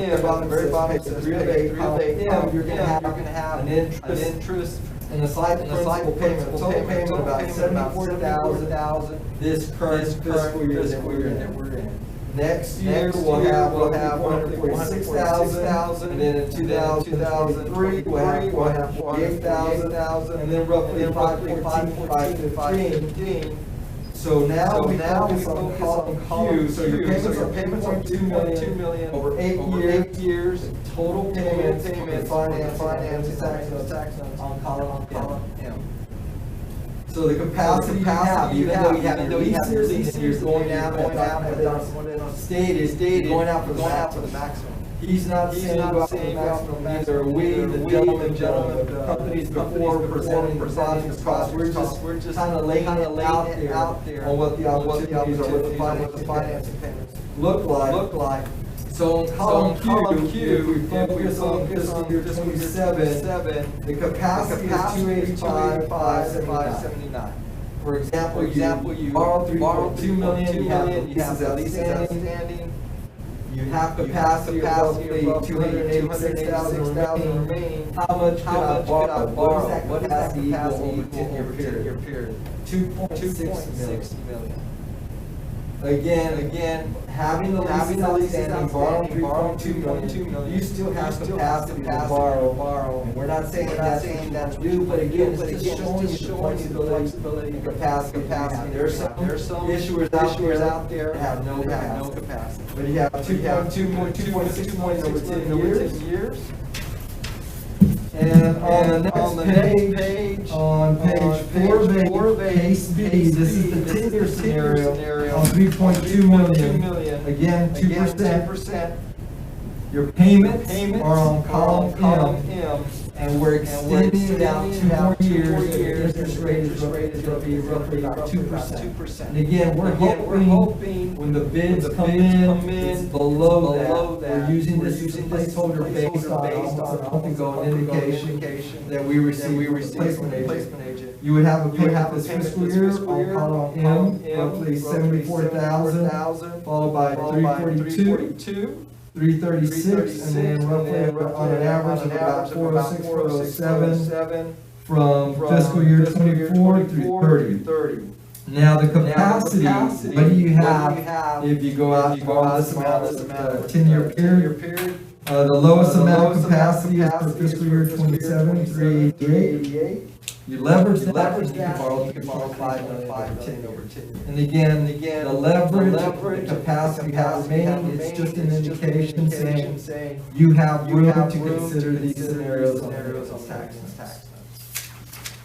very bottom, it says real estate, column M, you're going to have an interest And the slight principal payment, total payment about $74,000 this current fiscal year that we're in. Next year, we'll have $146,000, and then in 2023, we'll have $48,000, and then roughly $515. So now we focus on column Q, so your payments are $2 million over 8 years, total payments finance tax notes on column M. So the capacity you have, even though you have leases going out, stated, going out for the maximum. He's not saying go out for the maximum, neither are we, the gentlemen, companies before presenting the project cost. We're just kind of laying it out there on what the opportunities are, what the financing payments look like. So on column Q, if we focus on fiscal year 27, the capacity is 285,579. For example, you borrow $3.2 million, you have leases outstanding, you have capacity of roughly $286,000 remaining. How much could I borrow? What is that capacity equal over 10-year period? $2.6 million. Again, having the leases outstanding, borrowing $3.2 million, you still have capacity to borrow. And we're not saying that's due, but again, it's just showing you the flexibility and capacity. There's some issuers out there that have no capacity. But you have $2.6 million over 10 years. And on the next page, on page 4, case B, this is the 10-year scenario on $3.2 million. Again, 2%. Your payments are on column M, and we're extending it out 2 more years. The interest rate is going to be roughly about 2%. And again, we're hoping when the bids come in, it's below that. We're using this as a placeholder based on a month ago, an indication that we received replacement agent. You would have a payment this fiscal year on column M, roughly $74,000, followed by $342. 336, and then roughly on an average of about 406, 407 from fiscal year 24 through 30. Now the capacity, what do you have if you go out and borrow this amount, 10-year period? The lowest amount of capacity is for fiscal year 27, 388. You leverage that, and you can borrow $5 million over 10 years. And again, the leverage, the capacity has remaining, it's just an indication saying you have room to consider these scenarios on tax.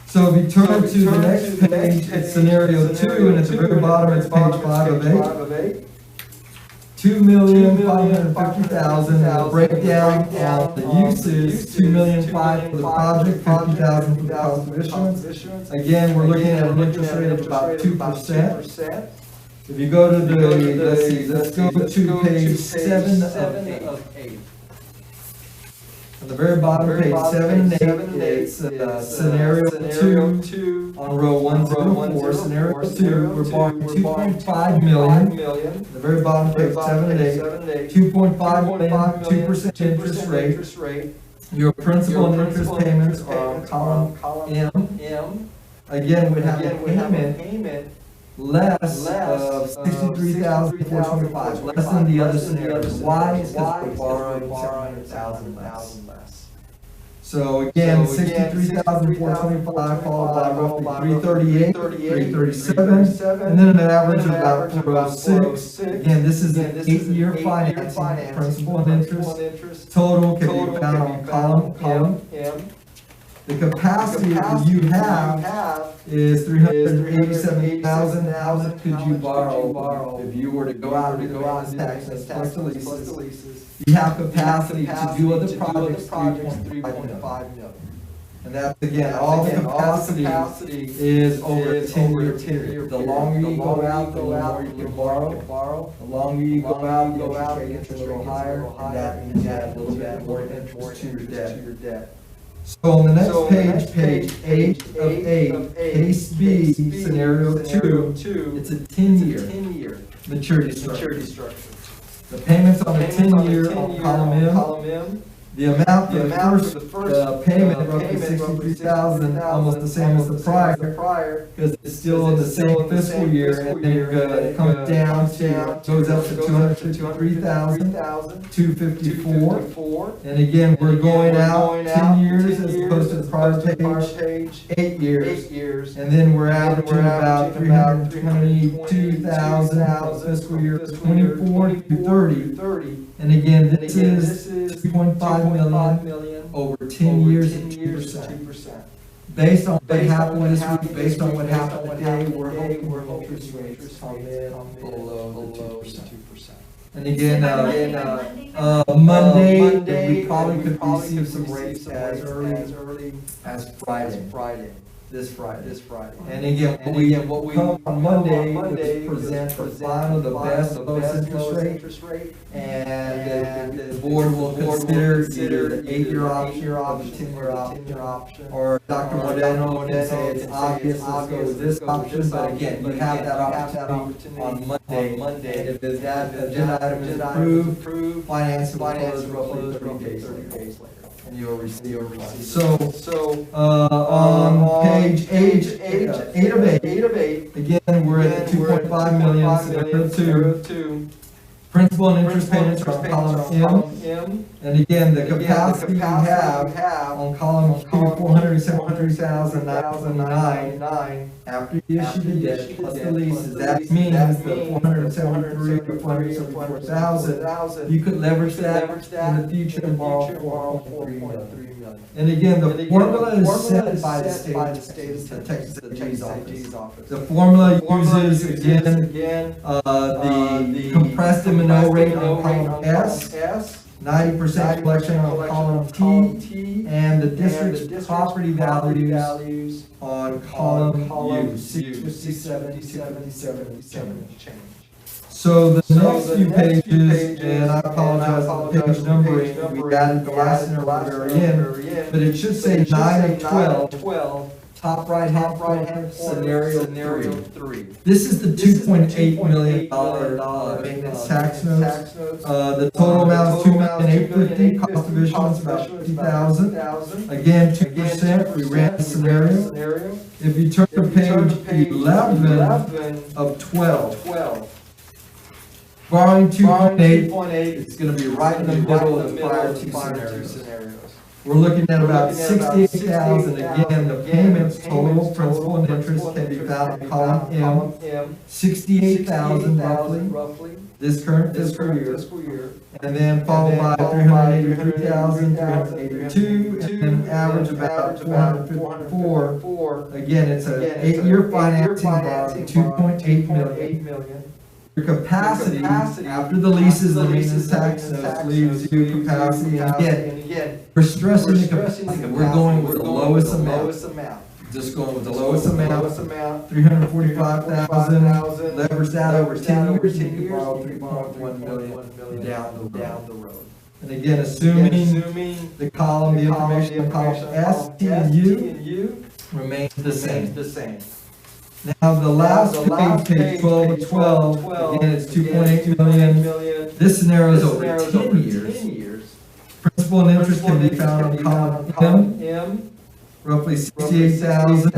So if you turn to the next page, it's scenario 2, and at the very bottom, it's page 5 of 8. $2,550,000. The breakdown of the uses, $2,500,000 for the project, $50,000 for the cost of issuance. Again, we're looking at an interest rate of about 2%. If you go to the, let's go to page 7 of 8. On the very bottom, page 7 and 8, it's scenario 2 on row 104. Scenario 2, we're borrowing $2.5 million. The very bottom, page 7 and 8, $2.5 million, 2% interest rate. Your principal and interest payments are on column M. Again, we have a payment less of $63,425, less than the other scenarios. Why? Is because we're borrowing $700,000 less. So again, $63,425 followed by roughly $338, $337, and then an average of about $406. Again, this is an 8-year financing, principal and interest. Total can be found on column M. The capacity that you have is $387,000. How much could you borrow if you were to go out and tax plus the leases? You have capacity to do other projects, $3.5 million. And that's again, all the capacity is over a 10-year period. The longer you go out, the more you can borrow. The longer you go out, the interest rate gets a little higher, and that means you have a little bit more interest to your debt. So on the next page 8 of 8, case B, scenario 2, it's a 10-year maturity structure. The payments on the 10-year on column M, The amount for the first payment, roughly 63,000, almost the same as the prior, because it's still in the same fiscal year, and then it comes down to, goes up to 253,254. And again, we're going out 10 years as opposed to the prior page, 8 years. And then we're averaging about 322,000 fiscal year 24 to 30. And again, this is 2.5 million over 10 years at 2%. Based on what happened this week, based on what happened today, we're hoping interest rates come in below the 2%. And again, Monday, we probably could receive some rates as early as Friday. This Friday. And again, what we come on Monday is present the final, the best, lowest interest rate. And the board will consider either the 8-year option or the 10-year option. Or Dr. Modeno can say it's obvious, let's go with this option. But again, you have that opportunity on Monday. And if that agenda item is approved, finance will close roughly 30 days later. And you'll receive your refund. So, on page 8 of 8, again, we're at 2.5 million, scenario 2. Principal and interest payments are on column M. And again, the capacity we have on column Q, 473,929. After you issue the debt plus the leases, that means the 473,474,000. You could leverage that in the future and borrow 4.3 million. And again, the formula is set by the state of Texas AG's office. The formula uses, again, the compressed M&O rate on column S, 90% collection on column T, and the district's property values on column U, 657 change. So the next few pages, and I apologize for the page numbering, we added the last scenario we're in, but it should say 9 of 12, top right-hand corner, scenario 3. This is the $2.8 million maintenance tax notes. The total amount is $2,850,000, cost of issuance about $50,000. Again, 2%, we ran the scenario. If you turn to page 11 of 12, borrowing 2.8, it's going to be right in the middle of the prior two scenarios. We're looking at about 68,000. Again, the payments total, principal and interest can be found in column M. 68,000 roughly, this current fiscal year. And then followed by 383,000, 382, and then average about 454. Again, it's an 8-year financing borrowing, 2.8 million. Your capacity, after the leases, the maintenance tax notes, leaves you capacity, and again, we're stressing the capacity, we're going with the lowest amount. Just going with the lowest amount, 345,000, leverage that over 10 years, and you can borrow 3.1 million down the road. And again, assuming the column, the information in column S, T, and U remains the same. Now, the last page 12 of 12, again, it's 2.8 million. This scenario is over 10 years. Principal and interest can be found on column M, roughly 68,000.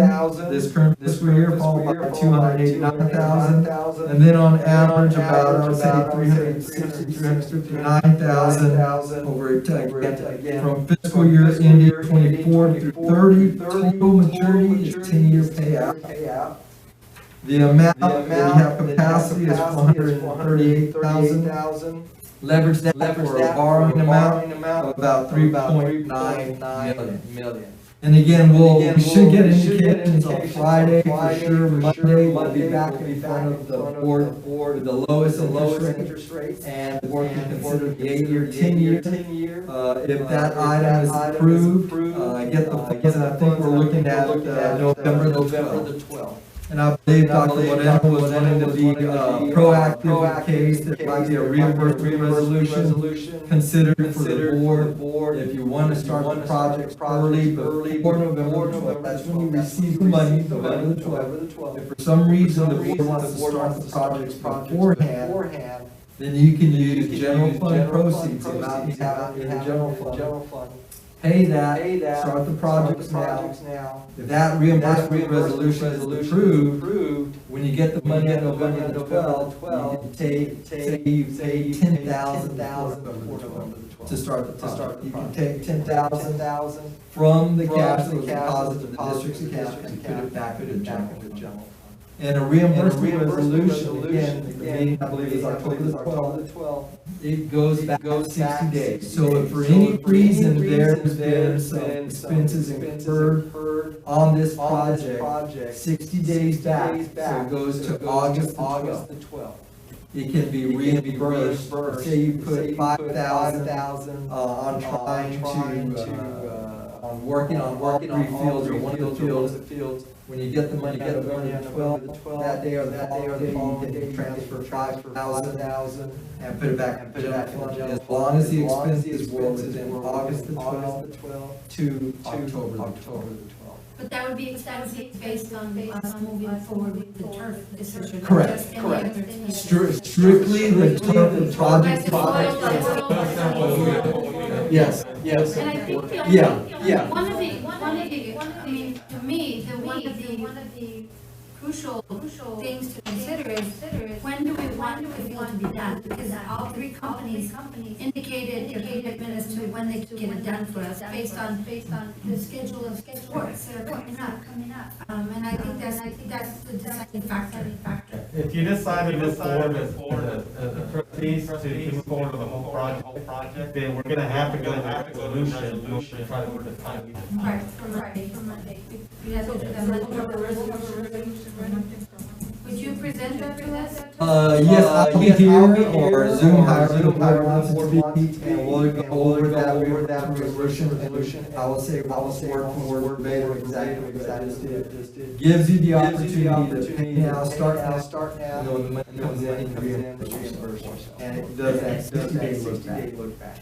This current fiscal year, followed by 289,000. And then on average, about, I would say, 359,000 over again, from fiscal year ending 24 through 30. Total maturity is 10-year payout. The amount that we have capacity is 438,000. Leverage that for a borrowing amount of about 3.9 million. And again, we should get indications on Friday for sure. Monday, we'll be back in front of the board with the lowest interest rate. And the board can consider the 8-year, 10-year. If that item is approved, get the funds, and I think we're looking at November the 12th. And I believe Dr. Moreno was wanting to be proactive in case there might be a reimbursement resolution considered for the board. If you want to start the project early, before November 12th, that's when you receive the money, November the 12th. If for some reason the board wants to start the projects beforehand, then you can use general fund proceeds, the amount you have in your general fund. Pay that, start the projects now. If that reimbursement resolution is approved, when you get the money on November the 12th, you can take, say you pay $10,000 to start the project. You can take $10,000 from the cash that was deposited to the district's account and put it back into the general fund. And a reimbursement resolution, again, the meeting, I believe, is October the 12th. It goes back 60 days. So if for any reason there's been some expenses incurred on this project, 60 days back, so it goes to August the 12th. It can be reimbursed. Say you put $5,000 on trying to, on working on all three fields or one of the fields. When you get the money on November the 12th, that day or the following day, you can transfer $5,000 and put it back in the general fund. As long as the expenses were within August the 12th to October the 12th. But that would be based on us moving forward with the turf decision. Correct. Strictly the turf project. Yes. And I think the only, one of the, I mean, to me, one of the crucial things to consider is when do we want the field to be done? Because all three companies indicated their commitment as to when they could get it done for us based on the schedule of sports that are coming up. And I think that's the deciding factor. If you decide to move forward with the trustees to move forward with the whole project, then we're gonna have to go to a resolution to try to work the time. Right. We have to do that. Would you present that to us? Yes, I'll be here or Zoom, however the board wants it to be, and we'll go over that resolution. I will say word for word verbatim exactly what I just did. Gives you the opportunity to pay now, start now, you know, when the money comes in, reimburse. And it does that 60-day look back.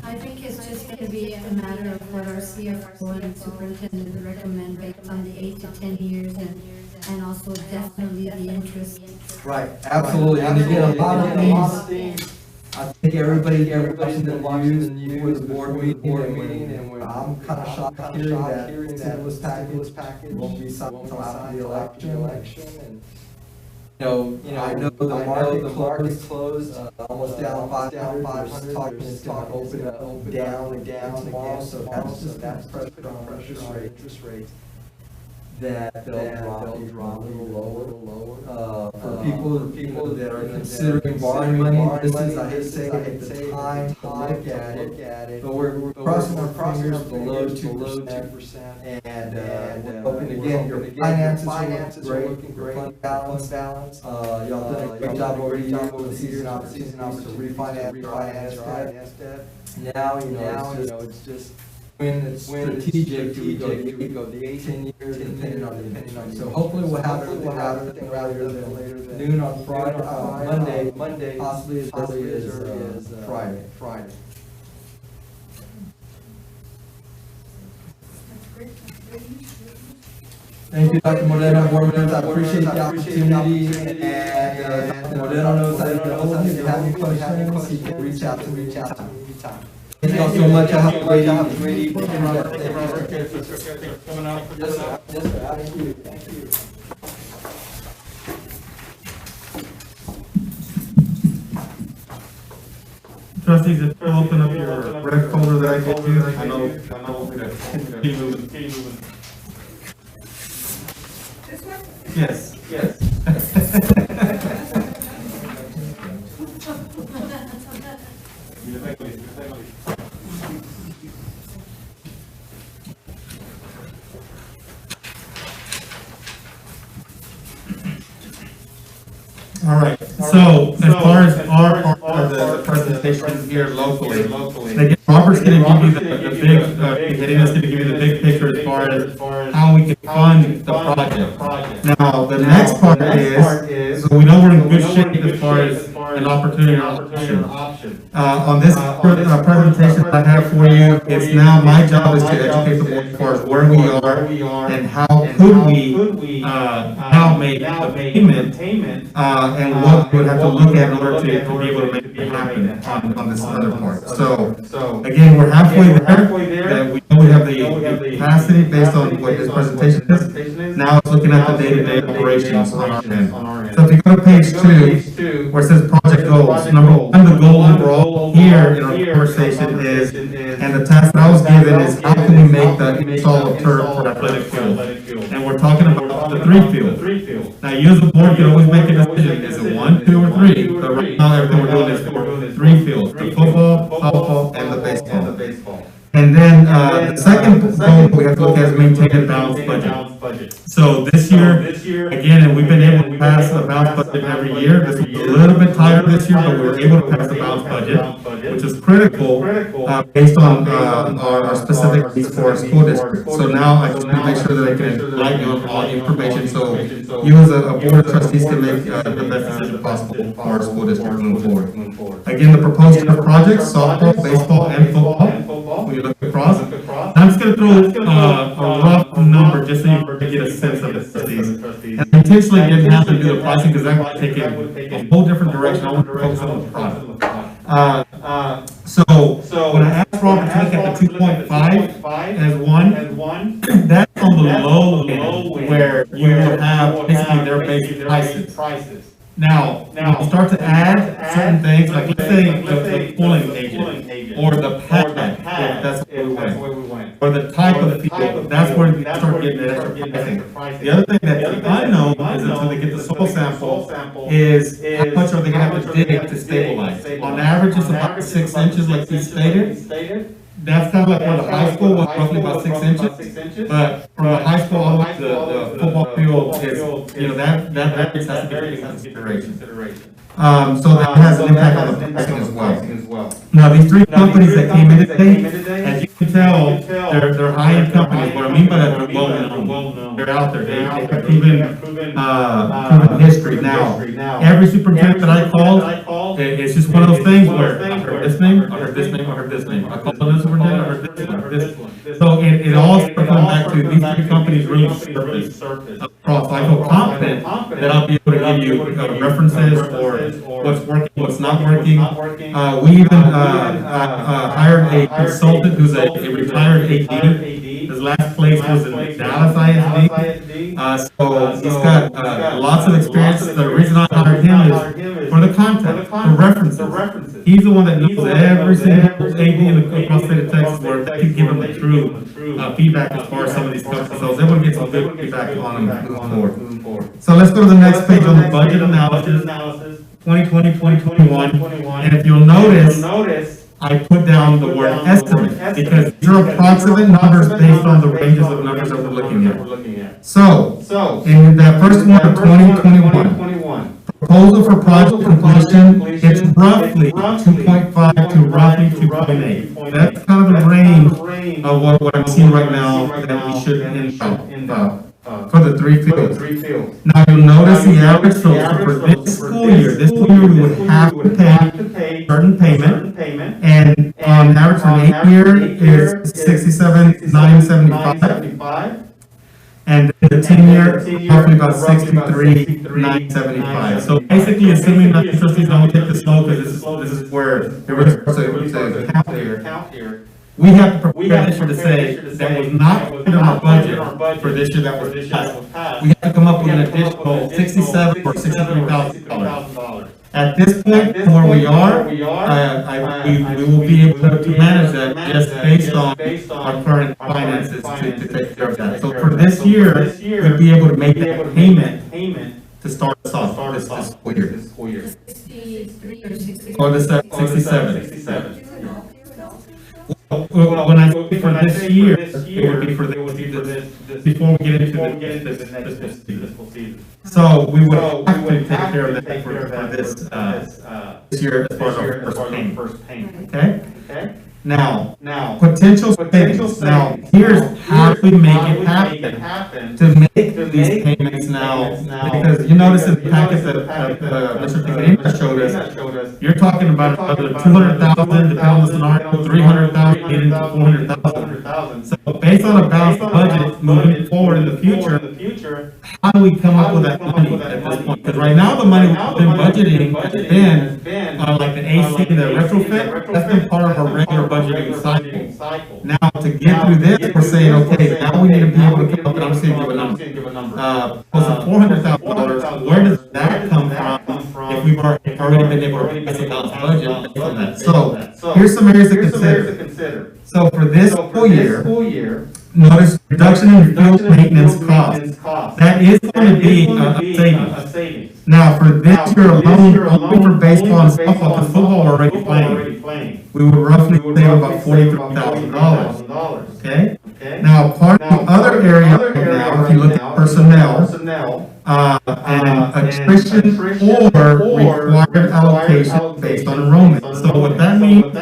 I think it's just going to be a matter of what our CFO and superintendent would recommend based on the 8 to 10 years and also definitely the interest. Right, absolutely. And again, a lot of things, I think everybody that used for the board meeting, and I'm kind of shocked hearing that stimulus package won't be something after the election. You know, I know the market closed, almost down 500, talking it's going to open up down tomorrow, so that's just pressure on interest rates. That they'll drop a little lower. For people that are considering borrowing money, this is, I hate to say it, the time to look at it. But we're crossing our fingers below 2%. And hoping again, your finances are looking great, fund balance. Y'all done a great job already with the season opportunities to refinance debt. Now, you know, it's just when it's strategic, we go the 18 years depending on the opinion. So hopefully we'll have everything rather than noon on Friday, Monday, possibly as early as Friday. Thank you, Dr. Moreno, board members. I appreciate the opportunity, and Dr. Moreno knows how to get hold of me. If you have any questions, you can reach out to me anytime. Thank you all so much. I have a great evening. Yes, sir. Thank you. Trustees, if you'll open up your rec folder that I gave you, I know. Keep moving. This one? Yes. All right, so as far as our part of the presentation here locally, Robert's gonna give you the big, Getting gonna give you the big picture as far as how we can fund the project. Now, the next part is, so we know we're in good shape as far as an opportunity or option. On this presentation I have for you, it's now my job is to educate the board as far as where we are and how could we now make the payment and what we would have to look at in order to be able to make it happen on this other part. So again, we're halfway there. And we know we have the capacity based on what this presentation is. Now it's looking at the day-to-day operations on our end. So if you go to page 2, where it says project goals, number 1, the goal overall here in our conversation is, and the task that I was given is, how can we make the install of turf for athletic field? And we're talking about the 3 field. Now you as a board can always make a decision, is it 1, 2, or 3? But right now everything we're doing is for 3 fields, the football, softball, and the baseball. And then the second goal we have to look at is maintain a balanced budget. So this year, again, and we've been able to pass a balanced budget every year. This was a little bit tighter this year, but we were able to pass the balanced budget, which is critical based on our specific needs for our school district. So now I just want to make sure that I can enlighten you on all the information, so you as a board of trustees can make the best decision possible for our school district moving forward. Again, the proposed projects, softball, baseball, and football. When you look across, I'm just going to throw a rough number just so you can get a sense of it, trustees. And I intentionally didn't have to do the pricing because that would take it a whole different direction. I want to focus on the product. So when I asked Robert to look at the 2.5 as one, that's on the low end where you would have basically their basic prices. Now, when you start to add certain things, like let's say the pulling agent, or the pad, that's where we went, or the type of field, that's where you start getting the extra pricing. The other thing that's unknown is until they get the soil sample is how much are they going to have to dig to stabilize. On average, it's about 6 inches, like you stated. That's kind of like where the high school was, roughly about 6 inches. But from the high school all the way to the football field is, that has to be taken into consideration. So that has an impact on the pricing as well. Now, these 3 companies that came in today, as you can tell, they're high-end companies. What I mean by that, they're well-known. They're out there. They have proven history. Now, every superintendent that I called, it's just one of those things where I heard this name, I heard this name, I heard this name. I called another superintendent, I heard this one, I heard this one. So it all starts coming back to these 3 companies really surface across. I feel confident that I'll be able to give you references or what's working, what's not working. We even hired a consultant who's a retired AD. His last place was in Dallas ISD. So he's got lots of experience. The reason I hired him is for the content, for references. He's the one that knows every single AD across the state of Texas where they can give him the true feedback as far as some of these companies. So they want to get some good feedback on them moving forward. So let's go to the next page on the budget analysis. 2020, 2021, and if you'll notice, I put down the word estimate, because these are approximate numbers based on the ranges of numbers that we're looking at. So, in that first one of 2021, proposal for project completion, it's roughly 2.5 to roughly 2.8. That's kind of the range of what I'm seeing right now that we should end up. For the 3 fields. Now you'll notice the average, so for this school year, we would have to pay certain payment, and on average for an 8-year is $67,975, and the 10-year roughly about $63,975. So basically, assuming that the trustees don't take the slope, because this is where it really starts to count here. We have to prepare this year to say that was not in our budget for this year that was passed. We have to come up with an additional $67,000 or $63,000. At this point, from where we are, we will be able to manage that just based on our current finances to take care of that. So for this year, we'll be able to make that payment to start us off this school year. 63 or 60? Or the 67. When I say for this year, it would be for this, before we get into this fiscal season. So we would have to take care of that for this year as far as our first payment. Okay? Now, potential savings. Now, here's how we make it happen to make these payments now. Because you notice in the packet that Mr. Picanina showed us, you're talking about another 200,000, depending on the scenario, 300,000, getting to 400,000. So based on a balanced budget moving forward in the future, how do we come up with that money at this point? Because right now, the money we've been budgeting has been, like the AC, the retrofit, that's been part of our regular budgeting cycle. Now, to get through this, we're saying, okay, now we need to be able to come up, and I'm just gonna give a number. Close to $400,000, where does that come from if we've already been able to pass a balanced budget based on that? So, here's some areas to consider. So for this full year, notice reduction in field maintenance costs. That is going to be a savings. Now, for this year alone, only for baseball and softball, because football we're already playing, we would roughly save about $43,000. Okay? Now, part of the other area right now, if you look at personnel, and attrition or required allocation based on enrollment. So what that means,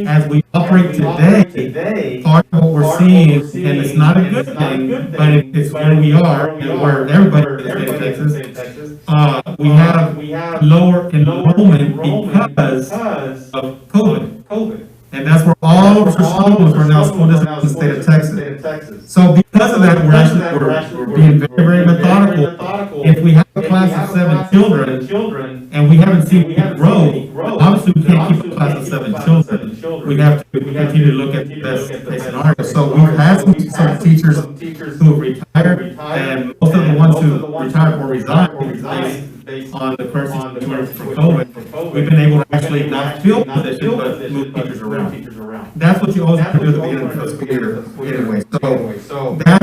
as we operate today, part of what we're seeing, and it's not a good thing, but it's where we are and where everybody in the state of Texas, we have lower enrollment because of COVID. And that's where all of our schools are now school districts in the state of Texas. So because of that, we're being very, very methodical. If we have a class of 7 children, and we haven't seen it grow, obviously we can't keep a class of 7 children. We have to continue to look at the best case scenario. So we've had some teachers who have retired, and most of the ones who retired or resigned based on the current situation for COVID, we've been able to actually not fill positions, but move teachers around. That's what you always have to do at the beginning of the fiscal year anyway. So that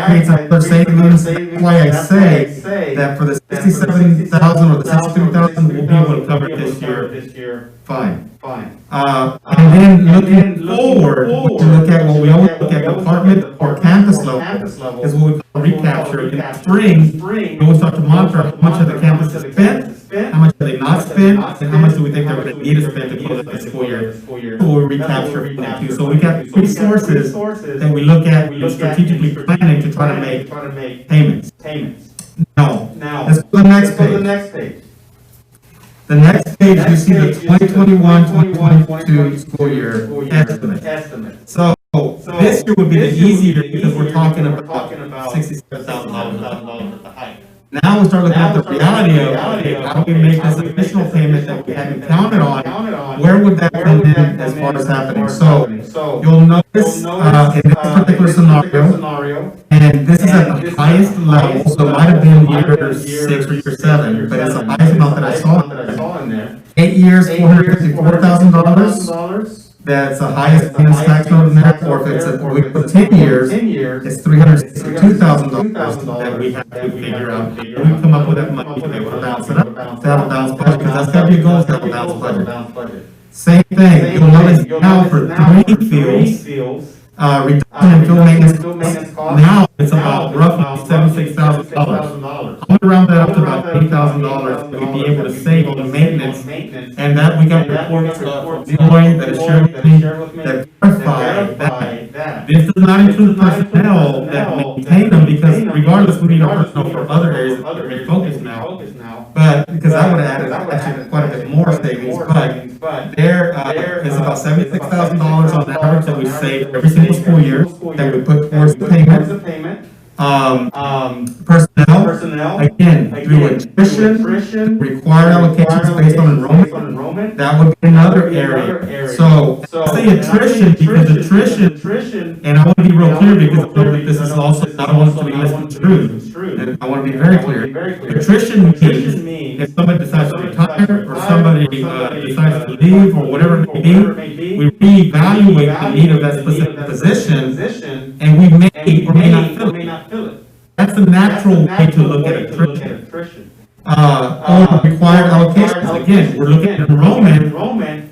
creates another savings. That's why I say that for the 67,000 or the 62,000, we'll be able to cover it this year. Fine. And then looking forward, to look at what we always look at, department or campus level, is what we call recapture. In the spring, we always start to monitor how much of the campus is spent, how much have they not spent, and how much do we think they're going to need to spend to close the school year. So we recapture from that too. So we've got 3 sources that we look at strategically planning to try to make payments. Now, let's go to the next page. The next page, you see the 2021-2022 school year estimate. So this year would be the easier because we're talking about $67,000 at the height. Now we start looking at the reality of, okay, how do we make this additional payment that we hadn't counted on? Where would that come in as far as happening? So you'll notice in this particular scenario, and this is at the highest level, so it might have been year 6 or year 7, but it's the highest amount that I saw in there. 8 years, $454,000. That's the highest payments tax note in there, or if it's we put 10 years, it's $362,000 that we have to figure out. We come up with that money to be able to balance it up, to have a balanced budget, because that's gotta be a goal, to have a balanced budget. Same thing, you'll notice now for 3 fields, reduction in field maintenance costs, now it's about roughly $76,000. I'm gonna round that up to about $80,000 that we'd be able to save on the maintenance, and that we got reports from Deloitte that is shared with me that verify that. This does not include personnel that maintain them, because regardless, we need our personnel for other areas that we're focused now. But, because that would have added actually quite a bit more savings, but there is about $76,000 on average that we save every single school year that we put towards the payment. Personnel, again, through attrition, required allocations based on enrollment, that would be another area. So, I say attrition because attrition, and I want to be real clear because I know that this is also, I don't want it to be misconstrued, and I want to be very clear. Attrition means if somebody decides to retire or somebody decides to leave or whatever it may be, we reevaluate the need of that specific position, and we may or may not fill it. That's the natural way to look at attrition. Or required allocations. Again, we're looking at enrollment,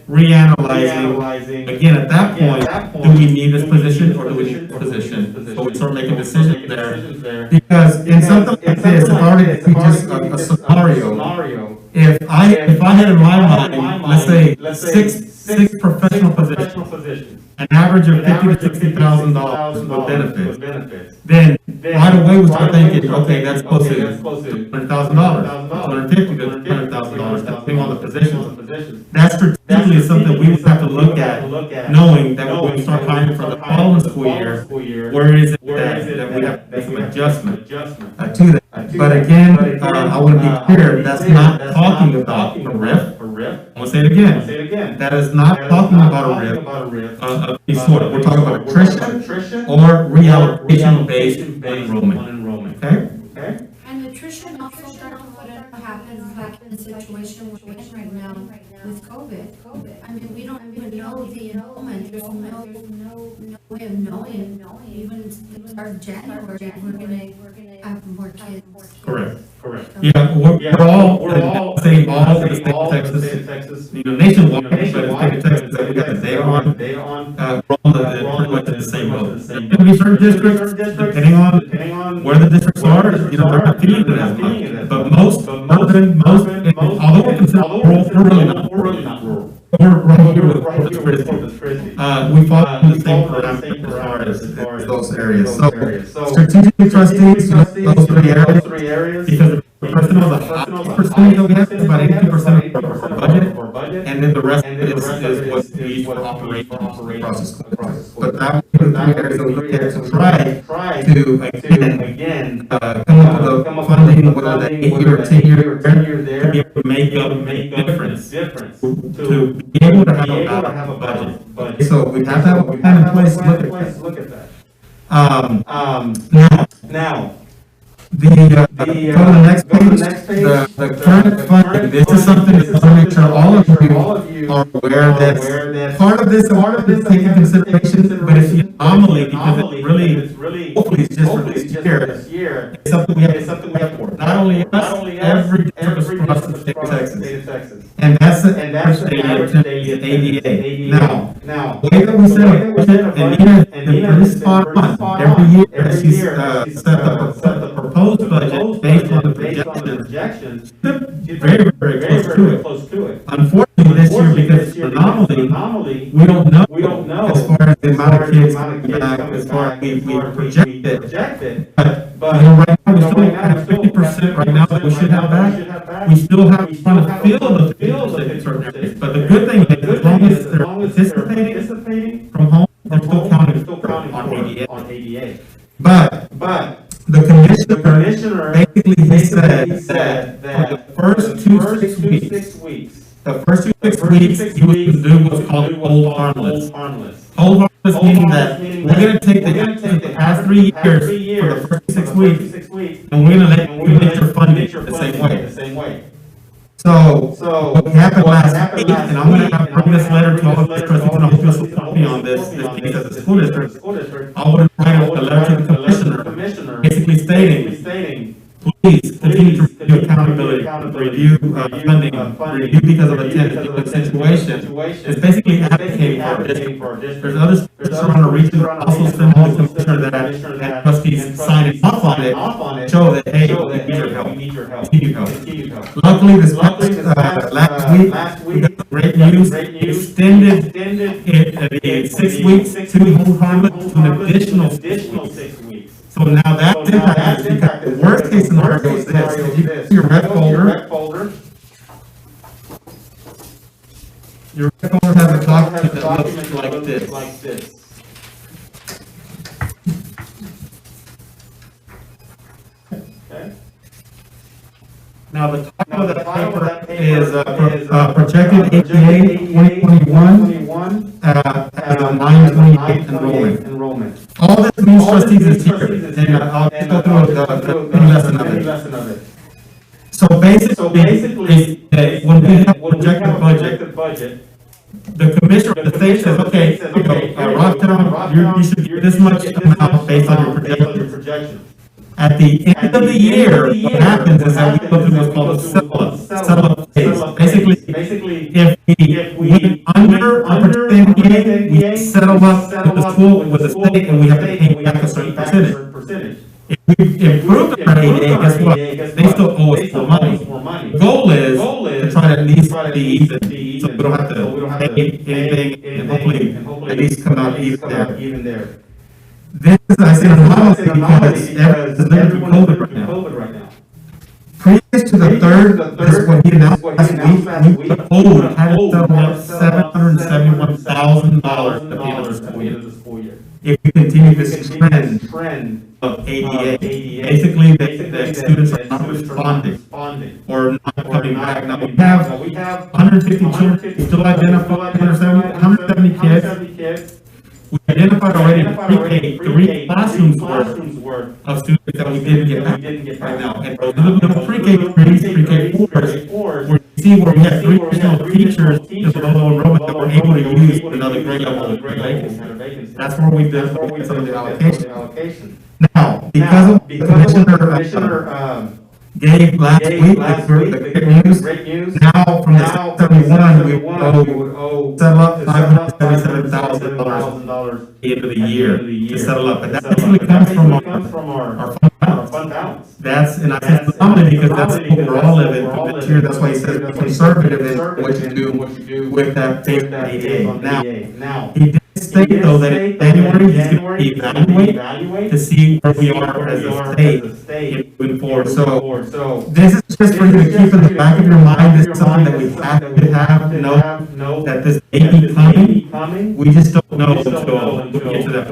reanalyzing. Again, at that point, do we need this position or do we need this position? So we start making decisions there. Because in something like this, if I were to teach just a scenario, if I if I had in my mind, let's say, six professional positions, an average of $50,000 to $60,000 with benefits, then right away we start thinking, okay, that's close to $200,000, $250,000 to $300,000, depending on the positions. That strategically is something we would have to look at, knowing that when we start hiring for the following school year, where is it that we have to make some adjustment to that. But again, I want to be clear, that's not talking about a RIF. I'm going to say it again. That is not talking about a RIF of any sort. We're talking about attrition or reallocation based enrollment. Okay? And attrition also starts to put in what happens like in the situation we're in right now with COVID. I mean, we don't even know the enrollment. There's no way of knowing. Even start January, we're gonna have more kids. Correct. Yeah, we're all saying all in the state of Texas, you know, nationwide, but in the state of Texas, that we got the data on, pretty much in the same boat. There can be certain districts, depending on where the districts are, you know, they're not feeling it as much. But most, although we're considered rural, we're really not rural. We're right here with Corpus Christi. We fall in the same parameters as far as those areas. So strategically trustees, those three areas, because the person of the highest percentage of that is about 80% of our budget, and then the rest is what's used for operations across the school. But that was the areas that we look at to try to, again, come up with a funding, whether that 8 year or 10 year there, to be able to make up difference, to be able to have a budget. So we have to have a plan in place to look at that. Now, go to the next page, the current funding, this is something that I want to make sure all of you are aware that part of this taking consideration, but it's an anomaly because it's really, hopefully it's just for this year. It's something we have for. Not only us, every district across the state of Texas. And that's the average daily ADA. Now, the way that we set up budget, and Nina is spot on, every year that she's set up the proposed budget based on the projections, very, very close to it. Unfortunately, this year, because it's an anomaly, we don't know as far as the amount of kids coming back, as far as we projected. But you know, right now, we still have 50% right now that we should have back. We still have trying to fill the fields in certain areas. But the good thing is, as long as they're participating from home, they're still counting on ADA. But the commissioner basically said that for the first 6 weeks, you would do what's called hold harmless. Hold harmless meaning that we're going to take the past 3 years for the first 6 weeks, and we're going to let you get your funding the same way. So what happened last week, and I'm going to bring this letter to all of the trustees, and I'll just help me on this case as a school district. I would write a letter to the commissioner, basically stating, please continue to review accountability, review funding, review because of a situation. It's basically advocating for our district. There's other districts around the region that also send the commissioner that, and trustees signing off on it, show that, hey, we need your help. Continue help. Luckily, last week, we got great news, extended it 6 weeks to hold harmless to an additional 6 weeks. So now that's impacted because the worst case scenario is this. If you see your red folder, your red folder has a document that looks like this. Okay. Now the title of that paper is Projected ADA 2021 as a 928 enrollment. All this means, trustees, is here, and I'll just go through the lesson of it. So basically, when we have projected budget, the commissioner of the state says, okay, Rocktown, you should get this much amount based on your projections. At the end of the year, what happens is that we go through what's called a sell-up phase. Basically, if we under projected ADA, we settle up with the school, with the state, and we have to pay back a certain percentage. If we improve our ADA, guess what? They still owe us more money. The goal is to try to at least be even, so we don't have to pay anything, and hopefully at least come out even there. This is, I say anomaly because everyone's living through COVID right now. Previous to the third, this is what he announced last week, we had to settle up $771,000 at the end of the school year. If we continue this trend of ADA, basically the students are not responding or not coming back. Now we have 150 children still identified, 170 kids. We identified already in pre-K 3 classrooms worth of students that we didn't get back right now. And those little pre-K 3s, pre-K 4s, we see where we have 3 additional teachers just below enrollment that we're able to use in another grade level of vacancy. That's where we did some of the allocation. Now, because of the commissioner gave last week the great news, now from the 71, we would owe settle up $577,000 at the end of the year to settle up. But that usually comes from our fund balance. That's, and I said anomaly because that's what we're all living from this year. That's why he says be conservative in what you do with that phase ADA. Now, he did state though that in January he's going to evaluate to see where we are as a state moving forward. So this is just for you to keep in the back of your mind. This is something that we have to know that this may be coming. We just don't know until we get to that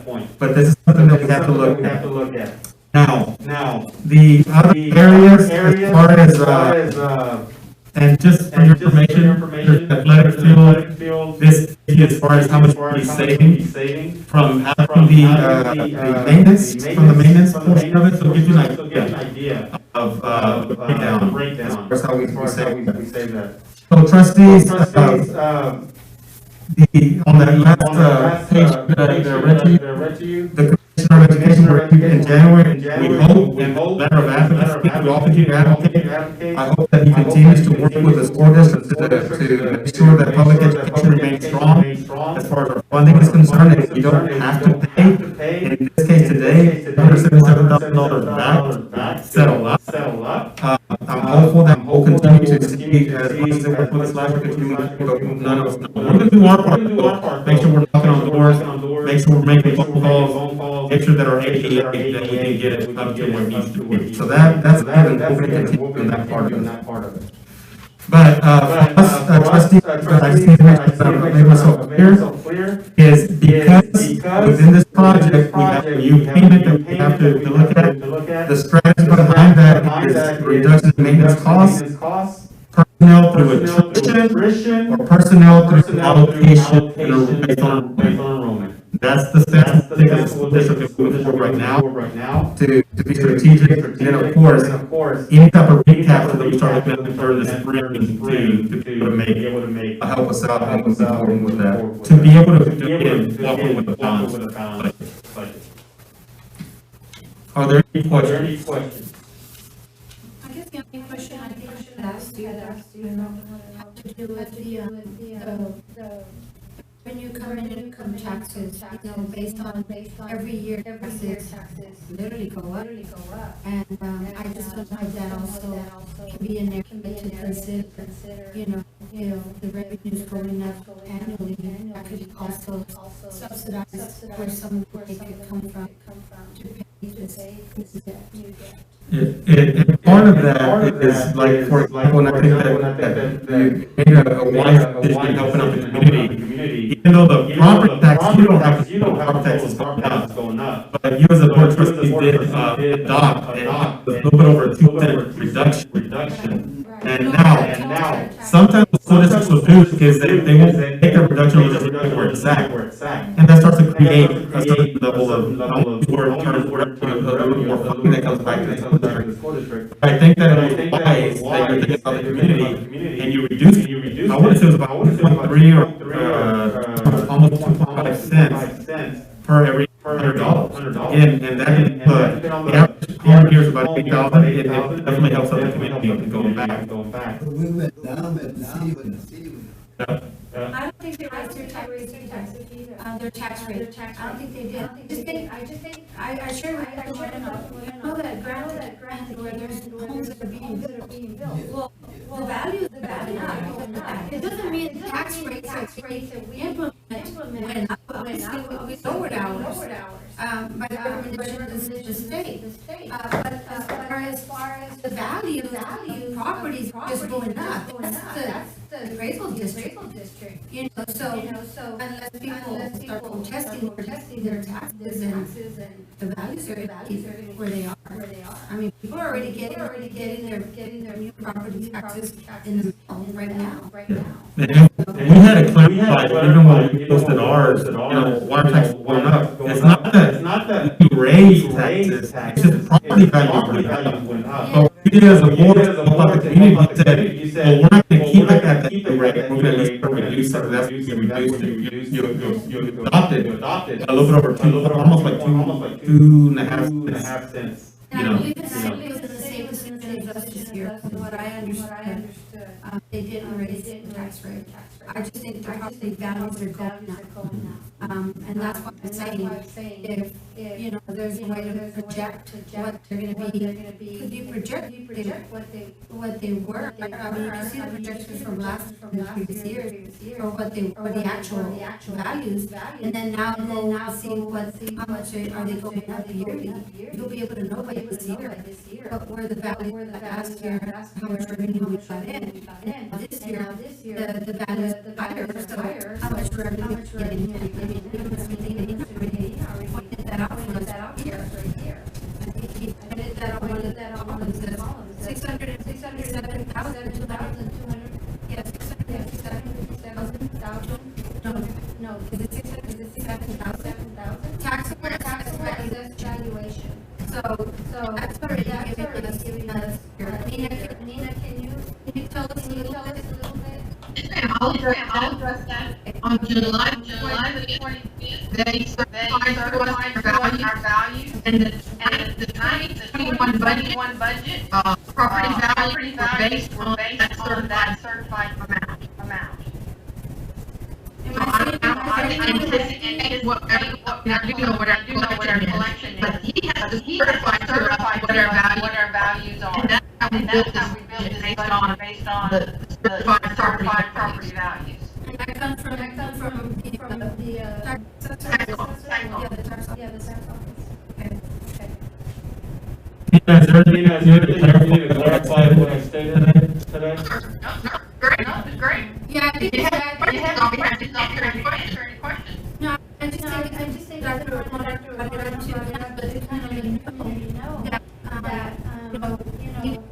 point. But this is something that we have to look at. Now, the other areas as far as and just for your information, there's athletic field, this is as far as how much he's saving from having the maintenance portion of it, so it gives you an idea of the breakdown as far as how we save that. So trustees, on that last page that I read to you, the Commissioner of Education reviewed in January, we hope, and letter of advocacy, we all continue to advocate. I hope that he continues to work with the school district to make sure that public education remains strong as far as our funding is concerned, and we don't have to pay, in this case today, $177,000 back, settle up. I'm hopeful that we'll continue to see as much as we work with this last year, continue to go, none of us know. We're going to do our part, make sure we're knocking on doors, make sure we're making phone calls, make sure that our ADA, that we can get it up to where it needs to be. So that's good, and we're going to continue in that part of it. But, for us, trustees, I just need to make myself clear, is because within this project, we have a new payment that we have to look at. The strategy behind that is reduction in maintenance costs, personnel through attrition, or personnel through allocation based on enrollment. That's the stance of the school district is moving forward right now to be strategic, and then of course, any type of recap that we start looking at for the spring to be able to make help us out and move forward with that. To be able to do it walking with a balanced budget. Are there any questions? I guess the only question I think I should ask you, have to do with the revenue coming in from taxes, based on every year taxes literally go up. And, I just don't know if that also can be an area to consider, the revenues going up annually. That could also subsidize where some of they could come from to pay this new debt. Part of that is like, for example, and I think that you made a wise decision helping out the community. Even though the property tax, you don't have to, property tax is going up. But you as a board trustee did adopt a little bit over a 2% reduction. And now, sometimes the school districts will do because they won't take a reduction or just where it's at. And that starts to create a certain level of where it turns a little more funding that comes back to the school district. I think that it was wise that you're thinking about the community and you reduce it. I want to say it was about 1.3 or almost 2.5 cents per every $100. Again, and that can put the average car here is about 8,000. It definitely helps out the community and going back. But we went down at the city. I don't think they raised their tax rate either. Their tax rate. I don't think they did. I just think, I sure would like to know that grant where there's homes that are being built. Well, the value It doesn't mean the tax rates that we implement went up. We lowered ours, by the recommendation of the state. But as far as the value of properties just going up, that's the appraisal district. You know, so unless people start protesting their taxes and the values are where they are. I mean, people are already getting their new property taxes in the mail right now. And we had to clarify, even when we posted ours, you know, water tax going up, it's not that we raise taxes, it's just property value went up. But we did as a board, about the community, we said, well, we're not gonna keep it at that rate, we're gonna at least reduce it, that's what you reduced, you adopted a little bit over almost like 2.5 cents. You know, I believe it's in the same percentage as this year, from what I understood. They didn't raise the tax rate. I just think the property values are going up. And that's what I'm saying, if, you know, there's a way to project what they're gonna be, could you project what they were? I mean, you can see the projections from previous years, or what the actual values, and then now we'll see how much are they going up yearly. You'll be able to know by this year, but where the value last year, how much revenue we got in. This year, the value is higher, so how much revenue we're getting in. I mean, we must be thinking, we pointed that out for us here. He pointed that out on the column, 667,000, yeah, 667,000, no, is it 667,000? Taxable valuation. So that's already giving us, Nina, can you tell us a little bit? I'll address that. On July the 25th, they certified to us our value, and the 2021 budget, property values were based on that certified amount. I anticipate what our collection is, but he has to certify what our values are. And that's how we build this budget based on the certified property values. And that comes from the tax office. Yeah, the tax office. Okay. Is there anything you need to clarify what I stated today? Great. Yeah, I think you have any questions? No, I just think Dr. to kind of know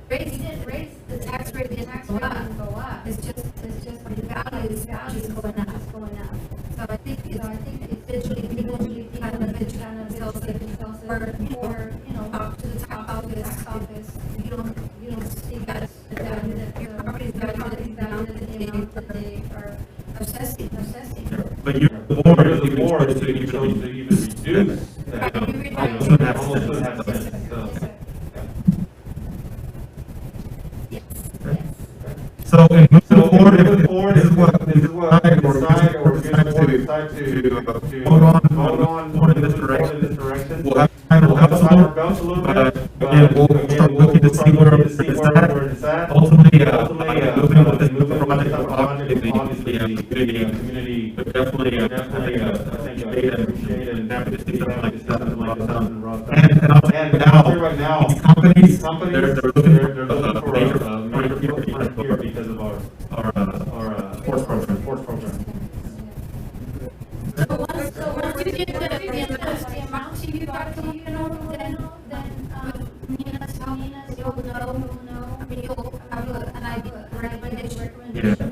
that he didn't raise the tax rate, didn't go up. It's just the value is going up. So I think people kind of themselves or talk to the tax office. You don't see that your property value that they are assessing. But you're the board, so you chose to even reduce that. Almost 2.5 cents. So in moving forward, this is what we decide, or decide to hold on in this direction. We'll have to kind of help a little bit, but again, we'll start looking to see where it's at. Ultimately, moving with this project, obviously, the community, but definitely, I think they appreciate it and happy to see something like this happen. And I'll tell you right now, these companies, they're looking for major people here because of our sports program. So once you get the amount you got to then Nina, you'll know, I mean, you'll have an idea, recommendation. Yeah, I'm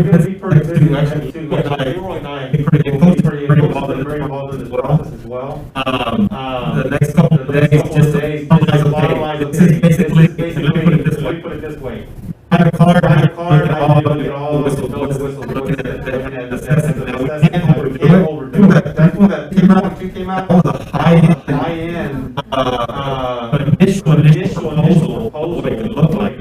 gonna be pretty busy actually too. Leroy and I are pretty involved in this process as well. The next couple of days, just finalize, this is basically, let me put it this way. I have a card, I do all the whistle, looking at it, and assessing it. We can't overdo it. That's when that came out, that was a high-end, initial proposal, what it could look like.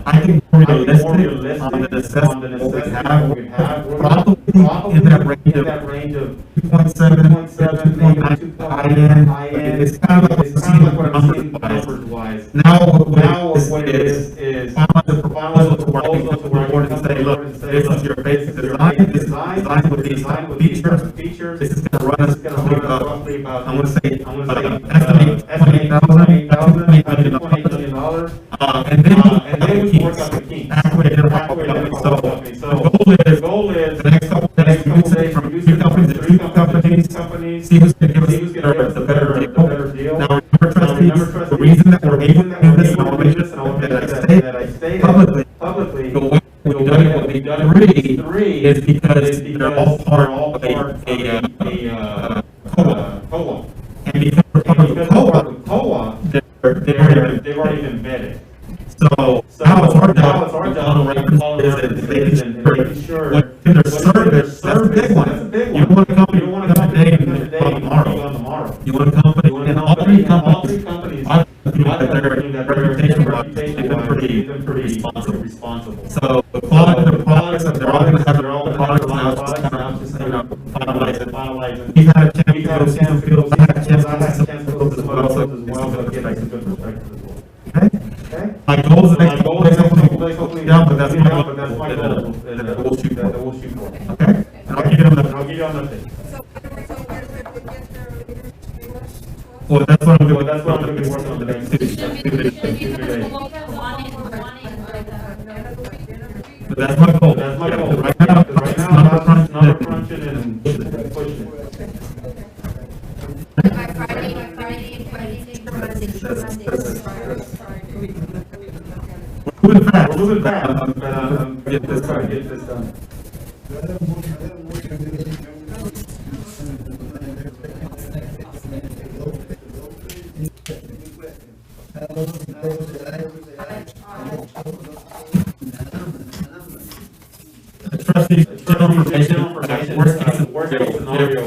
I think more realistic on the necessity of what we have. Probably in that range of 2.7, 2.9 high end. It's kind of like what I'm seeing numbers wise. Now what it is finalize the proposal to where I can report and say, look, this is your basic design, this is designed with these features, this is gonna run us roughly about, I'm gonna say, estimate $28,000, $28 million. And then we can work out the kinks. After we identify what we're doing. So the goal is the next couple of days, you say from 2 companies to 2 companies, see who's gonna give us the better deal. Now remember, trustees, the reason that we're able to do this, and I'll make that I state publicly, the way we've done it with the 3 is because they're all part of a co-op. And because we're part of a co-op, they've already been vetted. So now it's our job is making sure when they're service, that's a big one. You don't want a company to come today and tomorrow. You want a company, and all 3 companies, I think that their reputation they've been pretty responsible. So the quality of the products, they're all going to have their own products now, it's just finalizing. We've had a chance to feel, we've had a chance to feel as well, so get some good perspective as well. Okay? My goal is the next couple days, hopefully down, but that's my goal, that we'll shoot for. Okay? And I'll give you an update. Well, that's what I'm doing, working on the next 2 days. But that's my goal. Right now, number crunching and pushing it. We're moving fast, but get this done. Trustees, general information, worst case scenario,